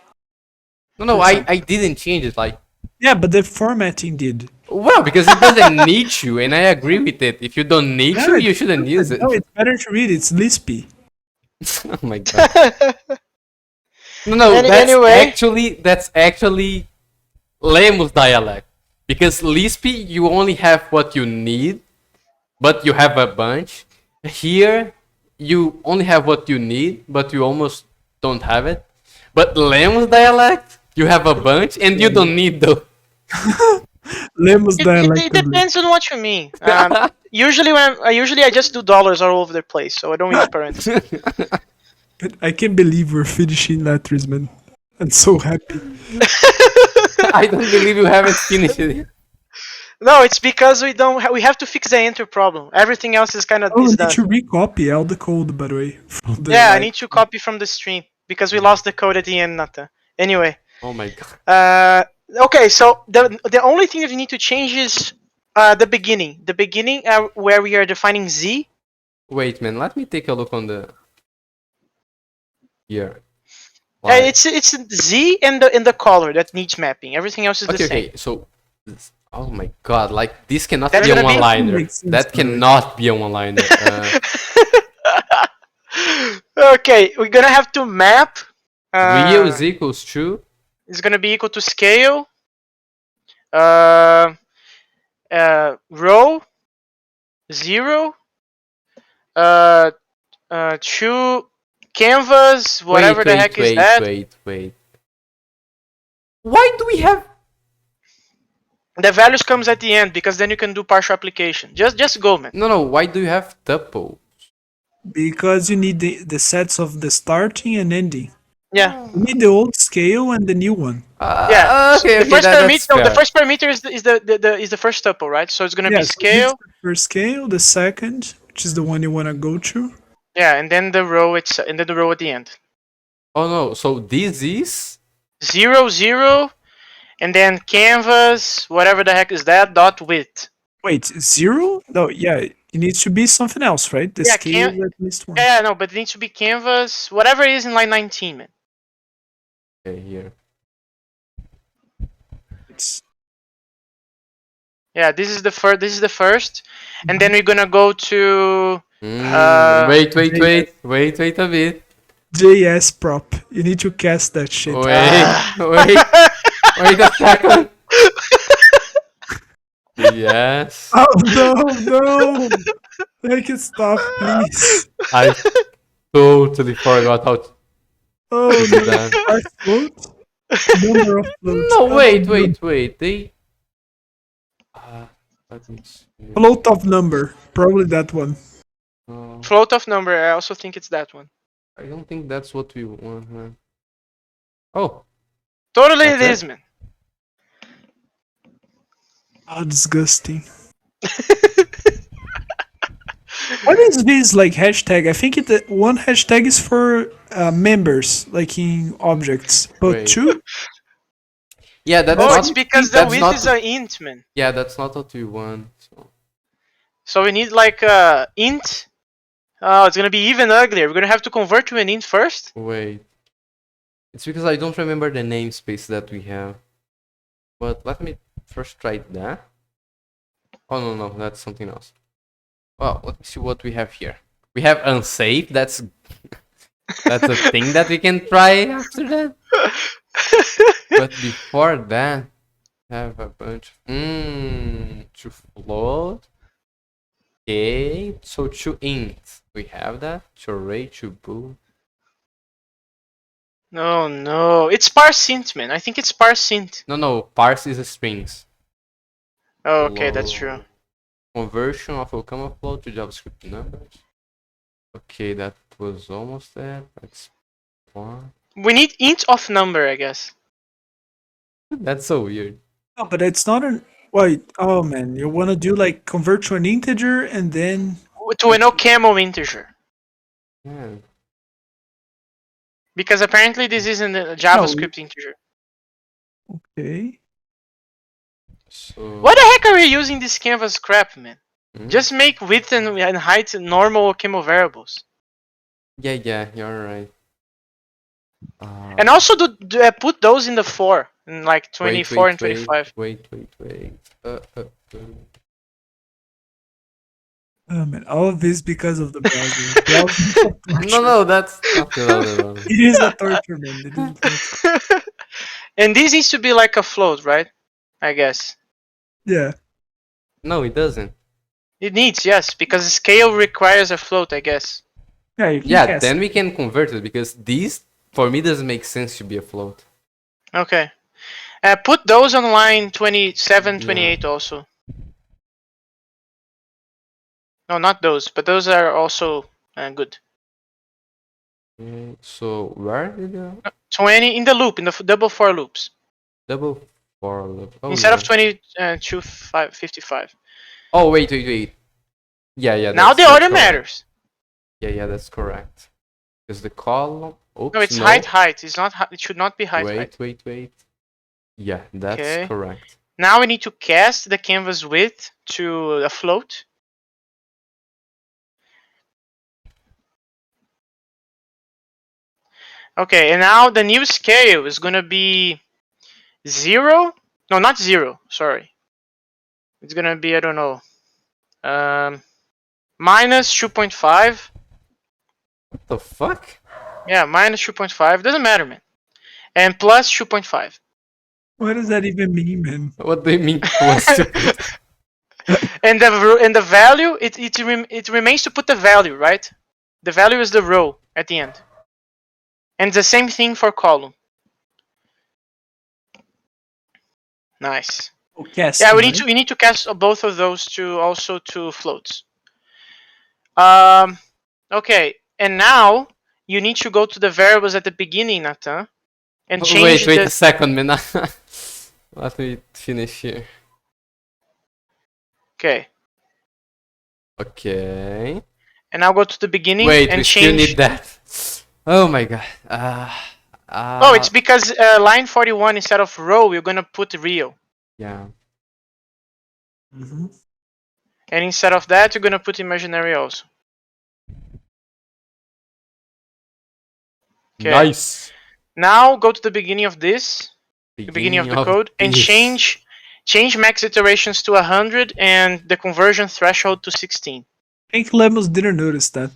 No,
For
I didn't change it. Like,
Yeah, but the formatting did.
well, because it doesn't need you, and I agree with it. If you don't need
No,
you, you shouldn't use it.
No, it's better to read. It's Lispy.
Oh my god. No,
Anyway.
that's actually Lemus dialect. Because Lispy, you only have what you need, but you have a bunch. Here, you only have what you need, but you almost don't have it. But Lemus dialect, you have a bunch, and you don't need those.
Lemus dialect.
It depends on what you mean. Usually I just do dollars all over the place, so I don't use parentheses.
But I can't believe we're finishing letters, man. I'm so happy.
I don't believe you haven't finished it.
No, it's because we have to fix the enter problem. Everything else is kind of
Oh, I
is
need
done.
to recopy all the code, by the way. From the,
Yeah, I need to copy from the stream because we lost the code at the end, Nata. Anyway,
Oh my god.
okay, so the only thing that we need to change is the beginning. The beginning where we are defining z.
Wait, man, let me take a look on the. Here.
It's z and the color that needs mapping. Everything else is the
Okay,
same.
okay, so. Oh my god, like, this cannot
That's
be a
gonna be-
one liner.
Makes sense,
That
by the way.
cannot be a one liner.
Okay, we're gonna have to map.
Real is equals to.
Is gonna be equal to scale. Row 0. To canvas, whatever the heck is that.
Wait. Why do we have.
The values comes at the end because then you can do partial application. Just go, man.
No, why do you have tuple?
because you need the sets of the starting and ending.
Yeah.
You need the old scale and the new one.
Yeah.
Okay,
The
okay,
first
that's
parameter. No, the
fair.
first parameter is the first tuple, right? So it's gonna be
Yeah, so this is
scale.
the first scale, the second, which is the one you want to go to.
Yeah, and then the row and then the row at the end.
Oh no, so this is
0, 0, and then canvas, whatever the heck is that, dot width.
Wait, 0? No, yeah, it needs to be something else, right? The
Yeah,
scale is at least one.
yeah, no, but it needs to be canvas, whatever it is in line 19, man.
okay here.
It's
Yeah, this is the first. This is the first, and then we're gonna go to.
Wait a bit.
JS prop. You need to cast that shit.
Wait a second. Yes,
Oh no, no! Make it stop, please.
I totally forgot how to
Oh
do
no,
that.
our float? Number of floats.
No,
Oh,
wait. They. Let me see.
Float of number. Probably that one.
Float of number. I also think it's that one.
I don't think that's what we want. Man. Oh,
Totally,
That's
it
it?
is, man.
How disgusting. What is this like hashtag? I think one hashtag is for members, like in objects, but
Wait.
two.
yeah, that's
Oh,
not.
it's because the
that's
width
not,
is an int, man.
Yeah, that's not what we want. So.
So we need like int. Oh, it's gonna be even uglier. We're gonna have to convert to an int first.
Wait. It's because I don't remember the namespace that we have. But let me first try that. Oh no, that's something else. Well, let me see what we have here. We have unsafe. That's a thing that we can try after that. But before that, have a bunch. To float. Okay, so to int. We have that. To array, to bool.
No, it's parse int, man. I think it's parse int.
No, parse is a strings.
Oh, okay, that's true.
Float. Conversion of OCaml float to JavaScript numbers. Okay, that was almost there. That's one.
We need int of number, I guess.
That's so weird.
No, but it's not an. Wait, oh man, you want to do like convert to an integer and then.
To an OCaml integer.
Yeah.
Because apparently this isn't a JavaScript integer.
Okay.
So.
Why the heck are we using this canvas crap, man?
Hmm?
Just make width and height normal OCaml variables.
Yeah, you're right.
And also put those in the 4, in like 24 and 25.
Wait.
Oh man, all of this because of the browser. Browser is a torture.
No, that's not the
It is a torture, man. It is a torture.
And this needs to be like a float, right? I guess.
Yeah.
No, it doesn't.
It needs, yes, because scale requires a float, I guess.
Yeah, you can
Yeah,
cast
then
it.
we can convert it because these, for me, doesn't make sense to be a float.
Okay. Put those on line 27, 28 also. No, not those, but those are also good.
Okay, so where did you
20 in the loop, in the double for loops.
double for loop? Oh,
Instead
yeah.
of 22, 55.
Oh, wait. Yeah.
Now the
that's
order
correct.
matters.
Yeah, that's correct. Is the column? Oops,
No, it's height. It's not. It should not be height.
Wait. Yeah, that's
Okay.
correct.
Now we need to cast the canvas width to a float. Okay, and now the new scale is gonna be 0. No, not 0. Sorry. It's gonna be, I don't know, minus 2.5.
What the fuck?
Yeah, minus 2.5. Doesn't matter, man. And plus 2.5.
What does that even mean, man?
What do you mean plus 2.5?
And the value, it remains to put the value, right? The value is the row at the end. And the same thing for column. Nice.
Oh, cast.
Yeah, we
right?
need to cast both of those to floats. Okay, and now you need to go to the variables at the beginning, Nathan, and change
Wait
the.
a second, man. Let me finish here.
Okay,
Okay.
and now go to the beginning
Wait,
and
we still
change.
need that. Oh my god.
Oh, it's because line 41 instead of row, you're gonna put real,
Yeah.
Mhm.
and instead of that, you're gonna put imaginary also. Okay.
Nice.
Now go to the beginning of this, the beginning of the code, and
this.
change max iterations to 100 and the conversion threshold to 16.
I think Lemos didn't notice that.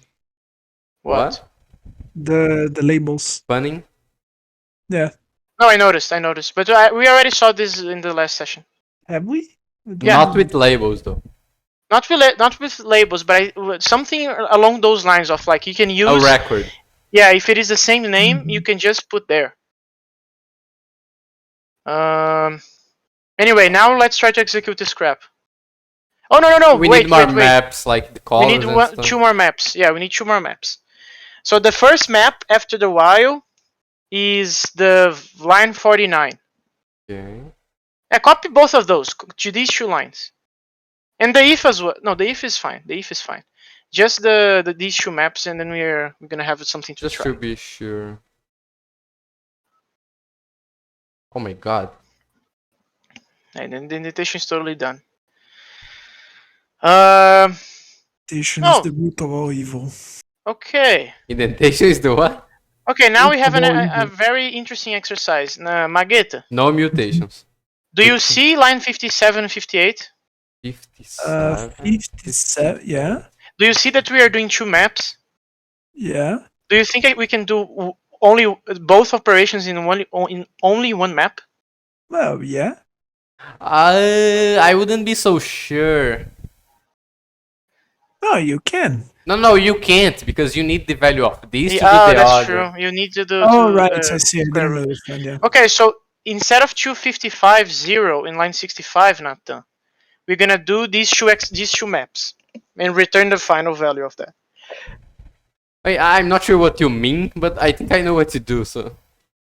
What?
The labels.
Funny?
Yeah.
No, I noticed, but we already saw this in the last session.
Have we? I don't
Yeah.
Not
know.
with labels though.
Not with labels, but something along those lines of like you can use.
A record.
Yeah, if it is the same name, you
Mhm.
can just put there. Anyway, now let's try to execute this crap. Oh no!
We
Wait,
need more
wait.
maps like the
We need
colors and stuff.
2 more maps. Yeah, we need 2 more maps. So the first map after the while is the line 49.
Okay.
Yeah, copy both of those to these 2 lines. And the if as well. No, the if is fine. The if is fine. Just these 2 maps, and then we're gonna have something to
Just
try.
to be sure. Oh my god.
And then the indentation is totally done. Um.
Indentation is
Oh,
the root of all evil.
okay.
Indentation is the what?
Okay, now we
Root
have
of all
a
evil.
very interesting exercise. Mageta,
No mutations.
do you see line 57 and 58?
57.
57. Yeah.
Do you see that we are doing 2 maps?
Yeah.
Do you think we can do only both operations in only one map?
Well, yeah.
I wouldn't be so sure.
No, you can.
No, you can't because you need the value of this to do
Oh,
the
that's
other.
true. You need to do
Oh, right. I see. I
square
didn't
root.
notice that. Yeah.
Okay, so instead of 255 0 in line 65, Nathan, we're gonna do these two maps and return the final value of that.
I'm not sure what you mean, but I think I know what to do. So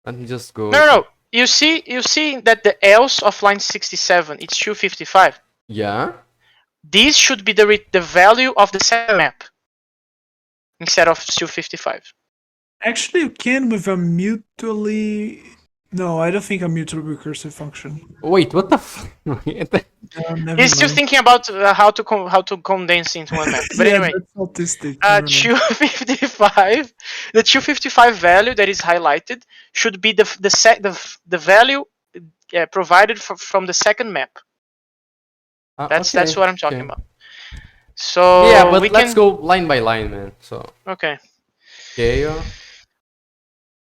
let me just go.
No. You see that the else of line 67 it's 255.
Yeah.
This should be the value of the second map instead of 255.
Actually, you can with a mutually. No, I don't think a mutually recursive function.
Wait, what the?
Never
He's still
mind.
thinking about how to condense into one map. But
Yeah,
anyway,
that's autistic. Never mind.
255, the 255 value that is highlighted should be the value provided from the second map. That's what I'm talking about. So
Yeah, but
we
let's
can
go line by line, man. So
okay.
scale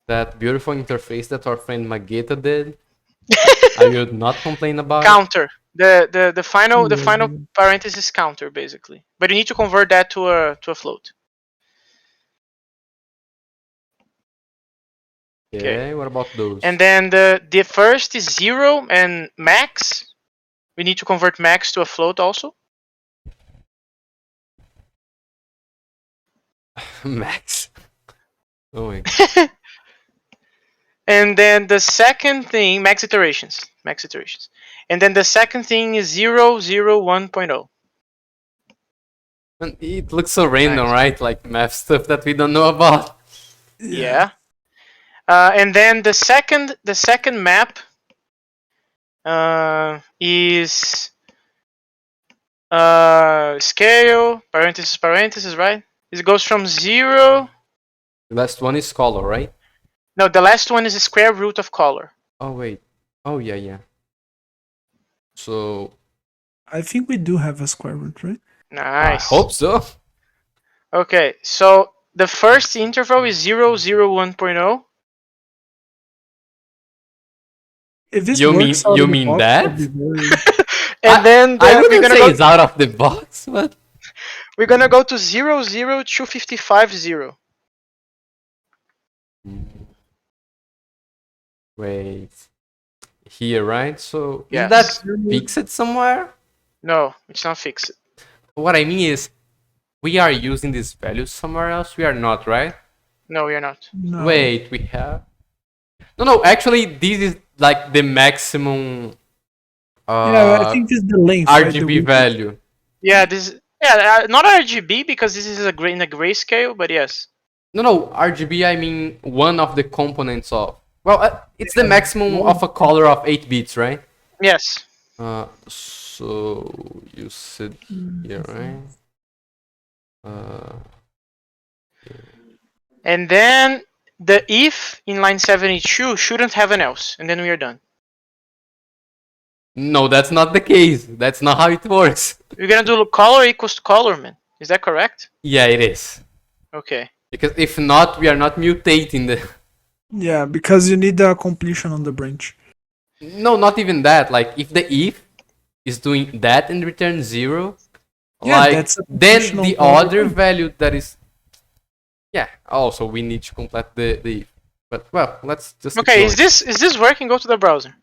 that beautiful interface that our friend Mageta did. I will not complain about it.
Counter the final
Yeah.
parenthesis counter basically, but you need to convert that to a float.
Okay, what about those?
And then the first is 0 and max. We need to convert max to a float also.
Max. Oh my god.
And then the second thing, max iterations. And then the second thing is 0, 0, 1.0.
And it looks so random,
Nice.
right? Like math stuff that we don't know about.
Yeah. And then the second map is scale parenthesis, right? It goes from 0.
The last one is color, right?
No, the last one is the square root of color.
Oh wait. Oh yeah. So
I think we do have a square root, right?
Nice.
I hope so.
Okay, so the first interval is 0, 0, 1.0.
If this
You
works
mean-
out
you
of the
mean
box,
that?
I'll be very...
And then
I
we're
wouldn't
gonna
say
go.
it's out of the box, but
We're gonna go to 0, 0, 255, 0.
wait. Here, right? So
Yes.
is that fixed somewhere?
No, it's not fixed.
What I mean is We are using this value somewhere else. We are not, right?
No, we are not.
No.
Wait, we have. No. Actually, this is like the maximum.
Yeah, I think this is the length. right, the
RGB
width.
value.
Yeah, not RGB because this is in a grayscale, but yes.
No. RGB. I mean one of the components of. Well, it's the maximum of a color of 8 bits, right?
Yes.
So you said here, right?
And then the if in line 72 shouldn't have an else, and then we are done.
No, that's not the case. That's not how it works.
We're gonna do color equals to color, man. Is that correct?
Yeah, it is.
Okay.
Because if not, we are not mutating the.
Yeah, because you need the completion on the branch.
No, not even that. Like if the if is doing that and return 0,
Yeah,
like
that's a
then
conditional
the
for
other
everything.
value that is. Yeah. Also, we need to complete the if. But well, let's just.
Okay.
ignore it.
Is this working? Go to the browser.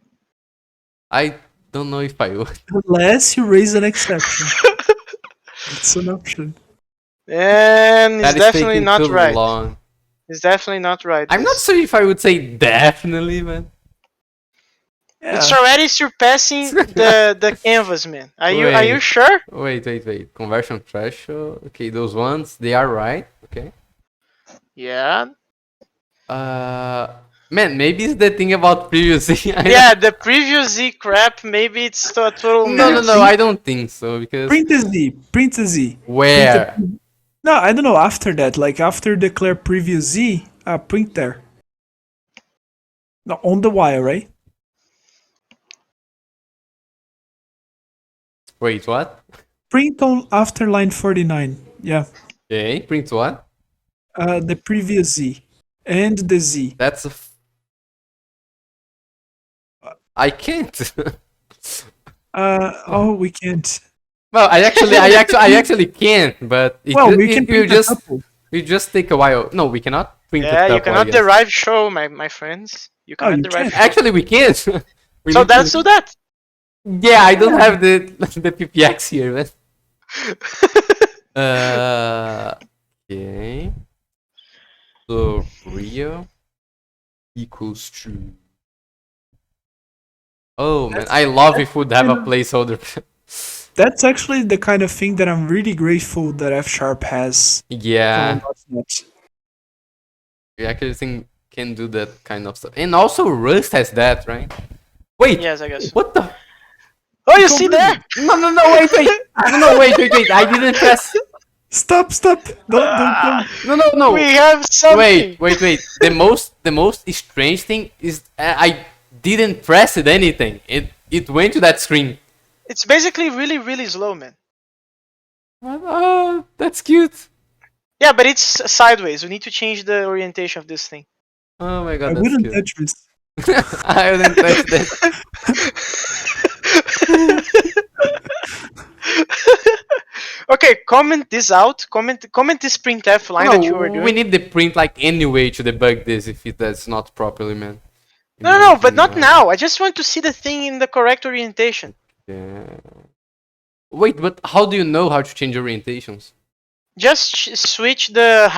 I don't know if I would.
Unless you raise an exception. It's an option.
And it's
That is
definitely
taking
not
too
right.
long.
It's definitely not right.
I'm not sure if I would say definitely, man.
Yeah.
It's already surpassing the canvas, man. Are you
Wait.
sure?
Wait. Conversion threshold. Okay, those ones, they are right. Okay.
Yeah.
Man, maybe it's the thing about previously.
Yeah, the previous Z crap. Maybe it's a total
No,
mess.
I don't think so because
Print a Z. Print a Z.
where?
No, I don't know. After that, like after declare previous Z, print there. No, on the wire, right?
Wait, what?
Print on after line 49. Yeah.
Okay, print what?
The previous Z and the Z.
That's a. I can't.
Oh, we can't.
Well, I actually can't, but
Well, we can
it
print
will
a couple.
just take a while. No, we cannot print a
Yeah,
couple.
you cannot
I guess.
derive show, my friends. You cannot
you
derive.
can.
Show.
Actually, we can't. We
So
need to-
let's do that.
Yeah, I don't have the the PPX here, man. Okay. So real equals to. Oh man, I love if we'd have a placeholder.
That's actually the kind of thing that I'm really grateful that F# has.
Yeah,
for .NET.
we actually can do that kind of stuff, and also Rust has that, right? Wait,
Yes, I guess.
what the?
Oh, you see there?
No, wait. No, wait. I didn't press.
Stop! Don't.
No.
We have something.
Wait. The most strange thing is I didn't press it anything. It went to that screen.
It's basically really, really slow, man.
Oh, that's cute.
Yeah, but it's sideways. We need to change the orientation of this thing.
Oh my
I
god, that's
wouldn't
cute.
touch this.
I wouldn't touch that.
Okay, comment this out. Comment this printf line that you were doing.
We need the print like anyway to debug this if that's not properly, man.
No, but not now. I just want to see the thing in the correct orientation.
Yeah. Wait, but how do you know how to change orientations?
Just switch the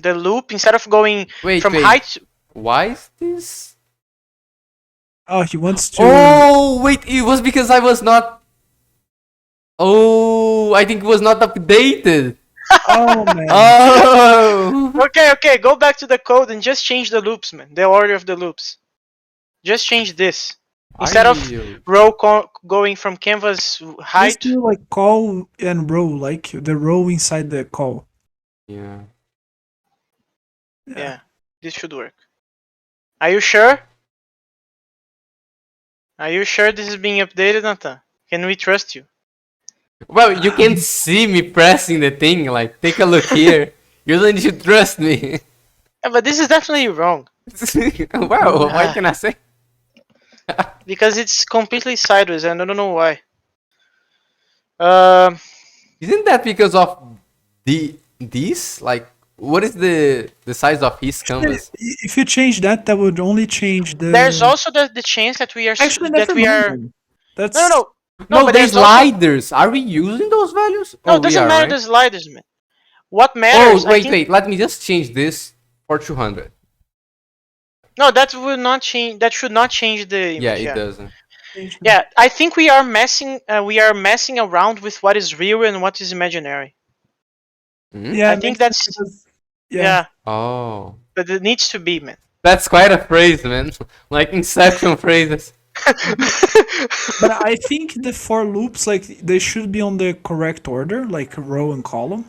loop instead of going
Wait.
height.
Why is this?
Oh, he wants to.
Oh, wait, it was because I was not. Oh, I think it was not updated.
Oh man.
Oh.
Okay, go back to the code and just change the loops, man. The order of the loops. Just change this. Instead of row going from canvas height.
Just do like call and row, like the row inside the call.
Yeah.
Yeah, this should work. Are you sure? Are you sure this is being updated, Nathan? Can we trust you?
Well, you can see me pressing the thing. Like, take a look here. You don't need to trust me.
Yeah, but this is definitely wrong.
Wow, what can I say?
Because it's completely sideways and I don't know why.
Isn't that because of this? Like, what is the size of his canvas?
If you change that, that would only change the.
There's also the chance that we are
Actually,
that
never
we
mind
are.
then. That's
No.
No,
but
there's
there's also
sliders. Are we using those values?
no.
Oh,
It
we
doesn't
are,
matter
right?
the sliders, man. What
Oh,
matters? I
wait,
think
wait. Let me just change this for 200.
no. That will not change. That should not change the
Yeah,
image.
it
Yeah.
doesn't.
Yeah. I think we are messing. We are messing around with what is real and what is imaginary.
Hmm?
Yeah,
I
it
think
makes sense
that's
because yeah,
yeah.
Oh.
But it needs to be, man.
That's quite a phrase, man. Like Inception phrases.
but I think the for loops like they should be on the correct order, like row and column.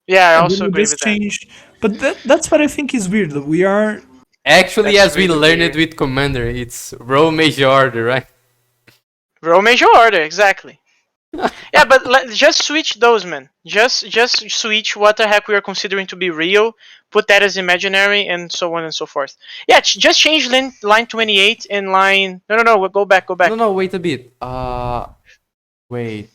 Yeah, I
And then
also
we
agree
just
with that.
change. But that's what I think is weird. That we are
Actually,
That's
as we
really
learned
weird.
with Commander, it's row major order, right?
Row major order, exactly. Yeah, but just switch those, man. Just switch what the heck we are considering to be real, put that as imaginary, and so on and so forth. Yeah, just change line 28 and line. No. Go back. Go
No,
back.
no, wait a bit. Wait.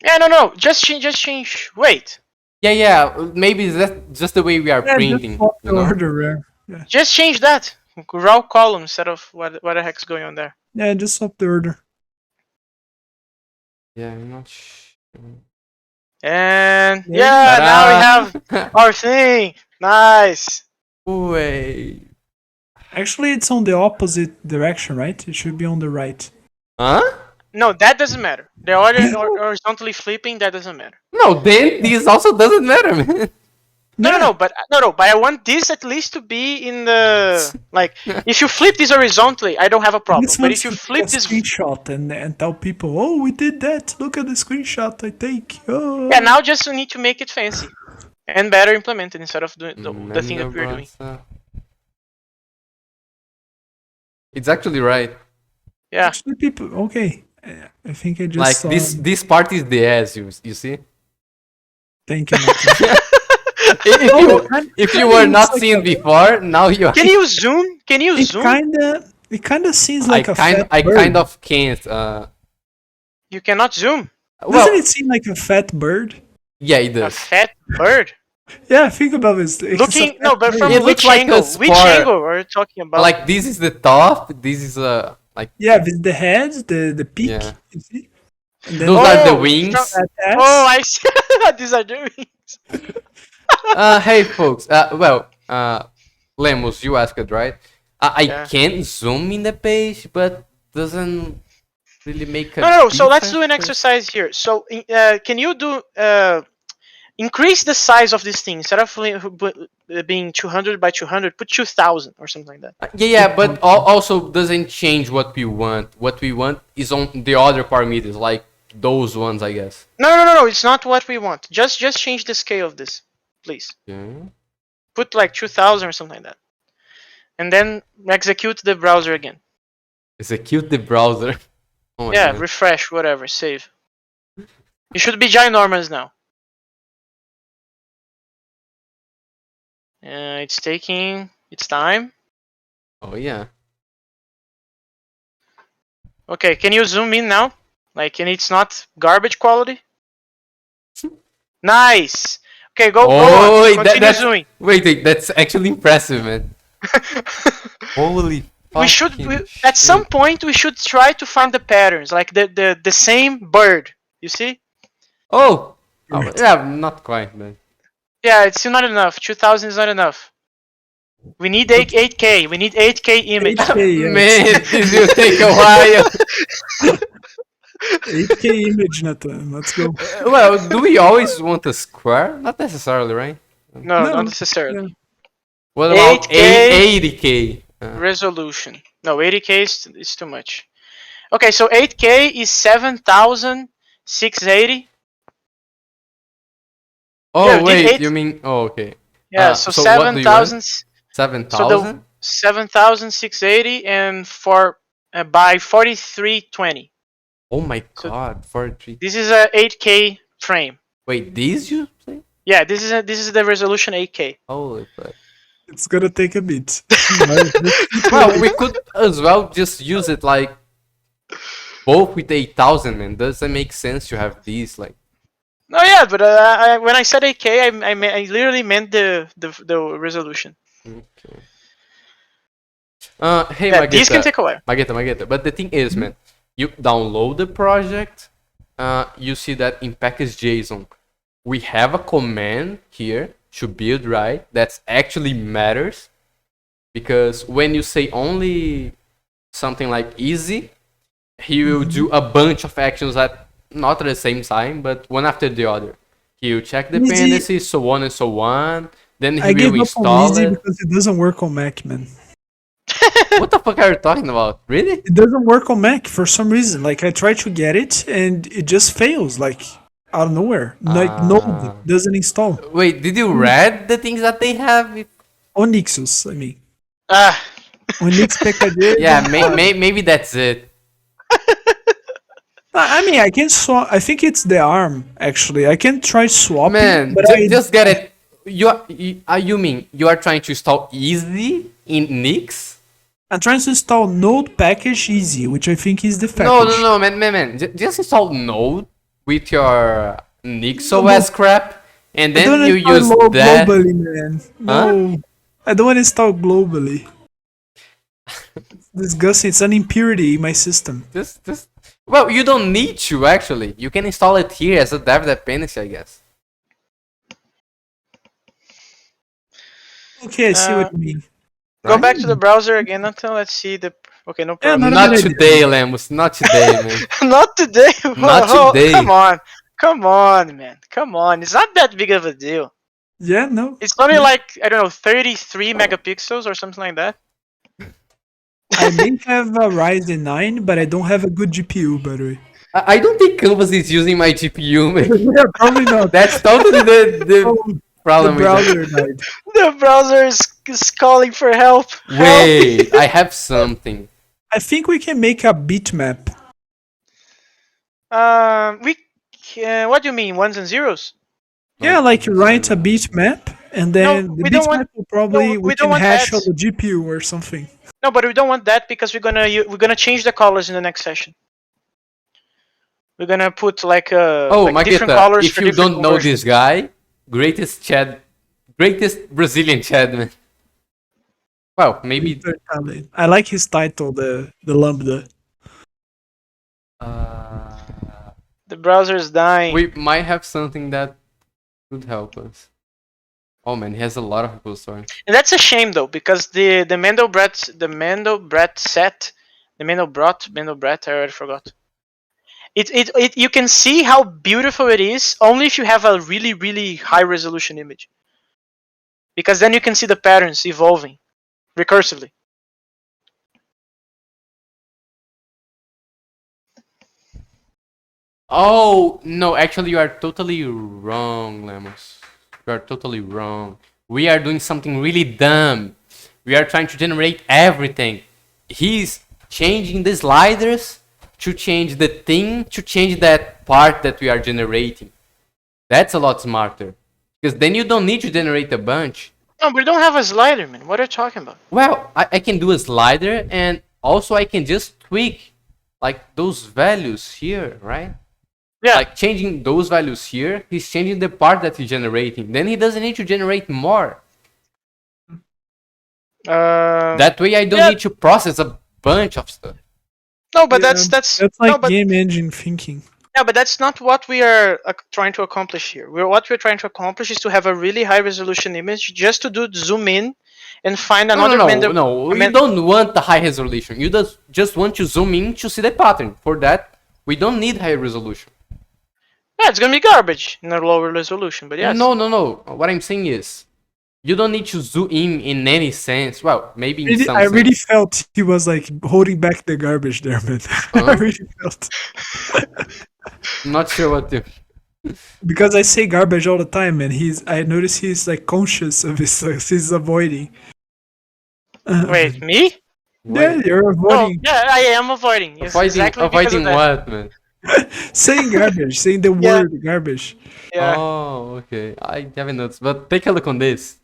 Yeah, no. Just change. Just change. Wait.
Yeah, yeah. Maybe that's just the way we are
yeah, just
printing,
swap
you
the
know?
order. Yeah,
Just change that. Raw column instead of what the heck's going on there.
yeah, just swap the order.
Yeah, I'm not sure.
And
There you
yeah, now we
Ta-da!
have our thing. Nice.
Wait.
Actually, it's on the opposite direction, right? It should be on the right.
Huh?
No, that doesn't matter. The order horizontally flipping, that doesn't matter.
No, then this also doesn't matter, man.
No, but I want this at least to be in the like. If you flip this horizontally, I don't have a problem.
This
But
wants
if you
to take
flip
a
this,
screenshot and tell people, oh, we did that. Look at the screenshot I take. Oh.
yeah, now just need to make it fancy and better implemented instead of doing the thing that we're doing.
Mandelbrot, It's actually right.
Yeah,
Actually, people, okay. I think I just
Like
saw.
this part is the S, you see?
Thank you. Martin.
if
Oh,
you
kind-
if you
kinda
were
looks
not
like
seeing
a-
before, now you are.
can you zoom? Can you
It
zoom?
kinda seems like a fat
I
bird.
kind of can't.
You cannot zoom.
Doesn't
Well,
it seem like a fat bird?
yeah, it
A
does.
fat bird.
Yeah, think about this. It's a
Looking
fat
no, but
bird.
from
It looks
which
like a
angle? Which
spore.
angle are you talking about?
Like this is the top. This is like
Yeah, with the head, the peak.
Yeah.
You see? And then
those are the
Oh,
wings.
fat ass.
oh, I see. These are doing.
Hey folks. Lemus, you asked it right. I
Yeah.
can zoom in the page, but doesn't really make a.
No. So let's do an
difference.
exercise here. So can you do increase the size of this thing instead of being 200 by 200? Put 2,000 or something like that.
Yeah, but also doesn't change what we want. What we want is on the other parameters, like those ones, I guess.
No. It's not what we want. Just change the scale of this, please.
Yeah.
Put like 2,000 or something like that, and then execute the browser again.
Execute the browser. Oh my
Yeah,
God.
refresh, whatever, save. You should be ginormous now. It's taking its time.
Oh yeah.
Okay, can you zoom in now? Like, and it's not garbage quality? Nice! Okay, go on.
wait,
Continue
that's
zooming.
wait, that's actually impressive, man. Holy.
We should,
fucking
at some
shit.
point, we should try to find the patterns, like the same bird. You see?
Oh.
Right.
Yeah, not quite, man.
Yeah, it's still not enough. 2,000 is not enough. We need 8K. We need 8K image.
8K, yeah.
Man, this will take a while.
8K image, Nathan. Let's go.
Well, do we always want a square? Not necessarily, right?
No,
No,
not necessarily.
yeah.
What about
8K?
80K?
Resolution. No, 80K is too much. Okay, so 8K is 7,680.
Oh
Yeah, we did
wait,
eight-
you mean? Oh okay.
Yeah, so
so what do you
7,000.
want?
So
7,000?
the 7,680 and for by 4320.
Oh my
So-
god, 43.
This is a 8K frame.
Wait, these you say?
Yeah, this is the resolution 8K.
Holy fuck.
It's gonna take a bit.
Well, we could as well just use it like both with 8,000, man. Doesn't make sense to have these like.
No, yeah, but when I said 8K, I literally meant the resolution.
Okay. Hey,
Yeah, these can
Mageta.
take a while.
Mageta. But the thing is, man, you download the project, you see that in package.json, we have a command here to build, right? That actually matters. Because when you say only something like easy, he will do a bunch of actions at not at the same time, but one after the other. He will check
Easy.
dependencies, so on and so on. Then he
I gave
will
up on
install
easy
it.
because it doesn't work on Mac, man.
What the fuck are you talking about? Really?
It doesn't work on Mac for some reason. Like I tried to get it and it just fails, like out of nowhere. Like Node doesn't install.
Wait, did you read the things that they have?
On Nixus, I mean.
Ah,
On Nix PKG.
Yeah, maybe that's it.
I mean, I can swap. I think it's the ARM actually. I can try swapping,
Man,
but
just get it. You mean you are trying to install easy in Nix?
I'm trying to install Node package easy, which I think is the package.
No, man. Just install Node with your Nix OS crap, and
I don't
then you
install
use
Node
that.
globally, man. No, I don't want to install globally. It's disgusting. It's an impurity in my system.
Just. Well, you don't need to actually. You can install it here as a dev dependency, I guess.
Okay, I see what you mean.
go back to the browser again until let's see the. Okay, no
Yeah,
problem.
not
Not today, Lemus. Not today, man.
Not today.
Not
Whoa,
today.
Come on, man. Come on. It's not that big of a deal.
Yeah, no.
It's only like I don't know, 33 megapixels or something like that.
I may have a Ryzen 9, but I don't have a good GPU, by the way.
I don't think Canvas is using my GPU, man.
Yeah, probably not.
That's totally the problem
The
with it.
browser died.
The browser is calling for help.
Wait, I have something.
I think we can make a bitmap.
We can, what do you mean, ones and zeros?
Yeah, like you write a bitmap, and then
No,
the
we don't
bitmap
want-
will probably
no,
we
we
can
don't want
hash on
ads.
the GPU or something.
No, but we don't want that because we're gonna change the colors in the next session. We're gonna put like different
Mageta,
colors
if
for
you
different
don't know
conversions.
this guy, greatest Brazilian Chad, man. Well, maybe.
I like his title, the Lambda.
The browser is dying.
We might have something that could help us. Oh man, he has a lot of cool stories.
And that's a shame though, because the Mandelbrot set, Mandelbrot, I already forgot. It you can see how beautiful it is only if you have a really, really high resolution image. Because then you can see the patterns evolving recursively.
Oh no, actually you are totally wrong, Lemos. You are totally wrong. We are doing something really dumb. We are trying to generate everything. He's changing the sliders to change the thing to change that part that we are generating. That's a lot smarter. Because then you don't need to generate a bunch.
No, we don't have a slider, man. What are you talking about?
Well, I can do a slider and also I can just tweak like those values here, right?
Yeah.
Like changing those values here, he's changing the part that he's generating. Then he doesn't need to generate more. That way I don't
yeah.
need to process a bunch of stuff.
No, but
Yeah,
that's
like
no, but
game engine thinking.
yeah, but that's not what we are trying to accomplish here. What we're trying to accomplish is to have a really high resolution image, just to do zoom in and find another
No, you don't want the high resolution. You just want to zoom in to see the pattern. For that, we don't need high resolution.
Yeah, it's gonna be garbage in a lower resolution, but yeah.
No. What I'm saying is, you don't need to zoom in any sense. Well, maybe in some
I
sense.
really felt he was like holding back the garbage there, man. I really felt.
I'm not sure what to.
Because I say garbage all the time, and I notice he's like conscious of his, he's avoiding.
Wait, me?
Yeah, you're
No,
avoiding
yeah, I am avoiding. Yes, exactly because of
Avoiding
that.
what, man?
saying garbage, saying the
Yeah.
word garbage.
Yeah.
Oh, okay. I haven't noticed, but take a look on this.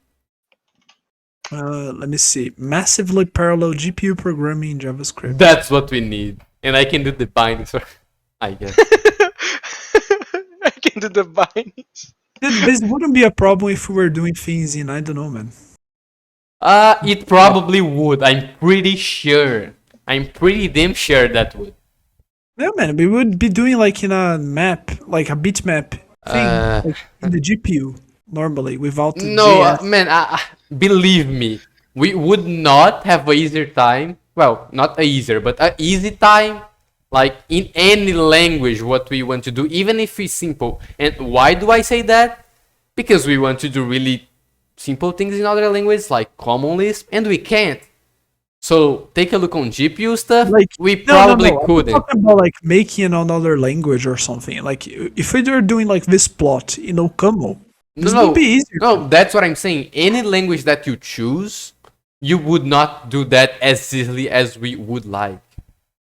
Let me see. Massively parallel GPU programming in JavaScript.
That's what we need, and I can do the bindings. I guess.
I can do the bindings.
This wouldn't be a problem if we were doing things in, I don't know, man.
It probably would. I'm pretty sure. I'm pretty damn sure that would.
No, man, we would be doing like in a map, like a bitmap thing, like in the GPU normally without the
No,
JS.
man, believe me, we would not have a easier time. Well, not a easier, but a easy time, like in any language, what we want to do, even if it's simple. And why do I say that? Because we want to do really simple things in other languages, like Common Lisp, and we can't. So take a look on GPU stuff.
Like
We
no,
probably
I'm
couldn't.
talking about like making another language or something. Like if we were doing like this plot in OCaml, this would be easier.
No, that's what I'm saying. Any language that you choose, you would not do that as easily as we would like.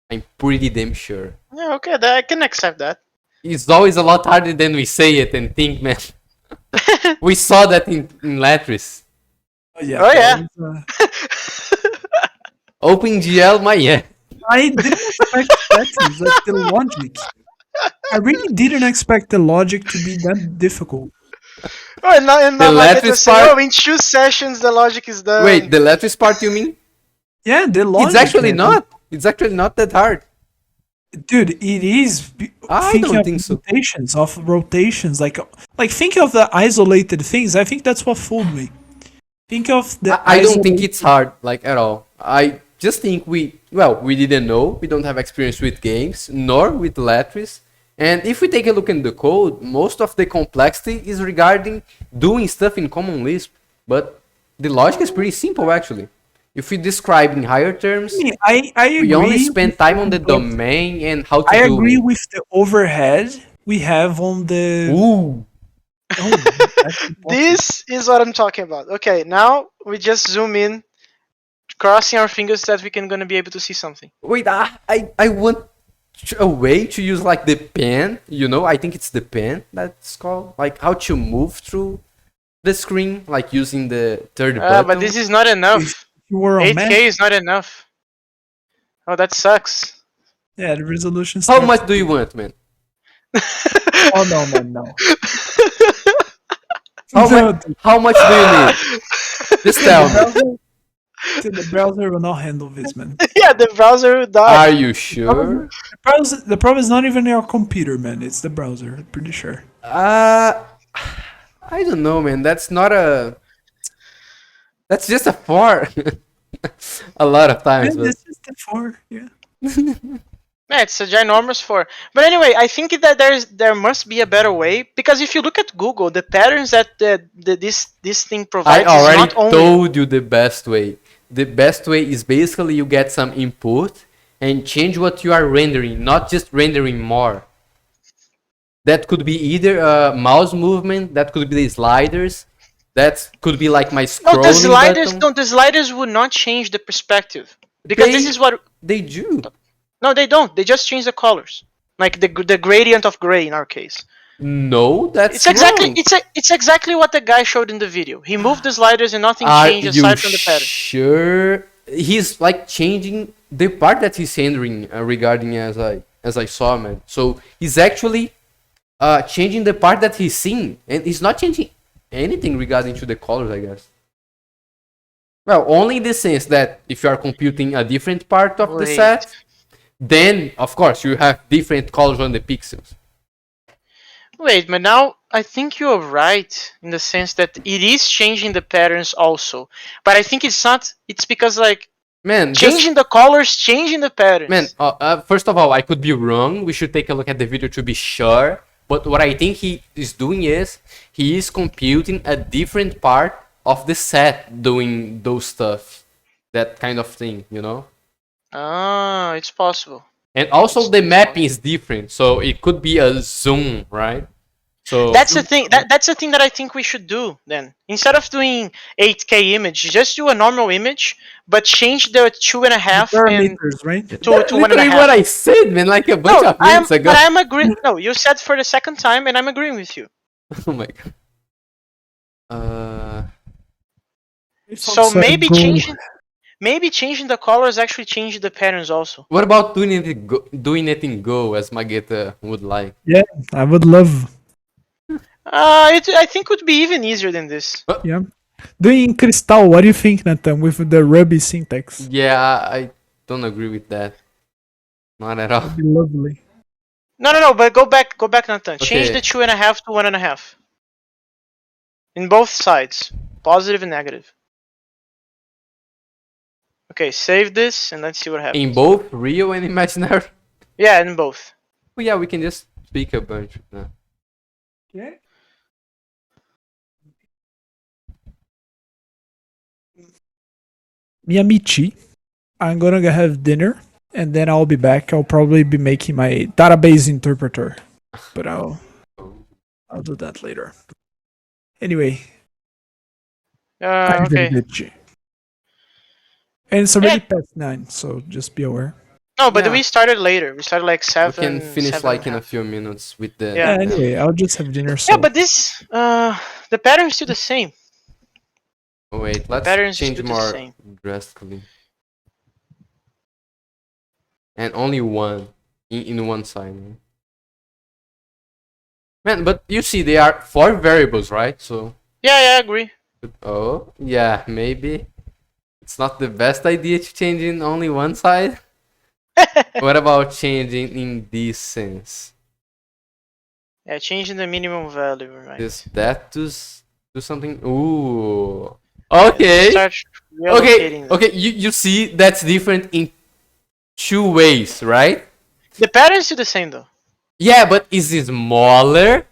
I'm pretty damn sure.
Yeah, okay, I can accept that.
It's always a lot harder than we say it and think, man. We saw that in Latris.
Yeah.
Oh, yeah.
OpenGL, my yeah.
I didn't expect that. Like the logic. I really didn't expect the logic to be that difficult.
Oh, and now
The
my
Latris
data say,
part-
oh, in 2 sessions the logic is done.
Wait, the Latris part you mean?
Yeah, the logic.
It's actually
man.
not. It's actually not that hard.
Dude, it is.
I
Thinking
don't
of
think so.
rotations, like think of the isolated things. I think that's what fooled me. Think of the.
I don't think it's hard, like at all. I just think we didn't know. We don't have experience with games, nor with Latris. And if we take a look in the code, most of the complexity is regarding doing stuff in Common Lisp. But the logic is pretty simple, actually. If we describe in higher terms,
I agree.
we only spend time on the domain and how to
I
do
agree
it.
with the overhead we have on the.
Ooh.
Oh, that's important.
This is what I'm talking about. Okay, now we just zoom in, crossing our fingers that we can gonna be able to see something.
Wait, I want a way to use like the pen, I think it's the pen that's called, like how to move through the screen, like using the third button.
But this is not enough.
You were a
8K
man.
is not enough. Oh, that sucks.
Yeah, the resolution.
How much do you want, man?
Oh no, man, no.
How much do you need? Just tell me.
The browser will not handle this, man.
Yeah, the browser will die.
Are you sure?
The problem is not even your computer, man. It's the browser. I'm pretty sure.
I don't know, man. That's not a. That's just a 4. A lot of times.
Yeah,
But...
it's just a 4. Yeah.
Yeah, it's a ginormous 4. But anyway, I think that there must be a better way, because if you look at Google, the patterns that this thing
I
provides is
already
not only.
told you the best way. The best way is basically you get some input and change what you are rendering, not just rendering more. That could be either a mouse movement, that could be the sliders, that could be like my scrolling
No, the sliders
button.
don't. The sliders would not change the perspective, because this is what.
They do.
No, they don't. They just change the colors, like the gradient of gray in our case.
No, that's
It's exactly
wrong.
it's exactly what the guy showed in the video. He moved the sliders and nothing
Are
changed
you
aside from the pattern.
sure? He's like changing the part that he's rendering regarding as I saw, man. So he's actually changing the part that he's seeing, and he's not changing anything regarding to the colors, I guess. Well, only in the sense that if you are computing a different part of the
Wait.
set, then of course you have different colors on the pixels.
Wait, but now I think you're right in the sense that it is changing the patterns also. But I think it's not. It's because like
Man,
changing the colors, changing the patterns.
Man, first of all, I could be wrong. We should take a look at the video to be sure. But what I think he is doing is he is computing a different part of the set doing those stuff. That kind of thing,
Ah, it's possible.
And also the mapping is different. So it could be a zoom, right? So
That's the thing. That's the thing that I think we should do then. Instead of doing 8K image, just do a normal image, but change the 2.5 and
Parameters, right?
to
that's
1.5.
literally what I said, man, like a bunch of minutes ago.
But I'm agreeing. No, you said for the second time, and I'm agreeing with you.
Oh my god.
So maybe changing the colors actually changes the patterns also.
What about doing it in Go, as Mageta would like?
Yeah, I would love.
I think would be even easier than this.
Yeah. Doing Crystal, what do you think, Nathan, with the Ruby syntax?
Yeah, I don't agree with that. Not at all.
That'd be lovely.
No, but go back, Nathan. Change
Okay.
the 2.5 to 1.5. In both sides, positive and negative. Okay, save this and let's see what happens.
In both real and imaginary?
Yeah, in both.
Oh yeah, we can just speak a bunch now.
Okay. Miyamichi, I'm gonna go have dinner and then I'll be back. I'll probably be making my database interpreter, but I'll do that later. Anyway,
Okay.
Arrivederci. And it's already past 9, so just be aware.
No, but
Yeah.
we started later. We started like 7.
We can finish
7
like
and
in
a
a
half.
few minutes with the.
Yeah.
Anyway, I'll just have dinner. So.
Yeah, but this, the pattern is still the same.
Oh, wait, let's
Patterns is
change
still the
more
same.
drastically. And only one in one side. Right? Man, but you see, they are 4 variables, right? So.
Yeah, I agree.
Oh, yeah, maybe. It's not the best idea to change in only one side. What about changing in this sense?
Yeah, changing the minimum value, right?
Is that to do something? Ooh. Okay.
Start
Okay.
reallocating them.
Okay. You see, that's different in 2 ways, right?
The pattern is still the same though.
Yeah, but is it smaller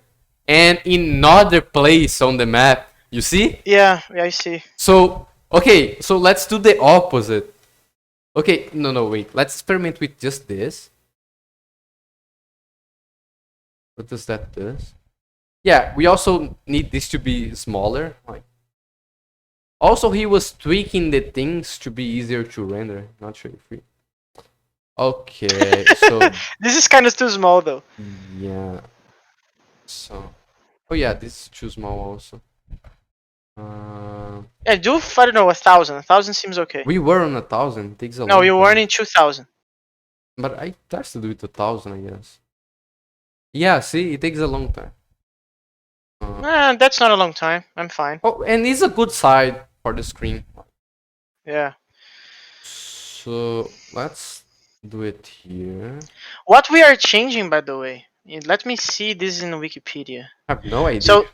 and in another place on the map? You see?
Yeah, I see.
So okay. So let's do the opposite. Okay. No. Wait. Let's experiment with just this. What does that do? Yeah, we also need this to be smaller. Like, also, he was tweaking the things to be easier to render. Not sure if we. Okay, so
This is kind of too small though.
yeah. So, oh yeah, this is too small also.
Yeah, do I don't know 1,000. 1,000 seems okay.
We were on 1,000. It takes a
No,
long
you
time.
weren't in 2,000.
But I tested with 1,000, I guess. Yeah, see, it takes a long time.
That's not a long time. I'm fine.
Oh, and it's a good side for the screen.
Yeah.
So let's do it here.
What we are changing, by the way, let me see this in Wikipedia.
I have no idea.
So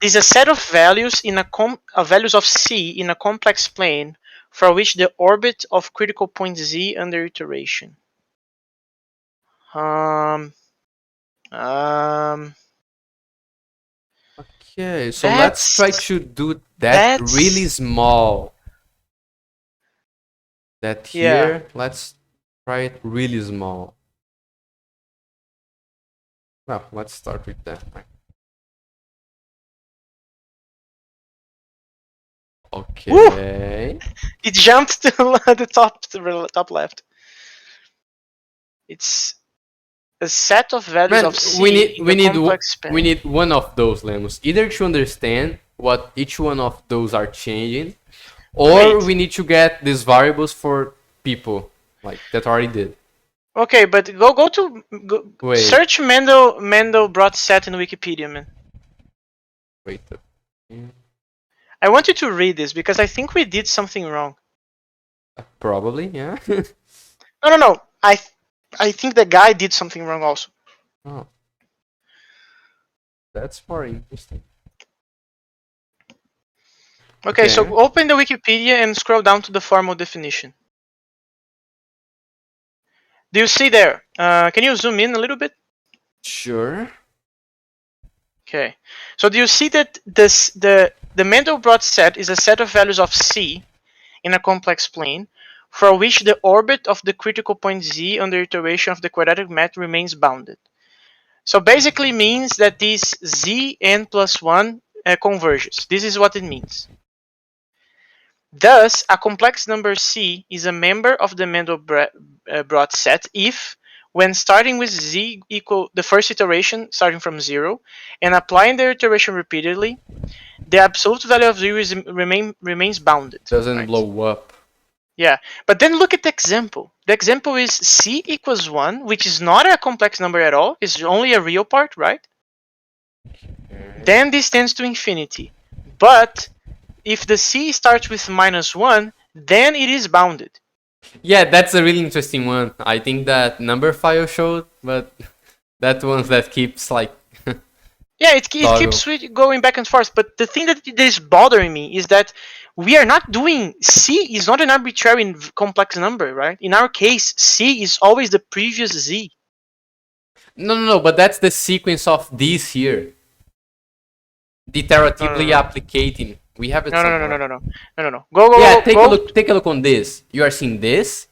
there's a set of values in values of C in a complex plane for which the orbit of critical point Z under iteration.
Okay, so let's try to do that
that's-
really small. That here,
Yeah.
let's try it really small. Well, let's start with that. Right? Okay.
It jumped to the top left. It's a set of values
Man,
of C
we
in
need one of those lemons, either to understand what each one of those are changing, or
Wait.
we need to get these variables for people like that already did.
Okay, but go to
Wait.
search Mandelbrot set in Wikipedia, man.
Wait.
I want you to read this because I think we did something wrong.
Probably, yeah.
No. I think the guy did something wrong also.
Oh. That's more interesting.
Okay, so open the Wikipedia and scroll down to the formal definition. Do you see there? Can you zoom in a little bit?
Sure.
Okay. So do you see that the Mandelbrot set is a set of values of C in a complex plane for which the orbit of the critical point Z under iteration of the quadratic method remains bounded. So basically means that this Z n plus 1 converges. This is what it means. Thus, a complex number C is a member of the Mandelbrot set if, when starting with Z equal the first iteration starting from 0 and applying the iteration repeatedly, the absolute value of 0 remains bounded.
Doesn't blow up.
Yeah, but then look at the example. The example is C equals 1, which is not a complex number at all. It's only a real part, right? Then this tends to infinity. But if the C starts with -1, then it is bounded.
Yeah, that's a really interesting one. I think that number file showed, but that one that keeps like
Yeah, it
toggle.
keeps going back and forth. But the thing that is bothering me is that we are not doing C is not an arbitrary complex number, right? In our case, C is always the previous Z.
No, but that's the sequence of these here. Iteratively
No.
applicating. We have it
No, no, no,
somewhere.
no, no, no, no, no, no. Go,
Yeah,
go, go, go.
take a look on this. You are seeing this.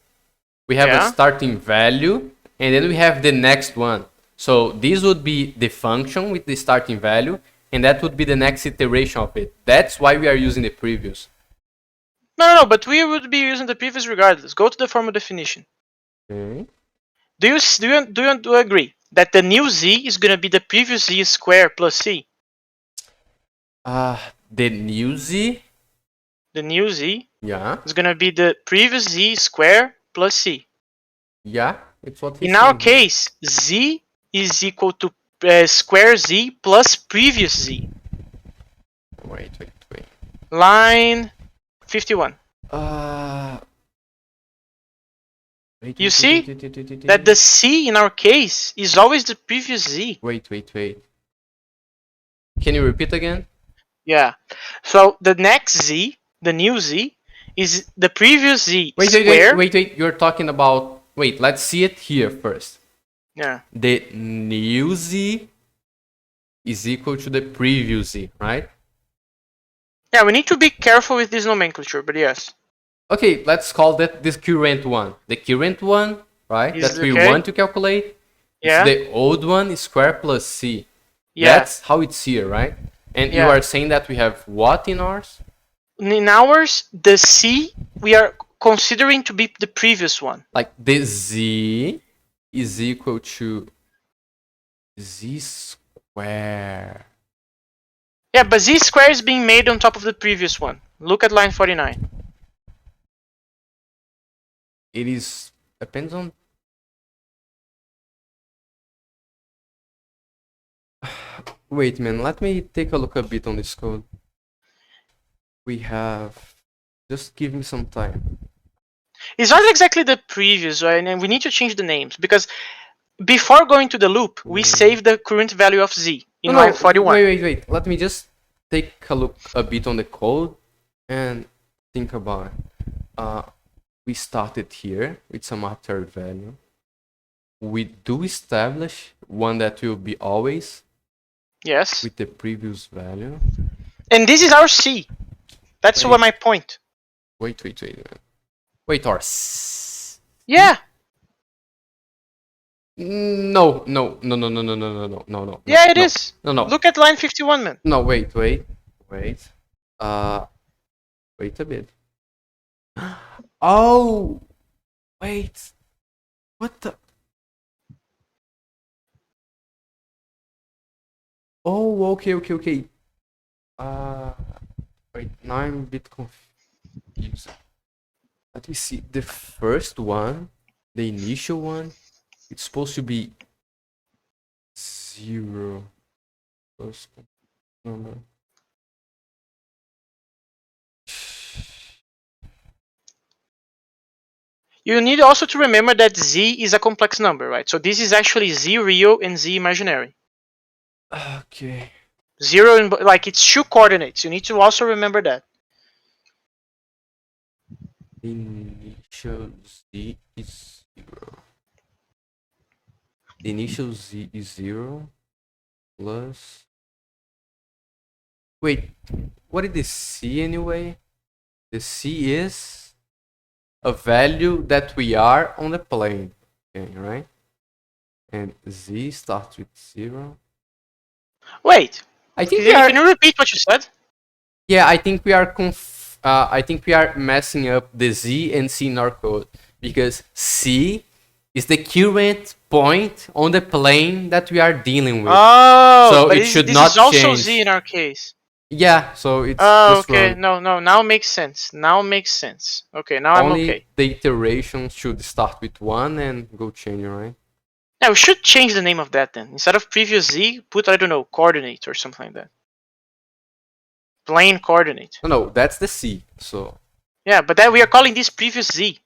We have a
Yeah.
starting value, and then we have the next one. So this would be the function with the starting value, and that would be the next iteration of it. That's why we are using the previous.
No, but we would be using the previous regardless. Go to the formal definition.
Okay.
Do you agree that the new Z is gonna be the previous Z squared plus C?
The new Z.
The new Z
Yeah.
is gonna be the previous Z squared plus C.
Yeah. It's what he's
In our
saying here.
case, Z is equal to square Z plus previous Z.
Wait.
Line 51. You see that the C in our case is always the previous Z.
Wait. Can you repeat again?
Yeah. So the next Z, the new Z, is the previous Z square.
Wait. You're talking about. Wait, let's see it here first.
Yeah.
The new Z is equal to the previous Z, right?
Yeah, we need to be careful with this nomenclature, but yes.
Okay, let's call that this current one. The current one, right,
Is
that we
okay.
want to calculate,
Yeah.
is the old one square plus C.
Yeah.
That's how it's here, right? And you
Yeah.
are saying that we have what in ours?
In ours, the C we are considering to be the previous one.
Like the Z is equal to Z square.
Yeah, but Z square is being made on top of the previous one. Look at line 49.
It is depends on. Wait, man. Let me take a look a bit on this code. We have. Just give me some time.
It's not exactly the previous, right? And we need to change the names because before going to the loop, we save the current value of Z in line 41.
Wait. Let me just take a look a bit on the code and think about it. We started here with some arbitrary value. We do establish one that will be always
Yes.
with the previous value.
And this is our C. That's what my point.
Wait. Wait, or
Yeah.
no.
Yeah, it is.
No.
Look at line 51, man.
No, wait. Wait a bit. Oh, wait. What the? Oh, okay. Wait. Now I'm a bit confused. Let me see. The first one, the initial one, it's supposed to be 0. First number.
You need also to remember that Z is a complex number, right? So this is actually Z real and Z imaginary.
Okay.
0 and like it's 2 coordinates. You need to also remember that.
Initial Z is 0. The initial Z is 0 plus. Wait, what is the C anyway? The C is a value that we are on the plane. Okay, right? And Z starts with 0.
Wait.
I think
Can you repeat what you said?
Yeah, I think we are I think we are messing up the Z and C in our code because C is the current point on the plane that we are dealing with.
Oh,
so
but
it should
this
not
is also
change.
Z in our case.
Yeah, so it's
Oh,
just
okay.
wrong.
No. Now makes sense. Okay, now I'm
Only
okay.
the iteration should start with 1 and go changing, right?
Yeah, we should change the name of that then. Instead of previous Z, put, I don't know, coordinate or something like that. Plane coordinate.
No, that's the C. So
Yeah, but then we are calling this previous Z.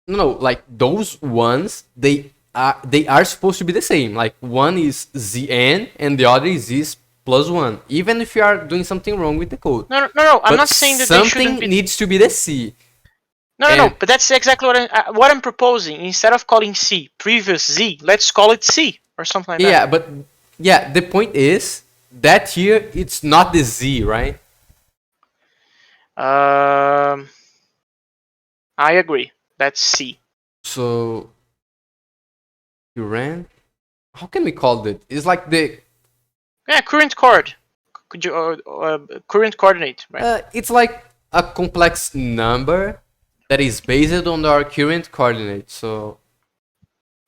no, like those ones, they are supposed to be the same. Like one is Zn and the other is Z plus 1. Even if you are doing something wrong with the code.
No. I'm
But
not saying that they shouldn't
something
be.
needs to be the C.
No.
and-
But that's exactly what I'm proposing. Instead of calling C previous Z, let's call it C or something like
Yeah,
that.
but yeah, the point is that here it's not the Z, right?
I agree. That's C.
So you ran. How can we call it? It's like the
Yeah, current chord. Could you current coordinate, right?
it's like a complex number that is based on our current coordinate. So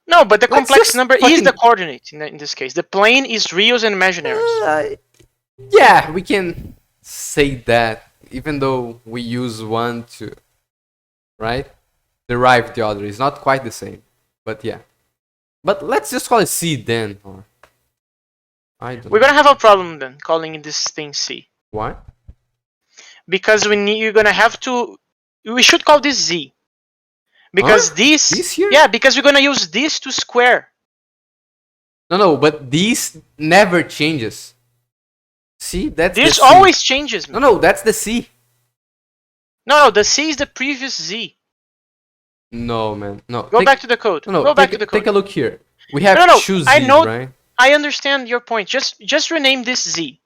No, but the
let's
complex
just
number is
fucking-
the coordinate in this case. The plane is reals and imaginaries.
yeah, we can say that even though we use one to right derive the other. It's not quite the same, but yeah. But let's just call it C then. Or I don't
We're
know.
gonna have a problem then calling this thing C
Why?
because you're gonna have to. We should call this Z because
Huh?
this.
This here?
Yeah, because we're gonna use this to square.
No, but this never changes. See, that's
This
the C.
always changes.
No, that's the C.
No, the C is the previous Z.
No, man. No.
Go back to the code.
No,
Go back to the code.
take a look here. We have
No,
two Z's,
I know.
right?
I understand your point. Just rename this Z.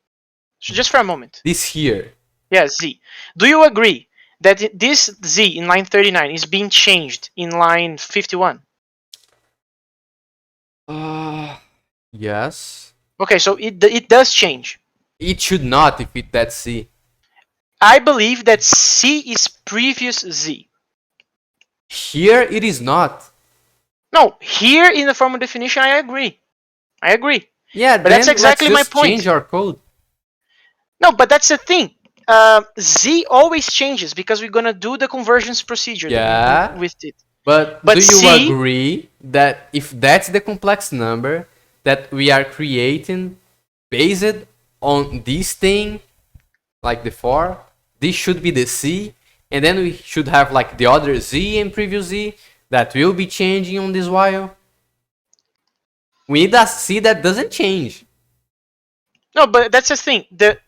So just for a moment.
This here.
Yeah, Z. Do you agree that this Z in line 39 is being changed in line 51?
Yes.
Okay, so it does change.
It should not if that's C.
I believe that C is previous Z.
Here it is not.
No, here in the formal definition, I agree. I agree.
Yeah,
But that's exactly my point.
Change our code.
No, but that's the thing. Z always changes because we're gonna do the convergence procedure
Yeah.
with it.
But
But
do you
C-
agree that if that's the complex number that we are creating based on this thing, like the for, this should be the C, and then we should have like the other Z and previous Z that will be changing on this while? We need a C that doesn't change.
No, but that's the thing.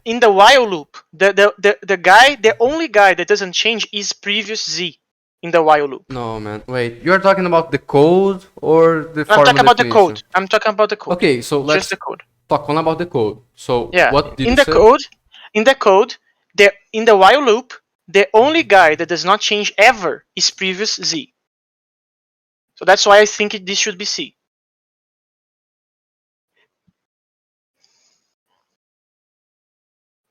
In the while loop, the only guy that doesn't change is previous Z in the while loop.
No, man. Wait, you're talking about the code or the
I'm
formal
talking about the
definition?
code. I'm talking about the code.
Okay, so let's
Just the code.
talk only about the code. So
Yeah.
what did
In
you
the
say?
code, in the while loop, the only guy that does not change ever is previous Z. So that's why I think this should be C.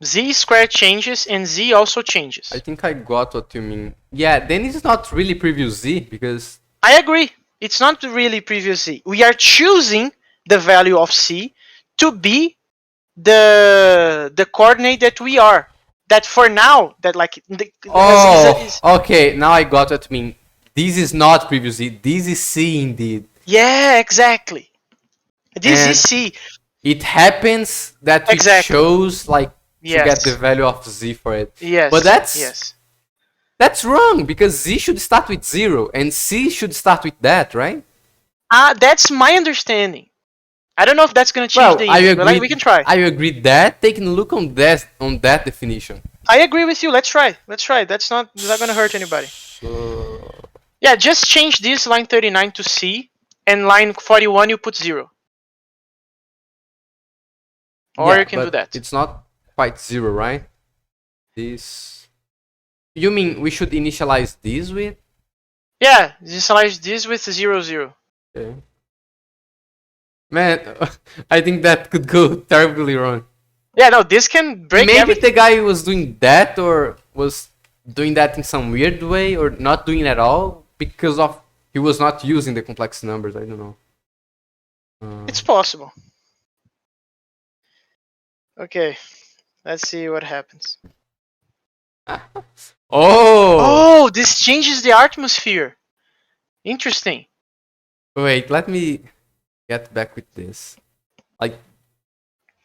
Z squared changes and Z also changes.
I think I got what you mean. Yeah, then it's not really previous Z because
I agree. It's not really previous Z. We are choosing the value of C to be the coordinate that we are. That for now, that like
okay, now I got what you mean. This is not previous Z. This is C indeed.
yeah, exactly. This
And
is C.
It happens that we
Exactly.
chose like to
Yes.
get the value of Z for it.
Yes.
But
yes.
that's wrong because Z should start with 0 and C should start with that, right?
That's my understanding. I don't know if that's gonna change
Well,
the
I
use, but
agree.
we can try.
I agree that taking a look on that definition.
I agree with you. Let's try. Let's try. That's not gonna hurt anybody.
So
Yeah, just change this line 39 to C, and line 41 you put 0. Or
yeah,
you can do
but
that.
It's not quite 0, right? This. You mean we should initialize this with?
Yeah, initialize this with 0, 0.
Okay. Man, I think that could go terribly wrong.
Yeah, no, this can break
Maybe
everything.
the guy was doing that or was doing that in some weird way or not doing it at all because of he was not using the complex numbers. I don't know.
It's possible. Okay, let's see what happens.
Oh!
Oh, this changes the atmosphere. Interesting.
Wait, let me get back with this. Like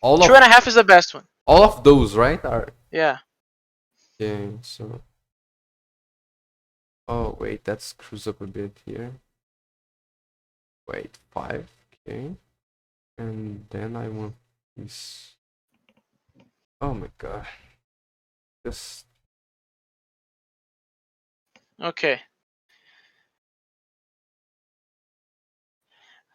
all of
2.5 is the best one.
All of those, right? Are
Yeah.
okay. So. Oh wait, that screws up a bit here. Wait, 5. Okay. And then I want this. Oh my god. Just
Okay.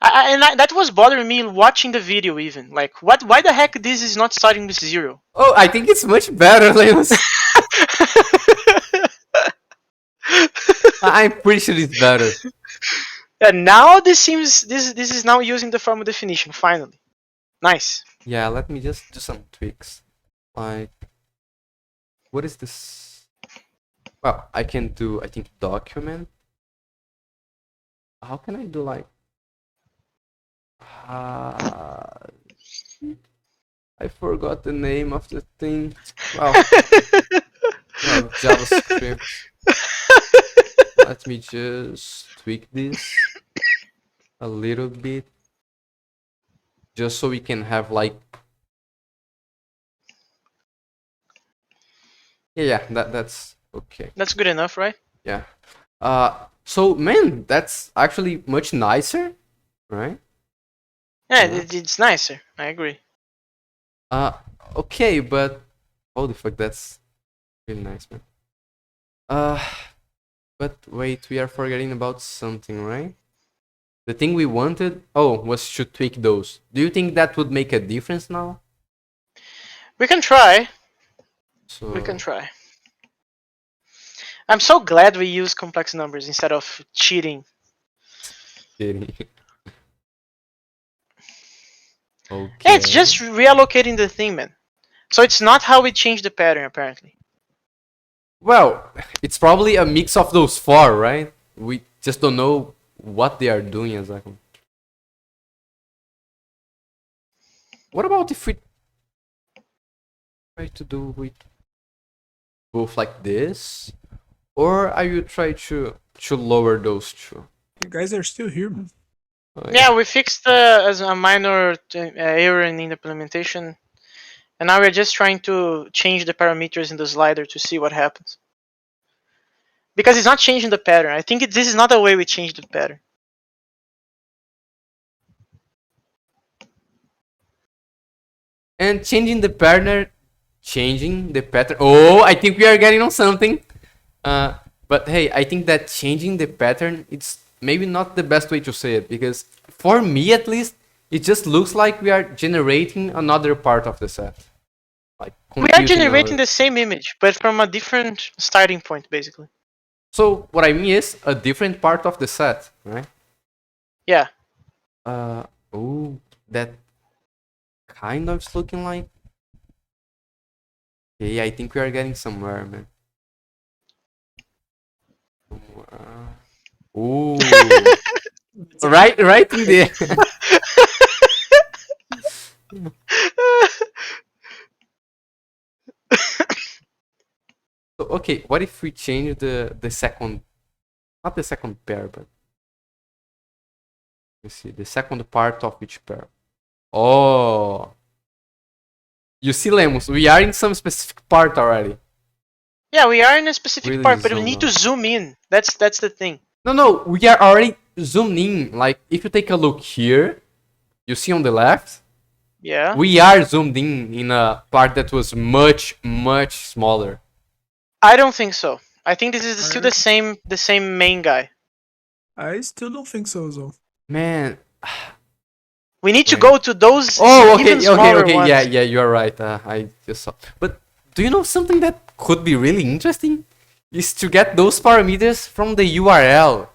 That was bothering me watching the video even. Like, what? Why the heck this is not starting with 0?
oh, I think it's much better, Linus. I'm pretty sure it's better.
And now this seems this is now using the formal definition finally. Nice.
Yeah, let me just do some tweaks. Like, what is this? Well, I can do, I think, document. How can I do like? I forgot the name of the thing. Well, well, JavaScript. Let me just tweak this a little bit, just so we can have like. Yeah, that's okay.
That's good enough, right?
Yeah. So man, that's actually much nicer, right?
Yeah,
Yeah.
it's nicer. I agree.
Okay, but holy fuck, that's really nice, man. But wait, we are forgetting about something, right? The thing we wanted, was to tweak those. Do you think that would make a difference now?
We can try.
So
We can try. I'm so glad we use complex numbers instead of cheating.
kidding.
Yeah,
Okay.
it's just reallocating the thing, man. So it's not how we change the pattern, apparently.
Well, it's probably a mix of those 4, right? We just don't know what they are doing exactly. What about if we try to do with both like this? Or are you try to lower those 2?
You guys are still here, man.
Oh,
Yeah, we fixed as a minor error in the implementation, and now we're just trying to change the parameters in the slider to see what happens. Because it's not changing the pattern. I think this is not the way we change the pattern.
And changing the pattern. Oh, I think we are getting on something. But hey, I think that changing the pattern, it's maybe not the best way to say it, because for me at least, it just looks like we are generating another part of the set. Like
We are
computing
generating
another-
the same image, but from a different starting point, basically.
So what I mean is a different part of the set, right?
Yeah.
Oh, that kind of is looking like. Okay, I think we are getting somewhere, man. Ooh. right in there. So, okay, what if we change the second, not the second pair, but let's see, the second part of each pair. Oh, you see, Lemos, we are in some specific part already.
Yeah, we are in a specific
Really
part, but we
zoomed
need to
out.
zoom in. That's the thing.
No, we are already zoomed in. Like, if you take a look here, you see on the left,
Yeah.
we are zoomed in a part that was much smaller.
I don't think so. I think this is still the same main guy.
I still don't think so, though.
Man.
We need to
Wait.
go to those
Oh,
even smaller ones.
Yeah, you are right. I just saw. But do you know something that could be really interesting? Is to get those parameters from the URL,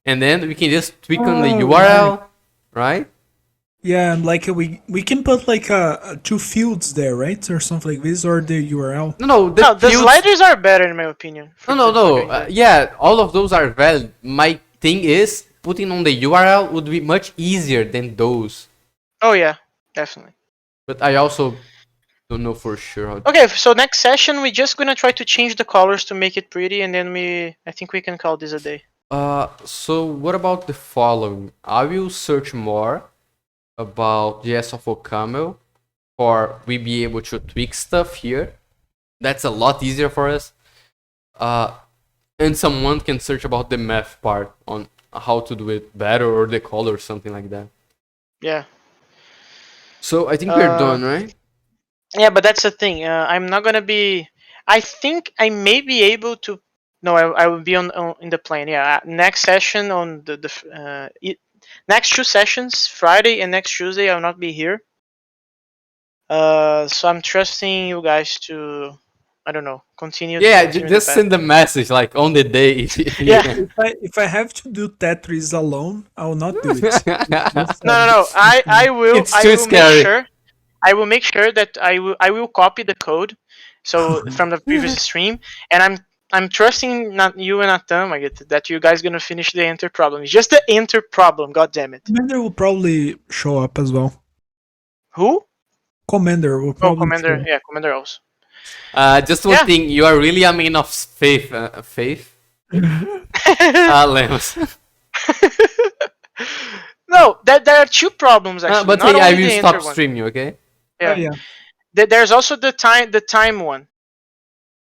and then we can just tweak on the
Oh,
URL, right?
Yeah, and like we can put like two fields there, right, or something like this, or the URL.
No,
No, the
fields-
sliders are better in my opinion.
No. Yeah, all of those are valid. My thing is putting on the URL would be much easier than those.
Oh yeah, definitely.
But I also don't know for sure how.
Okay, so next session we're just gonna try to change the colors to make it pretty, and then I think we can call this a day.
So what about the following? I will search more about JS of OCaml for we be able to tweak stuff here. That's a lot easier for us. And someone can search about the math part on how to do it better or the color or something like that.
Yeah.
So I think we're done, right?
Yeah, but that's the thing. I'm not gonna be. I think I may be able to. No, I will be on in the plane. Yeah, next session on next 2 sessions, Friday and next Tuesday, I will not be here. So I'm trusting you guys to, I don't know, continue.
Yeah,
continue
just
the path.
send the message like on the day. If you
Yeah.
can.
If I have to do Tetris alone, I will not do it.
No. I will.
It's
I
too
will
scary.
make sure. I will make sure that I will copy the code, so from the previous stream, and I'm trusting not you and Atam, I get that you guys gonna finish the enter problem. It's just the enter problem. God damn it.
Commander will probably show up as well.
Who?
Commander will
Oh,
probably
Commander.
show up.
Yeah, Commander also.
Just one
Yeah.
thing, you are really a man of faith. Faith? Lemos.
No, there are two problems actually.
But
not
hey, I
only
will
the
stop
enter one.
streaming, okay?
Yeah.
Oh, yeah.
There's also the time one.